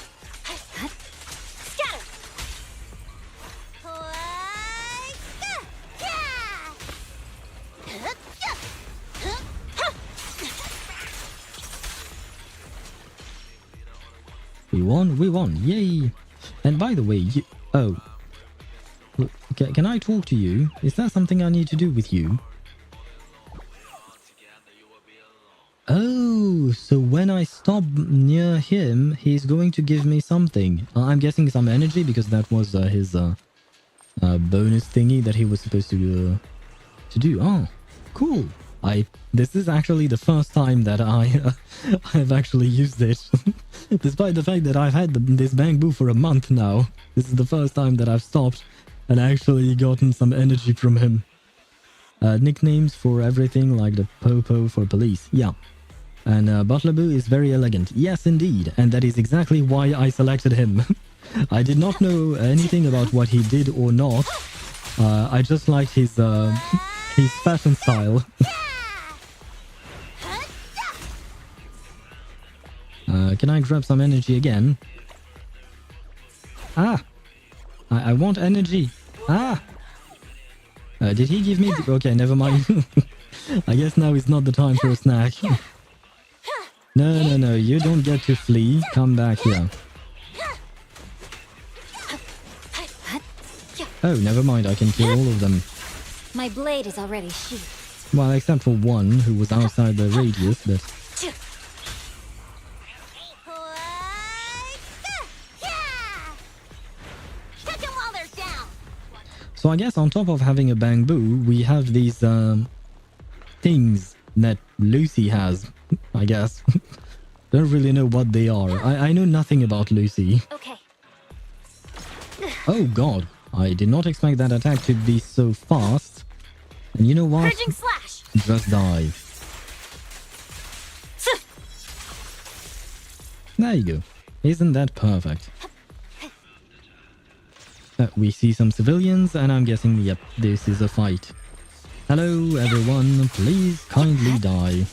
We won, yay! And by the way, you... Oh. Can I talk to you? Is that something I need to do with you? Oh, so when I stop near him, he's going to give me something. I'm guessing some energy, because that was his bonus thingy that he was supposed to do. Oh, cool. This is actually the first time that I've actually used it. Despite the fact that I've had this bamboo for a month now. This is the first time that I've stopped and actually gotten some energy from him. Nicknames for everything, like the Popo for police. Yeah. And Butlaboo is very elegant. Yes, indeed. And that is exactly why I selected him. I did not know anything about what he did or not. I just liked his fashion style. Can I grab some energy again? Ah! I want energy. Ah! Did he give me... Okay, never mind. I guess now is not the time for a snack. No, you don't get to flee. Come back here. Oh, never mind. I can kill all of them. My blade is already sheathed. Well, except for one who was outside the radius, but... So I guess on top of having a bamboo, we have these things that Lucy has, I guess. Don't really know what they are. I know nothing about Lucy. Okay. Oh god, I did not expect that attack to be so fast. And you know what? Purging slash. Just die. There you go. Isn't that perfect? We see some civilians, and I'm guessing, yep, this is a fight. Hello, everyone. Please kindly die.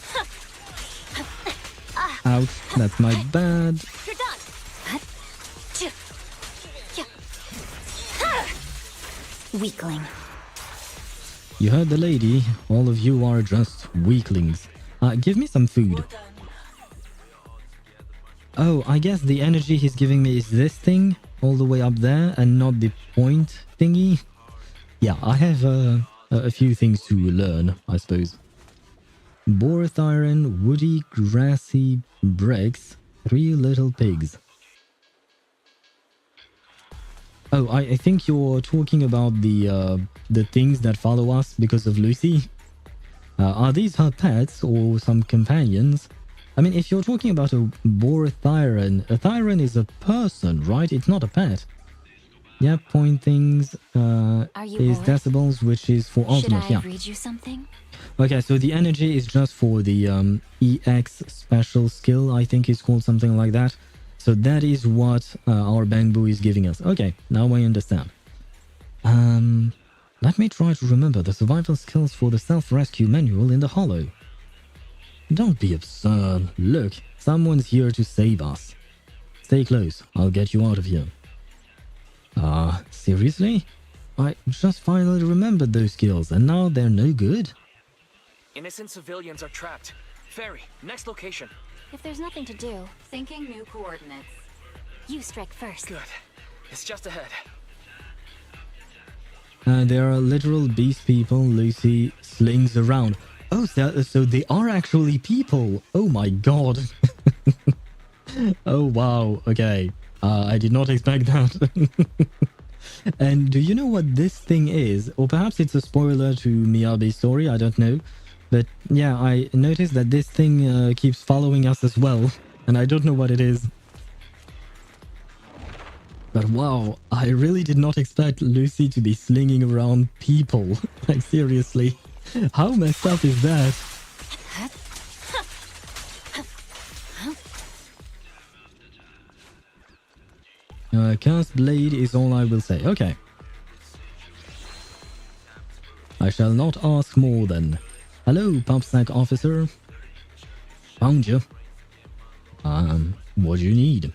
Ouch, that's my bad. You're done. Weakling. You heard the lady. All of you are just weaklings. Give me some food. Oh, I guess the energy he's giving me is this thing all the way up there and not the point thingy. Yeah, I have a few things to learn, I suppose. Borth iron, woody, grassy bricks, 3 little pigs. Oh, I think you're talking about the things that follow us because of Lucy. Are these her pets or some companions? I mean, if you're talking about a Borthyron, a Thyron is a person, right? It's not a pet. Yeah, point things is bored? decibels, which is for ultimate. Should I Yeah. read you something? Okay, so the energy is just for the EX special skill, I think it's called something like that. So that is what our Bangbu is giving us. Okay, now I understand. Let me try to remember the survival skills for the self-rescue manual in the hollow. Don't be absurd. Look, someone's here to save us. Stay close, I'll get you out of here. Seriously? I just finally remembered those skills and now they're no good? Innocent civilians are trapped. Ferry, next location. If there's nothing to do, Thinking new coordinates. you strike first. Good. It's just ahead. There are literal beast people Lucy slings around. Oh, so they are actually people. Oh my god. Oh wow, okay. I did not expect that. And do you know what this thing is? Or perhaps it's a spoiler to Miyabi's story, I don't know. But yeah, I noticed that this thing keeps following us as well. And I don't know what it is. But wow, I really did not expect Lucy to be slinging around people. Like seriously, how messed up is that? Cursed blade is all I will say. Okay. I shall not ask more then. Hello, Pubsack officer. Found you. What do you need?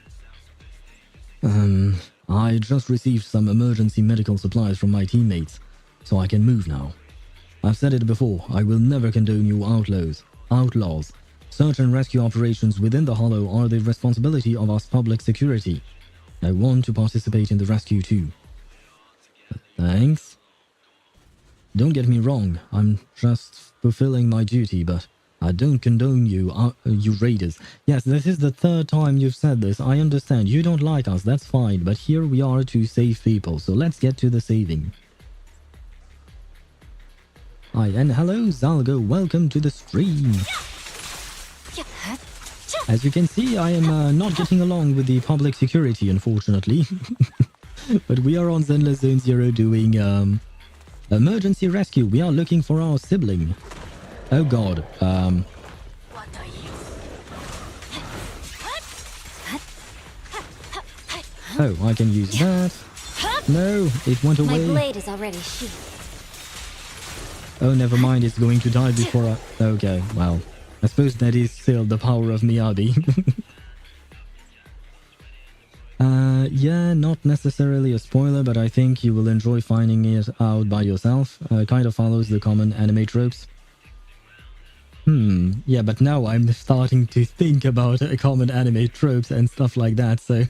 I just received some emergency medical supplies from my teammates, so I can move now. I've said it before, I will never condone you outlaws. Search and rescue operations within the Hollow are the responsibility of us public security. I want to participate in the rescue too. Thanks. Don't get me wrong, I'm just fulfilling my duty, but I don't condone you, you raiders. Yes, this is the 3rd time you've said this. I understand. You don't like us, that's fine. But here we are to save people, so let's get to the saving. Hi, and hello, Zalgo. Welcome to the stream. As you can see, I am not getting along with the public security, unfortunately. But we are on Zenless Zone Zero doing emergency rescue. We are looking for our sibling. Oh god, What are you? Oh, I can use that. No, it went My away. blade is already sheathed. Oh, never mind, it's going to die before I... Okay, well, I suppose that is still the power of Miyabi. Yeah, not necessarily a spoiler, but I think you will enjoy finding it out by yourself. Kind of follows the common anime tropes. Yeah, but now I'm starting to think about common anime tropes and stuff like that, so...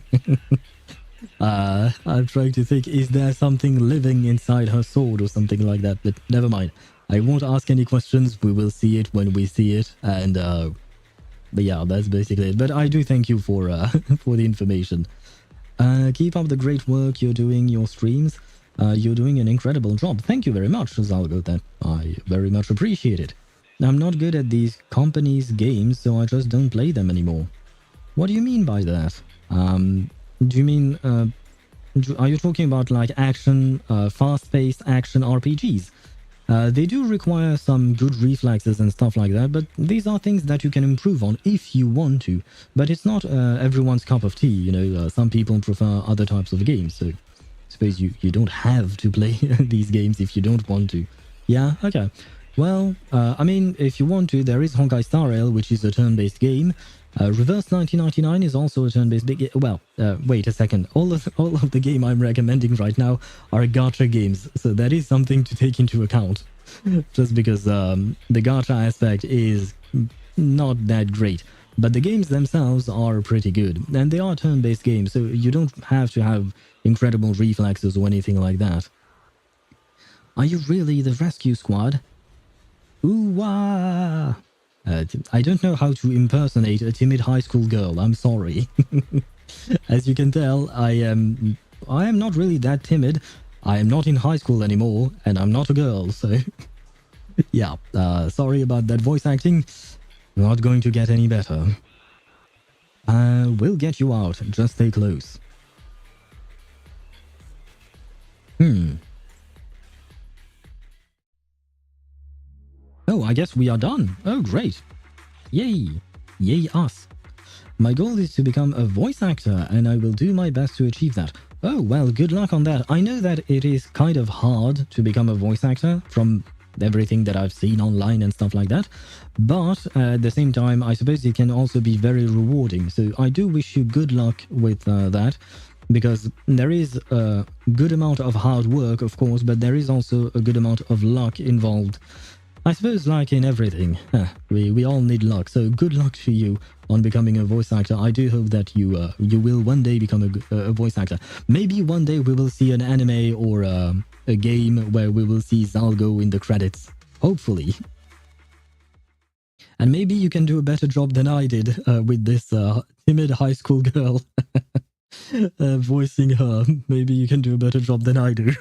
I'm trying to think, is there something living inside her sword or something like that? But never mind. I won't ask any questions, we will see it when we see it, and but yeah, that's basically it. But I do thank you for for the information. Keep up the great work you're doing, your streams. You're doing an incredible job. Thank you very much, Zalgo, that I very much appreciate it. I'm not good at these companies' games, so I just don't play them anymore. What do you mean by that? Do you mean, are you talking about like action, fast-paced action RPGs? They do require some good reflexes and stuff like that, but these are things that you can improve on if you want to. But it's not everyone's cup of tea, you know. Some people prefer other types of games, so I suppose you don't have to play these games if you don't want to. Yeah, okay. Well, I mean, if you want to, there is Honkai Star Rail, which is a turn-based game. Reverse 1999 is also a turn-based big... Well, wait a second. All of the game I'm recommending right now are gacha games, so that is something to take into account. Just because the gacha aspect is not that great. But the games themselves are pretty good, and they are turn-based games, so you don't have to have incredible reflexes or anything like that. Are you really the rescue squad? Ooh-wah! I don't know how to impersonate a timid high school girl, I'm sorry. As you can tell, I am not really that timid. I am not in high school anymore, and I'm not a girl, so... yeah, sorry about that voice acting. Not going to get any better. We'll get you out, just stay close. Oh, I guess we are done. Oh, great. Yay. Yay us. My goal is to become a voice actor, and I will do my best to achieve that. Oh, well, good luck on that. I know that it is kind of hard to become a voice actor from everything that I've seen online and stuff like that, but at the same time, I suppose it can also be very rewarding. So I do wish you good luck with that, because there is a good amount of hard work, of course, but there is also a good amount of luck involved. I suppose like in everything, we all need luck, so good luck to you on becoming a voice actor. I do hope that you will one day become a voice actor. Maybe one day we will see an anime or a game where we will see Zalgo in the credits. Hopefully. And maybe you can do a better job than I did with this timid high school girl voicing her. Maybe you can do a better job than I do.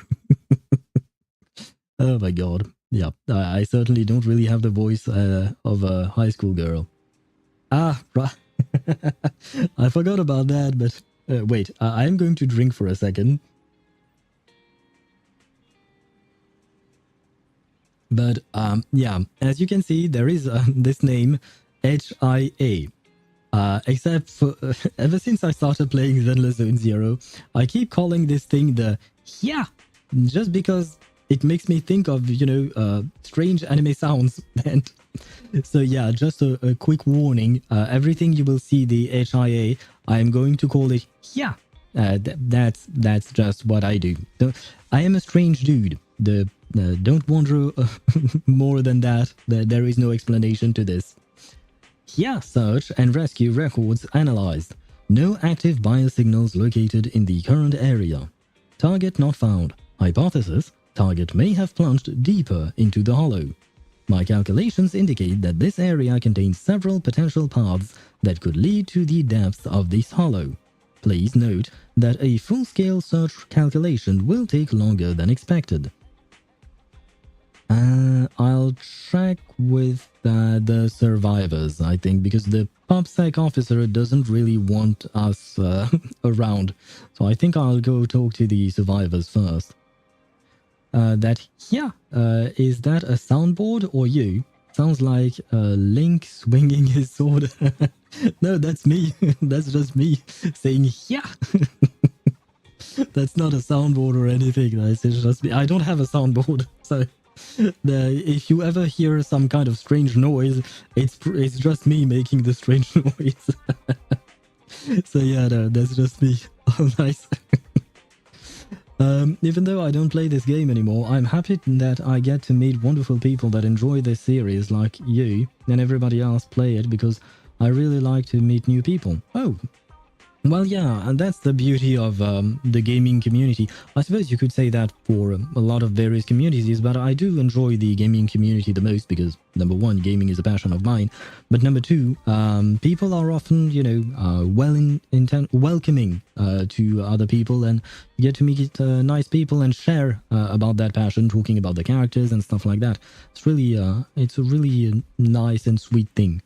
Oh my god. Yeah, I certainly don't really have the voice of a high school girl. Ah, right. I forgot about that, but wait, I'm going to drink for a second. But yeah, as you can see, there is this name, HIA. Except for, ever since I started playing Zenless Zone Zero, I keep calling this thing the HIA, just because it makes me think of, you know, strange anime sounds. And so yeah, just a quick warning. Everything you will see the HIA, I am going to call it HIA. That's just what I do. I am a strange dude. Don't wonder more than that. There is no explanation to this. HIA search and rescue records analyzed. No active biosignals located in the current area. Target not found. Hypothesis: target may have plunged deeper into the hollow. My calculations indicate that this area contains several potential paths that could lead to the depths of this hollow. Please note that a full-scale search calculation will take longer than expected. I'll check with the survivors, I think, because the PubSec officer doesn't really want us around. So I think I'll go talk to the survivors first. Is that a soundboard or you? Sounds like Link swinging his sword. No, that's me. That's just me saying yeah. That's not a soundboard or anything. That's just me. I don't have a soundboard, so if you ever hear some kind of strange noise, it's just me making the strange noise. So yeah, no, that's just me. Oh, nice. Even though I don't play this game anymore, I'm happy that I get to meet wonderful people that enjoy this series like you and everybody else play it, because I really like to meet new people. Oh, well, yeah, and that's the beauty of the gaming community. I suppose you could say that for a lot of various communities, but I do enjoy the gaming community the most because, number one, gaming is a passion of mine, but number two, people are often, you know, welcoming to other people, and you get to meet nice people and share about that passion, talking about the characters and stuff like that. It's really, it's a really nice and sweet thing.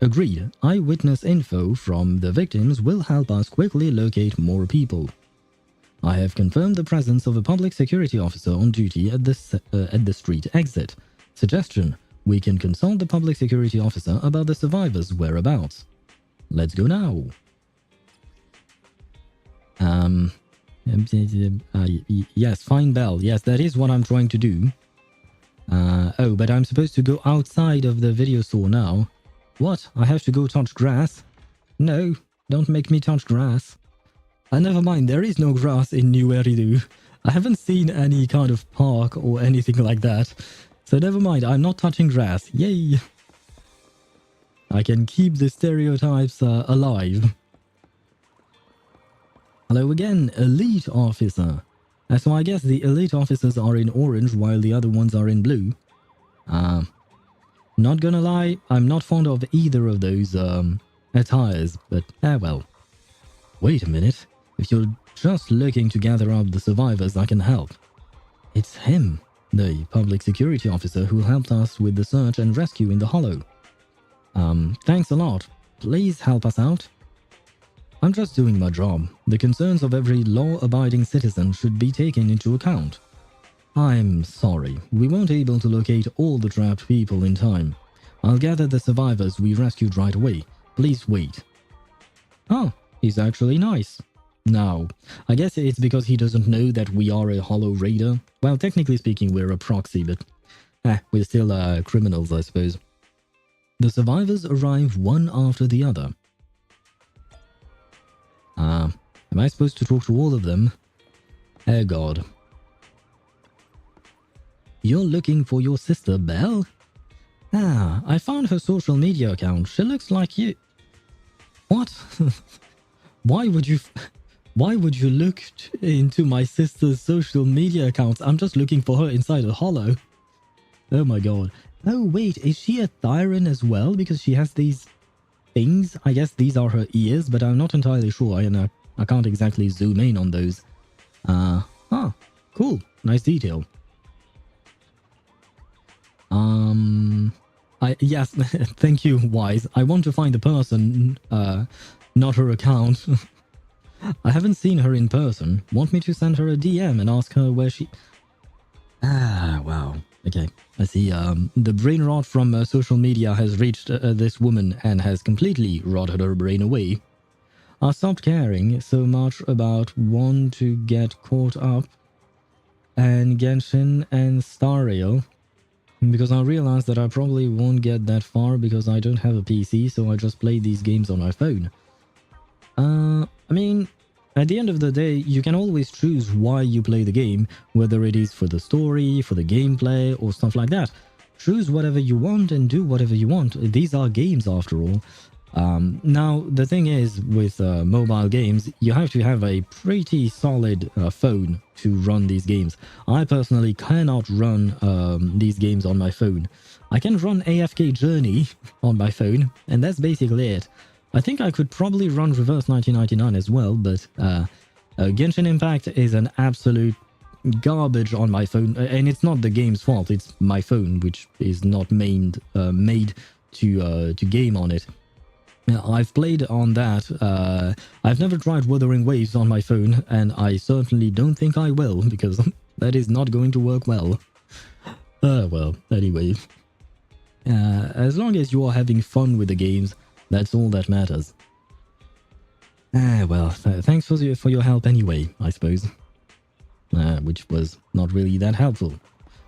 Agreed. Eyewitness info from the victims will help us quickly locate more people. I have confirmed the presence of a public security officer on duty at the street exit. Suggestion: we can consult the public security officer about the survivors' whereabouts. Let's go now. Yes, find Belle. Yes, that is what I'm trying to do. Oh, but I'm supposed to go outside of the video store now. What? I have to go touch grass? No, don't make me touch grass. Never mind, there is no grass in New Eridu. I haven't seen any kind of park or anything like that. So never mind, I'm not touching grass. Yay! I can keep the stereotypes alive. Hello again, elite officer. So I guess the elite officers are in orange while the other ones are in blue. Not gonna lie, I'm not fond of either of those attires, but well. Wait a minute. If you're just looking to gather up the survivors, I can help. It's him, the public security officer who helped us with the search and rescue in the Hollow. Thanks a lot. Please help us out. I'm just doing my job. The concerns of every law-abiding citizen should be taken into account. I'm sorry, we weren't able to locate all the trapped people in time. I'll gather the survivors we rescued right away. Please wait. Oh, he's actually nice. Now, I guess it's because he doesn't know that we are a Hollow Raider. Well, technically speaking, we're a proxy, but we're still criminals, I suppose. The survivors arrive one after the other. Am I supposed to talk to all of them? Oh god. You're looking for your sister, Belle? I found her social media account. She looks like you. What? Why would you look into my sister's social media accounts? I'm just looking for her inside a hollow. Oh my god. Oh wait, is she a Thyran as well? Because she has these things. I guess these are her ears, but I'm not entirely sure. I can't exactly zoom in on those. Cool. Nice detail. Yes, thank you, Wise. I want to find the person, not her account. I haven't seen her in person. Want me to send her a DM and ask her where she... wow. Okay, I see. The brain rot from social media has reached this woman and has completely rotted her brain away. I stopped caring so much about want to get caught up and Genshin and Star Rail because I realized that I probably won't get that far because I don't have a PC, so I just play these games on my phone. I mean, at the end of the day, you can always choose why you play the game, whether it is for the story, for the gameplay, or stuff like that. Choose whatever you want and do whatever you want. These are games after all. Now, the thing is, with mobile games, you have to have a pretty solid phone to run these games. I personally cannot run these games on my phone. I can run AFK Journey on my phone, and that's basically it. I think I could probably run Reverse 1999 as well, but Genshin Impact is an absolute garbage on my phone, and it's not the game's fault, it's my phone, which is not made to game on it. I've played on that. I've never tried Wuthering Waves on my phone, and I certainly don't think I will, because that is not going to work well. Well, anyway. As long as you are having fun with the games, that's all that matters. Well, thanks for your help anyway, I suppose. Which was not really that helpful.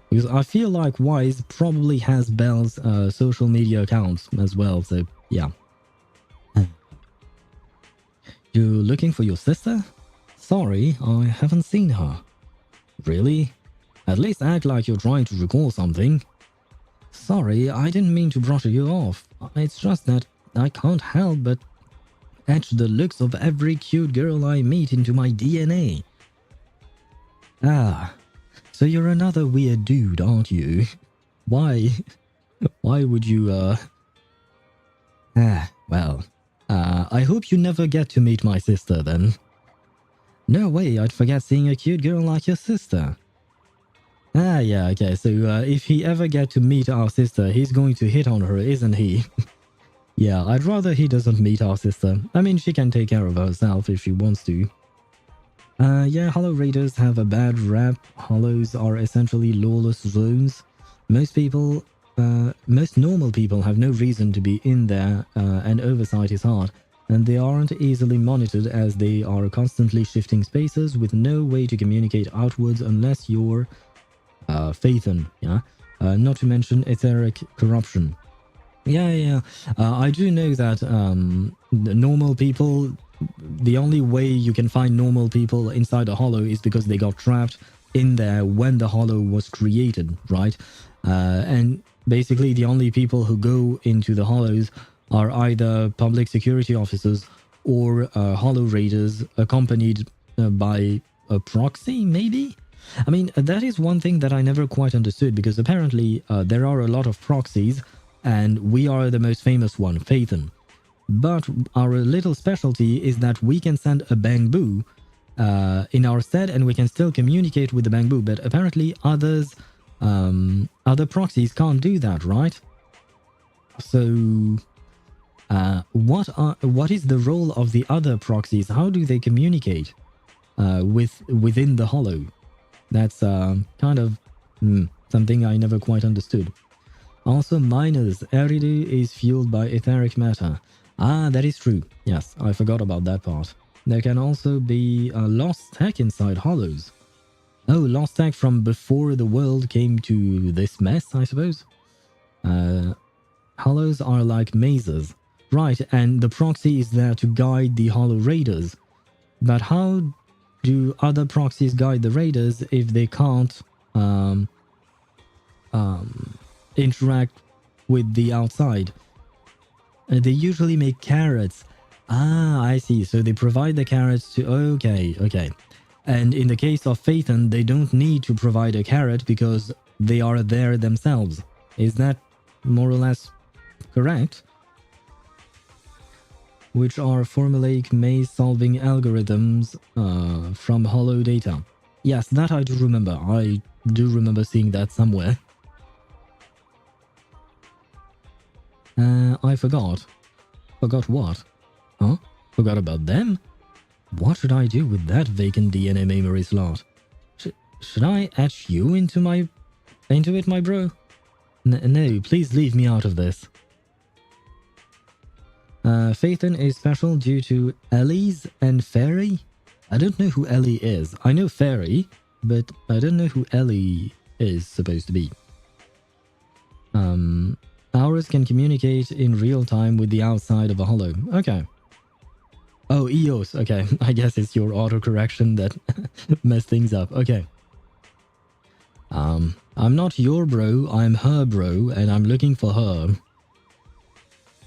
Because I feel like Wise probably has Belle's social media accounts as well, so yeah. You looking for your sister? Sorry, I haven't seen her. Really? At least act like you're trying to recall something. Sorry, I didn't mean to brush you off. It's just that I can't help but etch the looks of every cute girl I meet into my DNA. So you're another weird dude, aren't you? Why? Why would you, well, I hope you never get to meet my sister then. No way, I'd forget seeing a cute girl like your sister. Yeah, okay, so if he ever get to meet our sister, he's going to hit on her, isn't he? Yeah, I'd rather he doesn't meet our sister. I mean, she can take care of herself if she wants to. Yeah, Hollow Raiders have a bad rap. Hollows are essentially lawless zones. Most normal people have no reason to be in there, and oversight is hard. And they aren't easily monitored as they are constantly shifting spaces with no way to communicate outwards unless you're Phaethon, yeah? Not to mention etheric corruption. Yeah. I do know that the normal people, the only way you can find normal people inside a hollow is because they got trapped in there when the hollow was created, right? And basically the only people who go into the hollows are either public security officers or Hollow Raiders accompanied by a proxy, maybe? I mean, that is one thing that I never quite understood, because apparently there are a lot of proxies, and we are the most famous one, Phaethon. But our little specialty is that we can send a Bangbu in our stead, and we can still communicate with the Bangbu, but apparently others, other proxies can't do that, right? So, what is the role of the other proxies? How do they communicate within the Hollow? That's kind of something I never quite understood. Also, miners. Eridu is fueled by etheric matter. Ah, that is true. Yes, I forgot about that part. There can also be lost tech inside Hollows. Oh, lost tech from before the world came to this mess, I suppose. Hollows are like mazes. Right, and the proxy is there to guide the Hollow Raiders. But how do other proxies guide the Raiders if they can't interact with the outside? They usually make carrots. Ah, I see. So they provide the carrots to... Okay. And in the case of Phaethon, they don't need to provide a carrot because they are there themselves. Is that more or less correct? Which are formulaic maze-solving algorithms from Hollow data. Yes, that I do remember. I do remember seeing that somewhere. I forgot. Forgot what? Huh? Forgot about them? What should I do with that vacant DNA memory slot? Should I etch you into it, my bro? No, please leave me out of this. Phaethon is special due to Ellie's and Fairy? I don't know who Ellie is. I know Fairy, but I don't know who Ellie is supposed to be. Ours can communicate in real time with the outside of a Hollow. Okay. Oh, EOS. Okay, I guess it's your autocorrection that messed things up. Okay. I'm not your bro, I'm her bro, and I'm looking for her.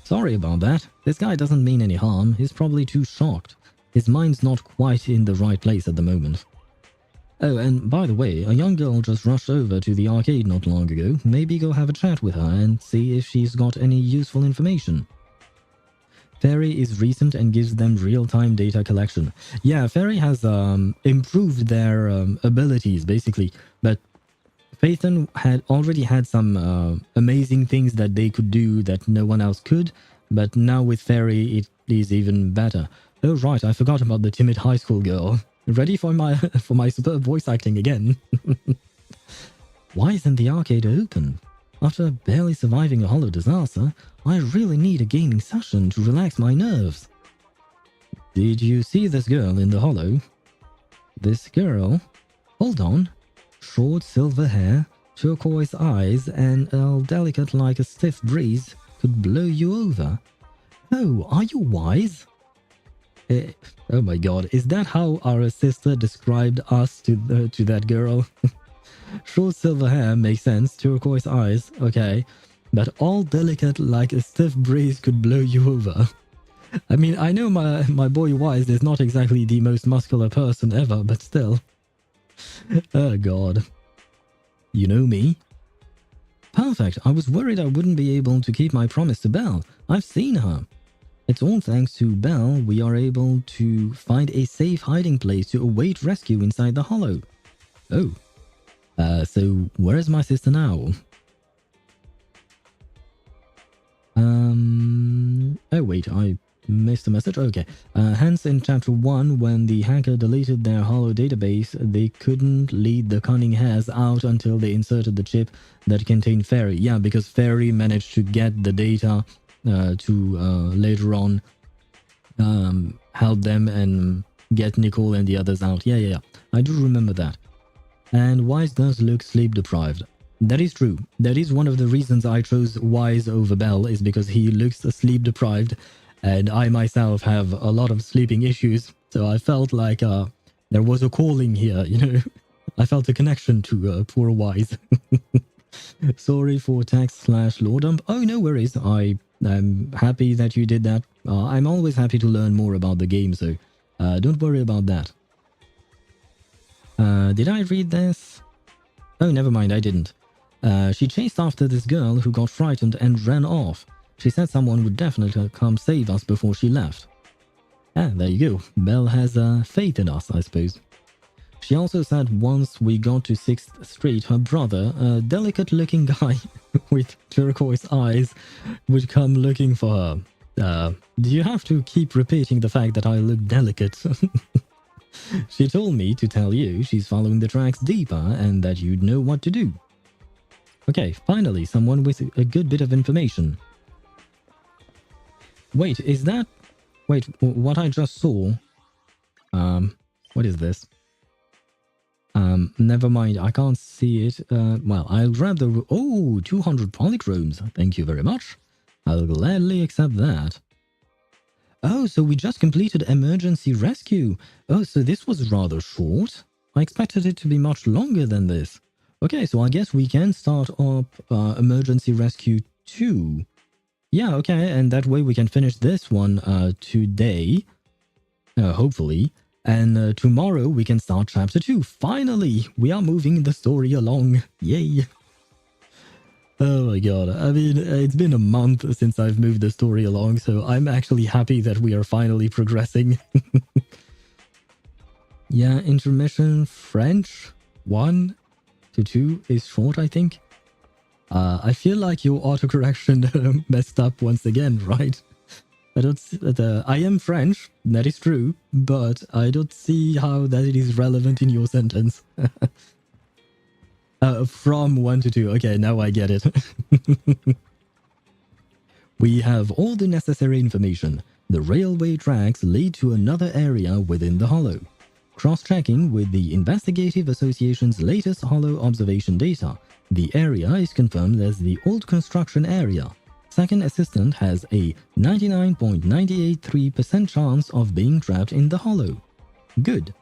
Sorry about that. This guy doesn't mean any harm. He's probably too shocked. His mind's not quite in the right place at the moment. Oh, and by the way, a young girl just rushed over to the arcade not long ago. Maybe go have a chat with her and see if she's got any useful information. Fairy is recent and gives them real-time data collection. Yeah, Fairy has improved their abilities, basically, but Phaethon had already had some amazing things that they could do that no one else could, but now with Fairy it is even better. Oh right, I forgot about the timid high school girl. Ready for my superb voice acting again. Why isn't the arcade open? After barely surviving a Hollow disaster, I really need a gaming session to relax my nerves. Did you see this girl in the Hollow? This girl? Hold on. Short silver hair, turquoise eyes, and delicate like a stiff breeze could blow you over. Oh, are you wise? Oh my god, is that how our sister described us to that girl? Short silver hair makes sense, turquoise eyes, okay. But all delicate like a stiff breeze could blow you over. I mean, I know my boy Wise is not exactly the most muscular person ever, but still. Oh god. You know me? Perfect, I was worried I wouldn't be able to keep my promise to Belle. I've seen her. It's all thanks to Belle we are able to find a safe hiding place to await rescue inside the Hollow. Oh. So where is my sister now? Oh wait, I missed a message. Okay. Hence in chapter 1, when the hacker deleted their Hollow database, they couldn't lead the cunning hares out until they inserted the chip that contained Fairy. Yeah, because Fairy managed to get the data to later on help them and get Nicole and the others out. Yeah. I do remember that. And Wise does look sleep-deprived. That is true. That is one of the reasons I chose Wise over Belle, is because he looks sleep-deprived, and I myself have a lot of sleeping issues, so I felt like there was a calling here, you know? I felt a connection to poor Wise. Sorry for text/lore dump. Oh, no worries. I'm happy that you did that. I'm always happy to learn more about the game, so don't worry about that. Did I read this? Oh, never mind, I didn't. She chased after this girl who got frightened and ran off. She said someone would definitely come save us before she left. Ah, there you go. Belle has faith in us, I suppose. She also said once we got to 6th Street, her brother, a delicate-looking guy with turquoise eyes, would come looking for her. Do you have to keep repeating the fact that I look delicate? She told me to tell you she's following the tracks deeper and that you'd know what to do. Okay, finally, someone with a good bit of information. Wait, is that... Wait, what I just saw... what is this? Never mind, I can't see it. Well, I'll grab the... Oh, 200 polychromes. Thank you very much. I'll gladly accept that. Oh, so we just completed emergency rescue. Oh, so this was rather short. I expected it to be much longer than this. Okay, so I guess we can start up emergency rescue 2. Yeah, okay, and that way we can finish this one today. Hopefully. And tomorrow we can start chapter 2. Finally, we are moving the story along. Yay. Oh my god, I mean, it's been a month since I've moved the story along, so I'm actually happy that we are finally progressing. Yeah, intermission French 1 to 2 is short, I think. I feel like your autocorrection messed up once again, right? I don't see that, I am French, that is true, but I don't see how that is relevant in your sentence. From 1 to 2. Okay, now I get it. We have all the necessary information. The railway tracks lead to another area within the hollow. Cross-checking with the Investigative Association's latest hollow observation data, the area is confirmed as the old construction area. Second assistant has a 99.983% chance of being trapped in the hollow. Good.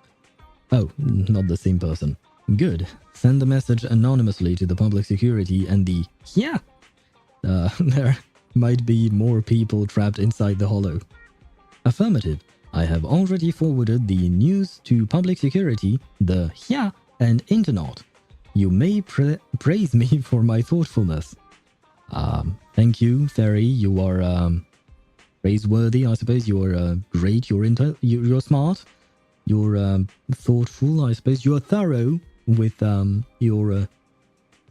Oh, not the same person. Good. Send the message anonymously to the public security and the... Yeah! There might be more people trapped inside the hollow. Affirmative. I have already forwarded the news to public security, the yeah, and internet. You may praise me for my thoughtfulness. Thank you, Fairy. You are praiseworthy, I suppose. You're great. You're smart. You're thoughtful, I suppose. You're thorough with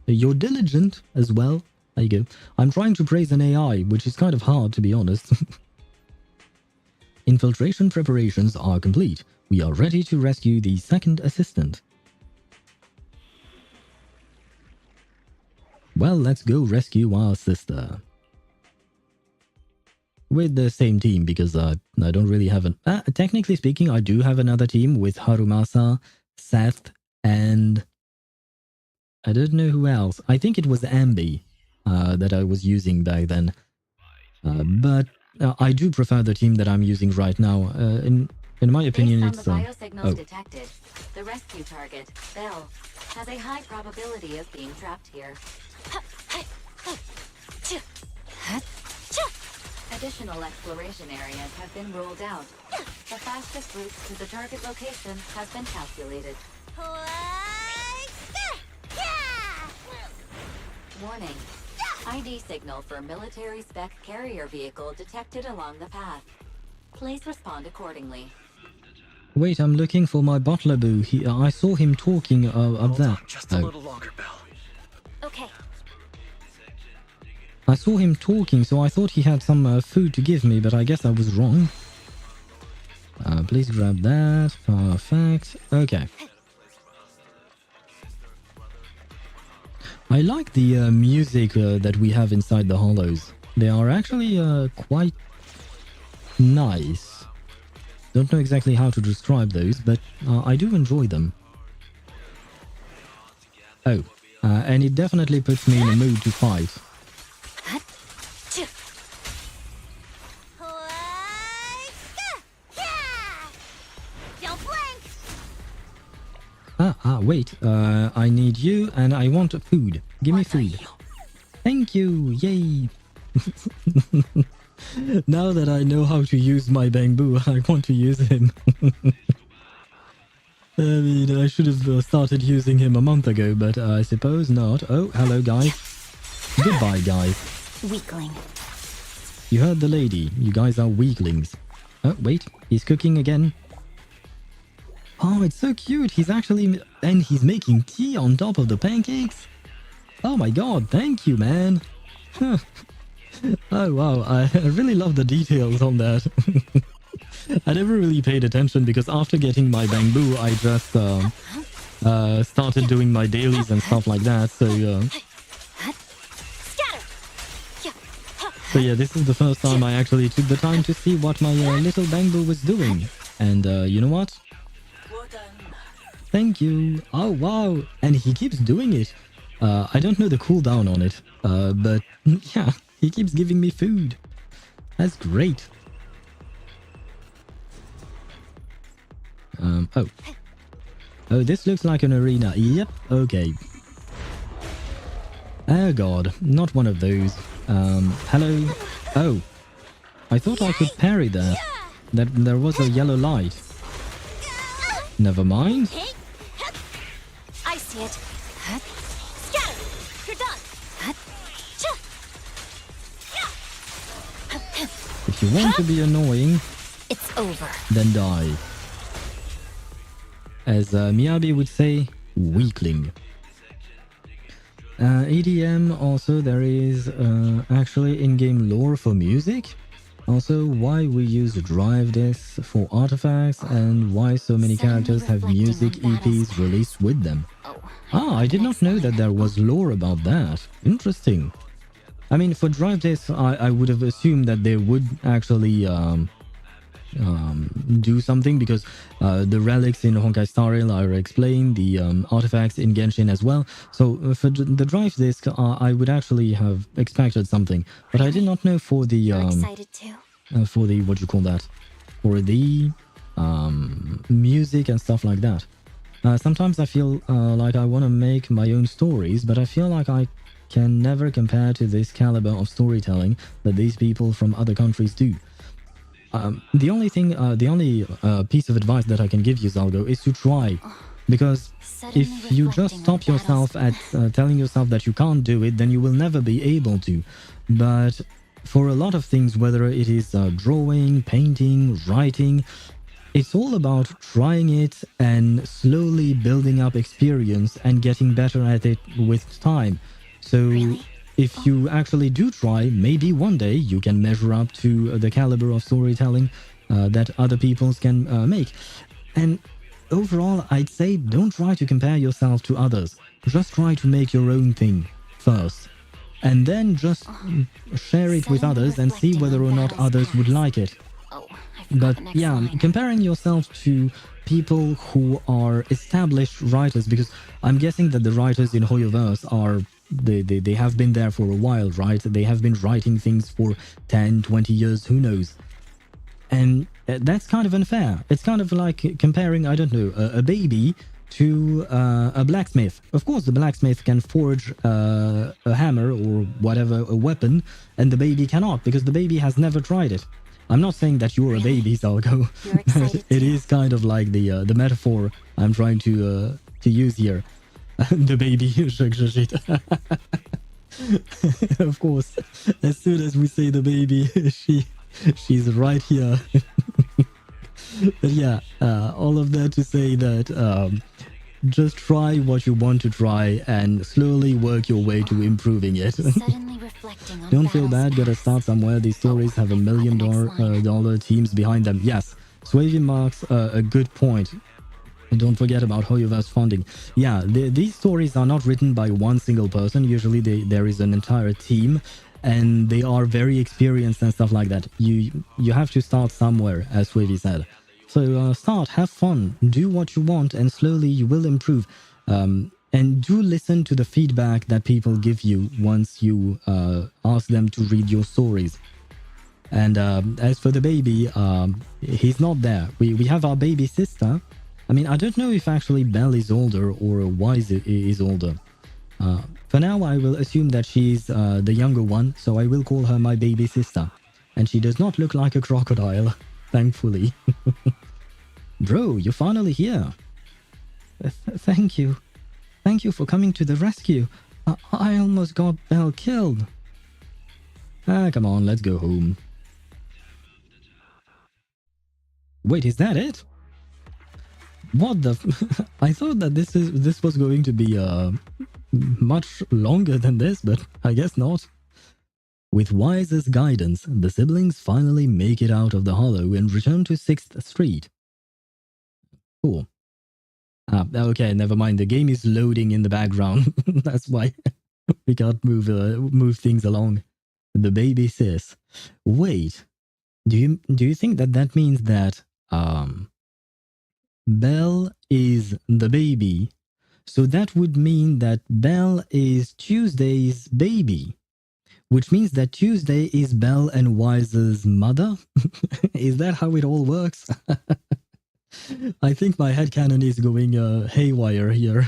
you're diligent as well. There you go. I'm trying to praise an AI, which is kind of hard, to be honest. Infiltration preparations are complete. We are ready to rescue the second assistant. Well, let's go rescue our sister. With the same team, because I don't really have an... technically speaking, I do have another team with Harumasa, Seth, and... I don't know who else. I think it was Ambi that I was using back then. But I do prefer the team that I'm using right now. In my opinion, Based on it's... the biosignals detected, the rescue target, Belle, has a high probability of being trapped here. Additional exploration areas have been ruled out. The fastest route to the target location has been calculated. Warning. ID signal for military spec carrier vehicle detected along the path. Please respond accordingly. Wait, I'm looking for my butler boo. I saw him talking up there. Just a little longer, Belle. Okay. I saw him talking, so I thought he had some food to give me, but I guess I was wrong. Please grab that. Perfect. Okay. I like the music that we have inside the hollows. They are actually quite nice. Don't know exactly how to describe those, but I do enjoy them. Oh, and it definitely puts me in a mood to fight. Wait, I need you and I want food. Give me food. Thank you! Yay! Now that I know how to use my bamboo, I want to use him. I mean, I should have started using him a month ago, but I suppose not. Oh, hello, guys. Goodbye, guys. Weakling. You heard the lady. You guys are weaklings. Oh, wait. He's cooking again. Oh, it's so cute. He's actually... And he's making tea on top of the pancakes. Oh my god, thank you, man. Oh, wow. I really love the details on that. I never really paid attention because after getting my bamboo, I just started doing my dailies and stuff like that. So yeah, this is the first time I actually took the time to see what my little bamboo was doing. And you know what? Thank you. Oh, wow. And he keeps doing it. I don't know the cooldown on it, but yeah, he keeps giving me food. That's great. Oh. Oh, this looks like an arena. Yep, okay. Oh god, not one of those. Hello? Oh. I thought I could parry that. There was a yellow light. Never mind. I see it. Scatter! You're done! If you want to be annoying, It's over. then die. As Miyabi would say, weakling. EDM, also there is actually in-game lore for music. Also why we use drive discs for artifacts and why so many characters have music EPs released with them. Ah, I did not know that there was lore about that. Interesting. I mean, for drive discs, I would have assumed that they would actually do something because the relics in Honkai Star Rail are explained, the artifacts in Genshin as well. So for the drive disc, I would actually have expected something, but I did not know for the Excited too. for the what you call that, for the music and stuff like that. Sometimes I feel like I want to make my own stories, but I feel like I can never compare to this caliber of storytelling that these people from other countries do. The only piece of advice that I can give you, Zalgo, is to try. Because if you just stop yourself at telling yourself that you can't do it, then you will never be able to. But for a lot of things, whether it is drawing, painting, writing, it's all about trying it and slowly building up experience and getting better at it with time. So if you actually do try, maybe one day you can measure up to the caliber of storytelling that other peoples can make. And overall, I'd say don't try to compare yourself to others. Just try to make your own thing first. And then just share it with others and see whether or not others would like it. But yeah, comparing yourself to people who are established writers, because I'm guessing that the writers in HoYoVerse are... They have been there for a while, right? They have been writing things for 10, 20 years, who knows? And that's kind of unfair. It's kind of like comparing, I don't know, a baby to a blacksmith. Of course, the blacksmith can forge a hammer or whatever, a weapon, and the baby cannot, because the baby has never tried it. I'm not saying that you're a baby, Zalgo. It is kind of like the metaphor I'm trying to use here. The baby, of course, as soon as we say the baby, she's right here. But yeah, all of that to say that just try what you want to try and slowly work your way to improving it. Don't feel bad, gotta start somewhere. These stories have $1 million teams behind them. Yes, Swavy marks a good point. And don't forget about HoYoVerse funding. Yeah, these stories are not written by one single person. Usually there is an entire team and they are very experienced and stuff like that. You have to start somewhere, as Swavy said. So start, have fun, do what you want, and slowly you will improve. And do listen to the feedback that people give you once you ask them to read your stories. And as for the baby, he's not there. We have our baby sister. I mean, I don't know if actually Belle is older or Wise is older. For now, I will assume that she's the younger one, so I will call her my baby sister. And she does not look like a crocodile, thankfully. Bro, you're finally here. Thank you. Thank you for coming to the rescue. I almost got Belle killed. Come on, let's go home. Wait, is that it? What the I thought that this was going to be much longer than this, but I guess not. With Wise's guidance, the siblings finally make it out of the hollow and return to 6th Street. Cool. Okay, never mind. The game is loading in the background. That's why we can't move things along. The baby sis. Wait, do you think that means that Belle is the baby? So that would mean that Belle is Tuesday's baby, which means that Tuesday is Belle and Wise's mother. Is that how it all works? I think my headcanon is going haywire here.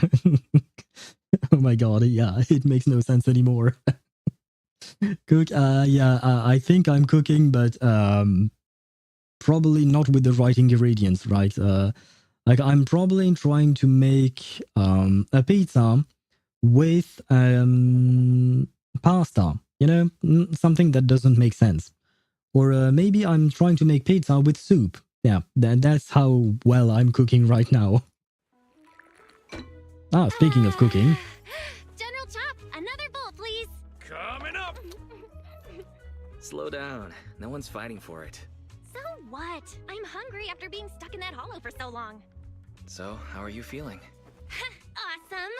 Oh my god, yeah, it makes no sense anymore. I think I'm cooking, but probably not with the right ingredients, right? Like I'm probably trying to make a pizza with pasta, you know, something that doesn't make sense. Or maybe I'm trying to make pizza with soup. Yeah, that's how well I'm cooking right now. Speaking of cooking. General Chop, another bowl, please. Coming up! Slow down. No one's fighting for it. So what? I'm hungry after being stuck in that hollow for so long. So, how are you feeling? Awesome.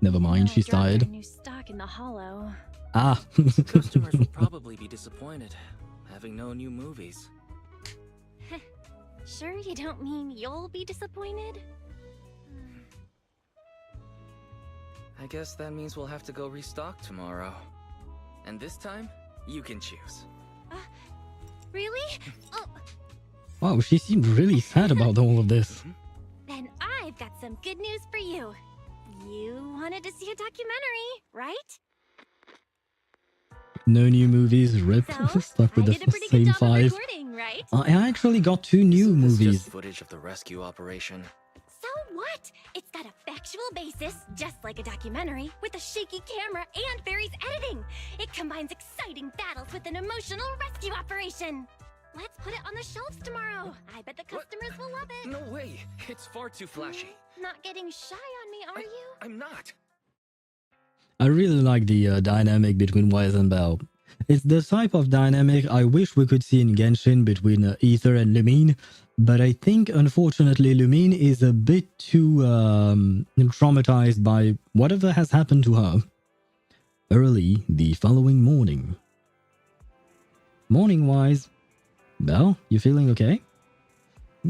Never mind, she's tired. New stock in the hollow. Customers will probably be disappointed, having no new movies. Sure you don't mean you'll be disappointed? I guess that means we'll have to go restock tomorrow. And this time, you can choose. Really? Oh. Wow, she seemed really sad about all of this. Then I've got some good news for you. You wanted to see a documentary, right? No new movies, rip. So, Stuck with I did a the pretty same good job of 5. recording, right? I actually got 2 new This is movies. just footage of the rescue operation. So what? It's got a factual basis, just like a documentary, with a shaky camera and Barry's editing. It combines exciting battles with an emotional rescue operation. Let's put it on the shelves tomorrow. I bet the customers will love it. No way! It's far too flashy. Not getting shy on me, are you? I'm not. I really like the dynamic between Wise and Belle. It's the type of dynamic I wish we could see in Genshin between Ether and Lumine, but I think unfortunately Lumine is a bit too traumatized by whatever has happened to her. Early the following morning. Morning, Wise. Belle, you feeling okay?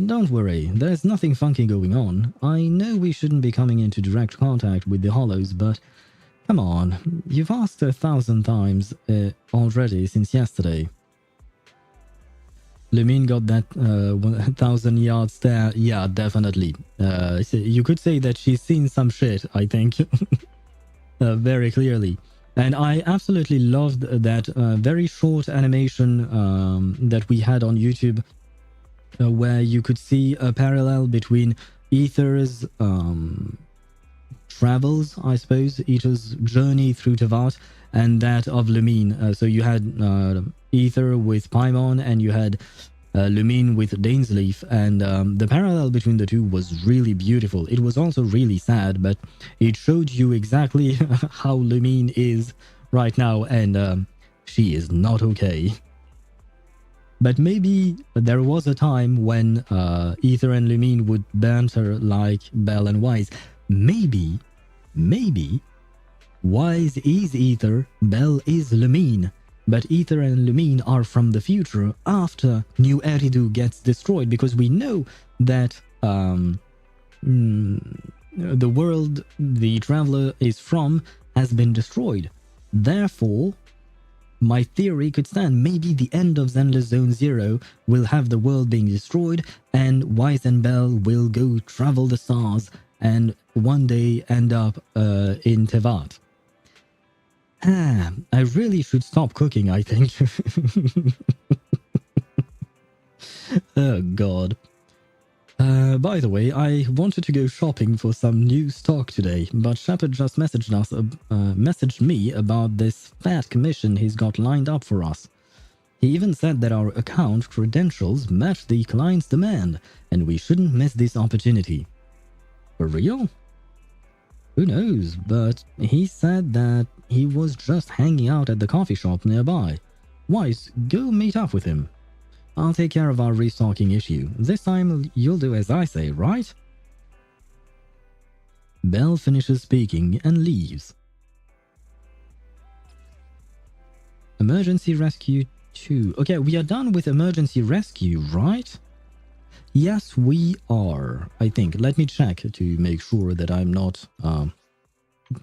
Don't worry, there's nothing funky going on. I know we shouldn't be coming into direct contact with the Hollows, but come on, you've asked 1,000 times already since yesterday. Lumine got that 1,000-yard stare. Yeah, definitely. You could say that she's seen some shit, I think. Very clearly. And I absolutely loved that very short animation that we had on YouTube where you could see a parallel between Ether's travels, I suppose, Ether's journey through Tevat, and that of Lumine. So you had Ether with Paimon, and you had Lumine with Dainsleif, and the parallel between the two was really beautiful. It was also really sad, but it showed you exactly how Lumine is right now, and she is not okay. But maybe there was a time when Ether and Lumine would banter like Belle and Wise. Maybe Wise is Ether, Belle is Lumine, but Ether and Lumine are from the future after New Eridu gets destroyed, because we know that the world the Traveler is from has been destroyed. Therefore, my theory could stand. Maybe the end of Zenless Zone Zero will have the world being destroyed, and Wise and Belle will go travel the stars and one day end up in Tevat. I really should stop cooking, I think. Oh god. By the way, I wanted to go shopping for some new stock today, but Shepard just messaged me about this fat commission he's got lined up for us. He even said that our account credentials match the client's demand, and we shouldn't miss this opportunity. For real? Who knows, but he said that he was just hanging out at the coffee shop nearby. Wise, go meet up with him. I'll take care of our restocking issue. This time you'll do as I say, right? Belle finishes speaking and leaves. Emergency Rescue 2. Okay, we are done with Emergency Rescue, right? Yes, we are, I think. Let me check to make sure that I'm not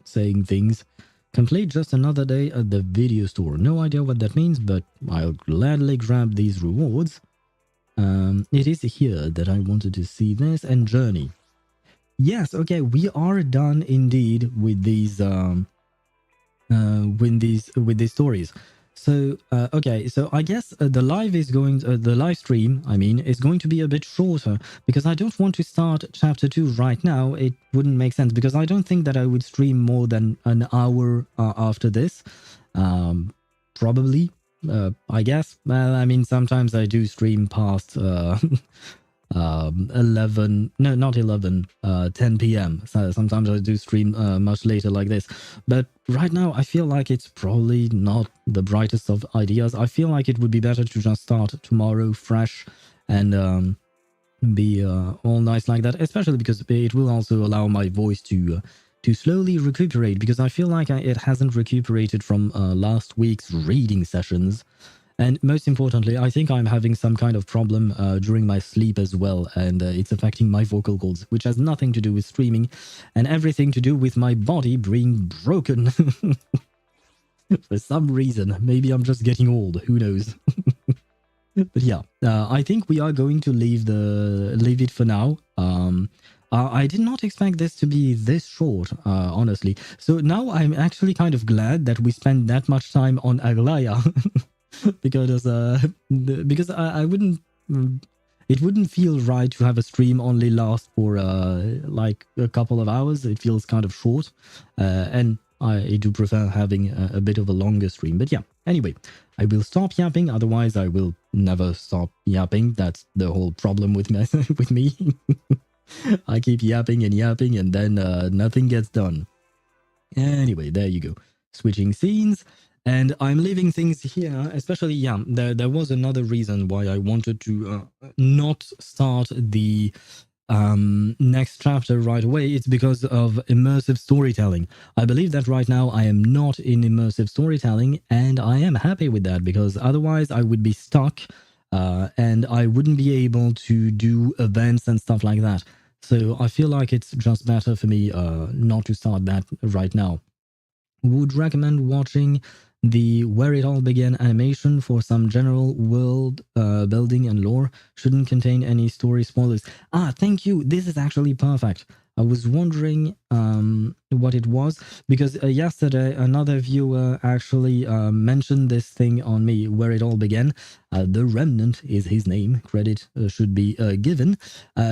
saying things. Complete just another day at the video store. No idea what that means, but I'll gladly grab these rewards. It is here that I wanted to see this, and Journey. Yes, okay, we are done indeed with these stories. So okay, so I guess the live stream, I mean, is going to be a bit shorter because I don't want to start chapter 2 right now. It wouldn't make sense because I don't think that I would stream more than an hour after this. Probably, I guess. Well, I mean, sometimes I do stream past 11, no, not 11, 10 p.m. So sometimes I do stream much later like this. But right now, I feel like it's probably not the brightest of ideas. I feel like it would be better to just start tomorrow fresh and be all nice like that, especially because it will also allow my voice to slowly recuperate, because I feel like it hasn't recuperated from last week's reading sessions. And most importantly, I think I'm having some kind of problem during my sleep as well, and it's affecting my vocal cords, which has nothing to do with streaming and everything to do with my body being broken. For some reason. Maybe I'm just getting old, who knows. But yeah, I think we are going to leave it for now. I did not expect this to be this short, honestly. So now I'm actually kind of glad that we spent that much time on Aglaea. because I wouldn't, it wouldn't feel right to have a stream only last for like a couple of hours. It feels kind of short, and I do prefer having a bit of a longer stream. But yeah, anyway, I will stop yapping, otherwise I will never stop yapping. That's the whole problem with me. With me. I keep yapping and then nothing gets done. Anyway, there you go. Switching scenes. And I'm leaving things here, especially, yeah, there was another reason why I wanted to not start the next chapter right away. It's because of immersive storytelling. I believe that right now I am not in immersive storytelling, and I am happy with that, because otherwise I would be stuck and I wouldn't be able to do events and stuff like that. So I feel like it's just better for me not to start that right now. Would recommend watching the Where It All Began animation for some general world building and lore. Shouldn't contain any story spoilers. Ah, thank you. This is actually perfect. I was wondering what it was, because yesterday another viewer actually mentioned this thing on me, Where It All Began. The Remnant is his name. Credit should be given.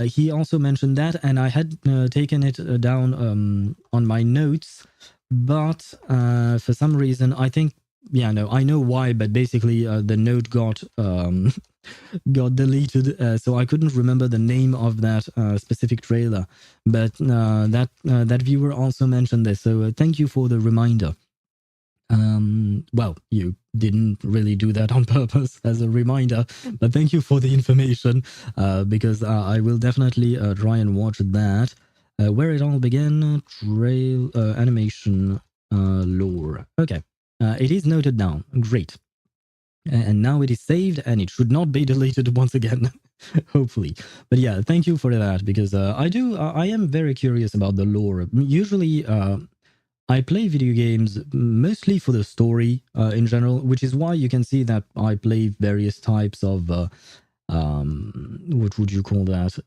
He also mentioned that, and I had taken it down on my notes, but for some reason, I think, yeah, no, I know why, but basically the note got deleted, so I couldn't remember the name of that specific trailer. But that viewer also mentioned this, so thank you for the reminder. Well, you didn't really do that on purpose as a reminder, but thank you for the information, because I will definitely try and watch that. Where It All Began, trail animation lore. Okay. It is noted down. Great. And now it is saved, and it should not be deleted once again. Hopefully. But yeah, thank you for that, because I am very curious about the lore. Usually, I play video games mostly for the story in general, which is why you can see that I play various types of what would you call that?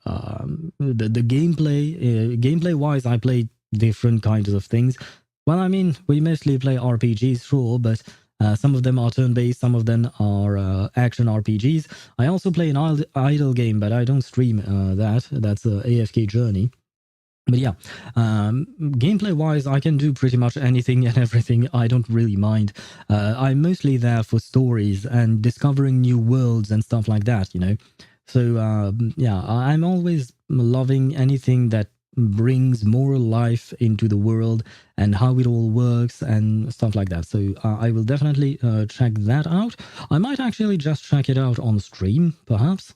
The gameplay wise, I play different kinds of things. Well, I mean, we mostly play RPGs, sure, but some of them are turn-based, some of them are action RPGs. I also play an idle game, but I don't stream that. That's a AFK Journey. But yeah, gameplay-wise, I can do pretty much anything and everything. I don't really mind. I'm mostly there for stories and discovering new worlds and stuff like that, you know? So, yeah, I'm always loving anything that brings more life into the world and how it all works and stuff like that. So I will definitely check that out. I might actually just check it out on stream, perhaps.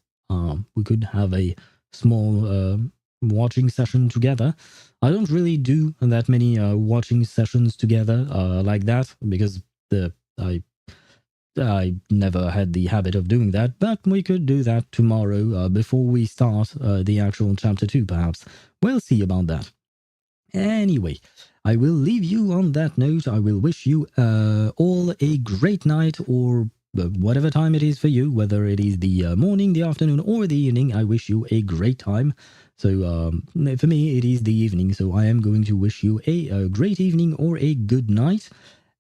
We could have a small watching session together. I don't really do that many watching sessions together like that because I never had the habit of doing that, but we could do that tomorrow before we start the actual chapter 2 perhaps. We'll see about that. Anyway, I will leave you on that note. I will wish you all a great night or whatever time it is for you, whether it is the morning, the afternoon, or the evening. I wish you a great time. So for me, it is the evening, so I am going to wish you a great evening or a good night.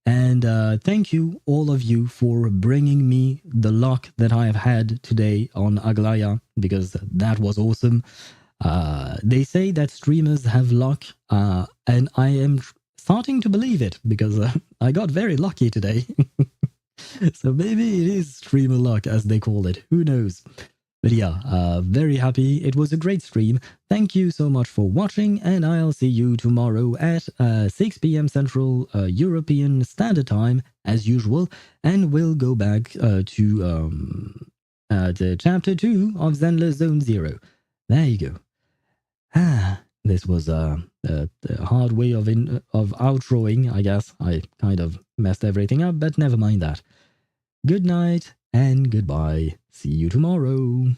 And thank you, all of you, for bringing me the luck that I have had today on Aglaea, because that was awesome. They say that streamers have luck, and I am starting to believe it, because I got very lucky today. So maybe it is streamer luck, as they call it. Who knows? But yeah, very happy. It was a great stream. Thank you so much for watching, and I'll see you tomorrow at 6 p.m. Central European Standard Time, as usual, and we'll go back to the Chapter 2 of Zenless Zone Zero. There you go. This was a hard way of outroing, I guess. I kind of messed everything up, but never mind that. Good night and goodbye. See you tomorrow.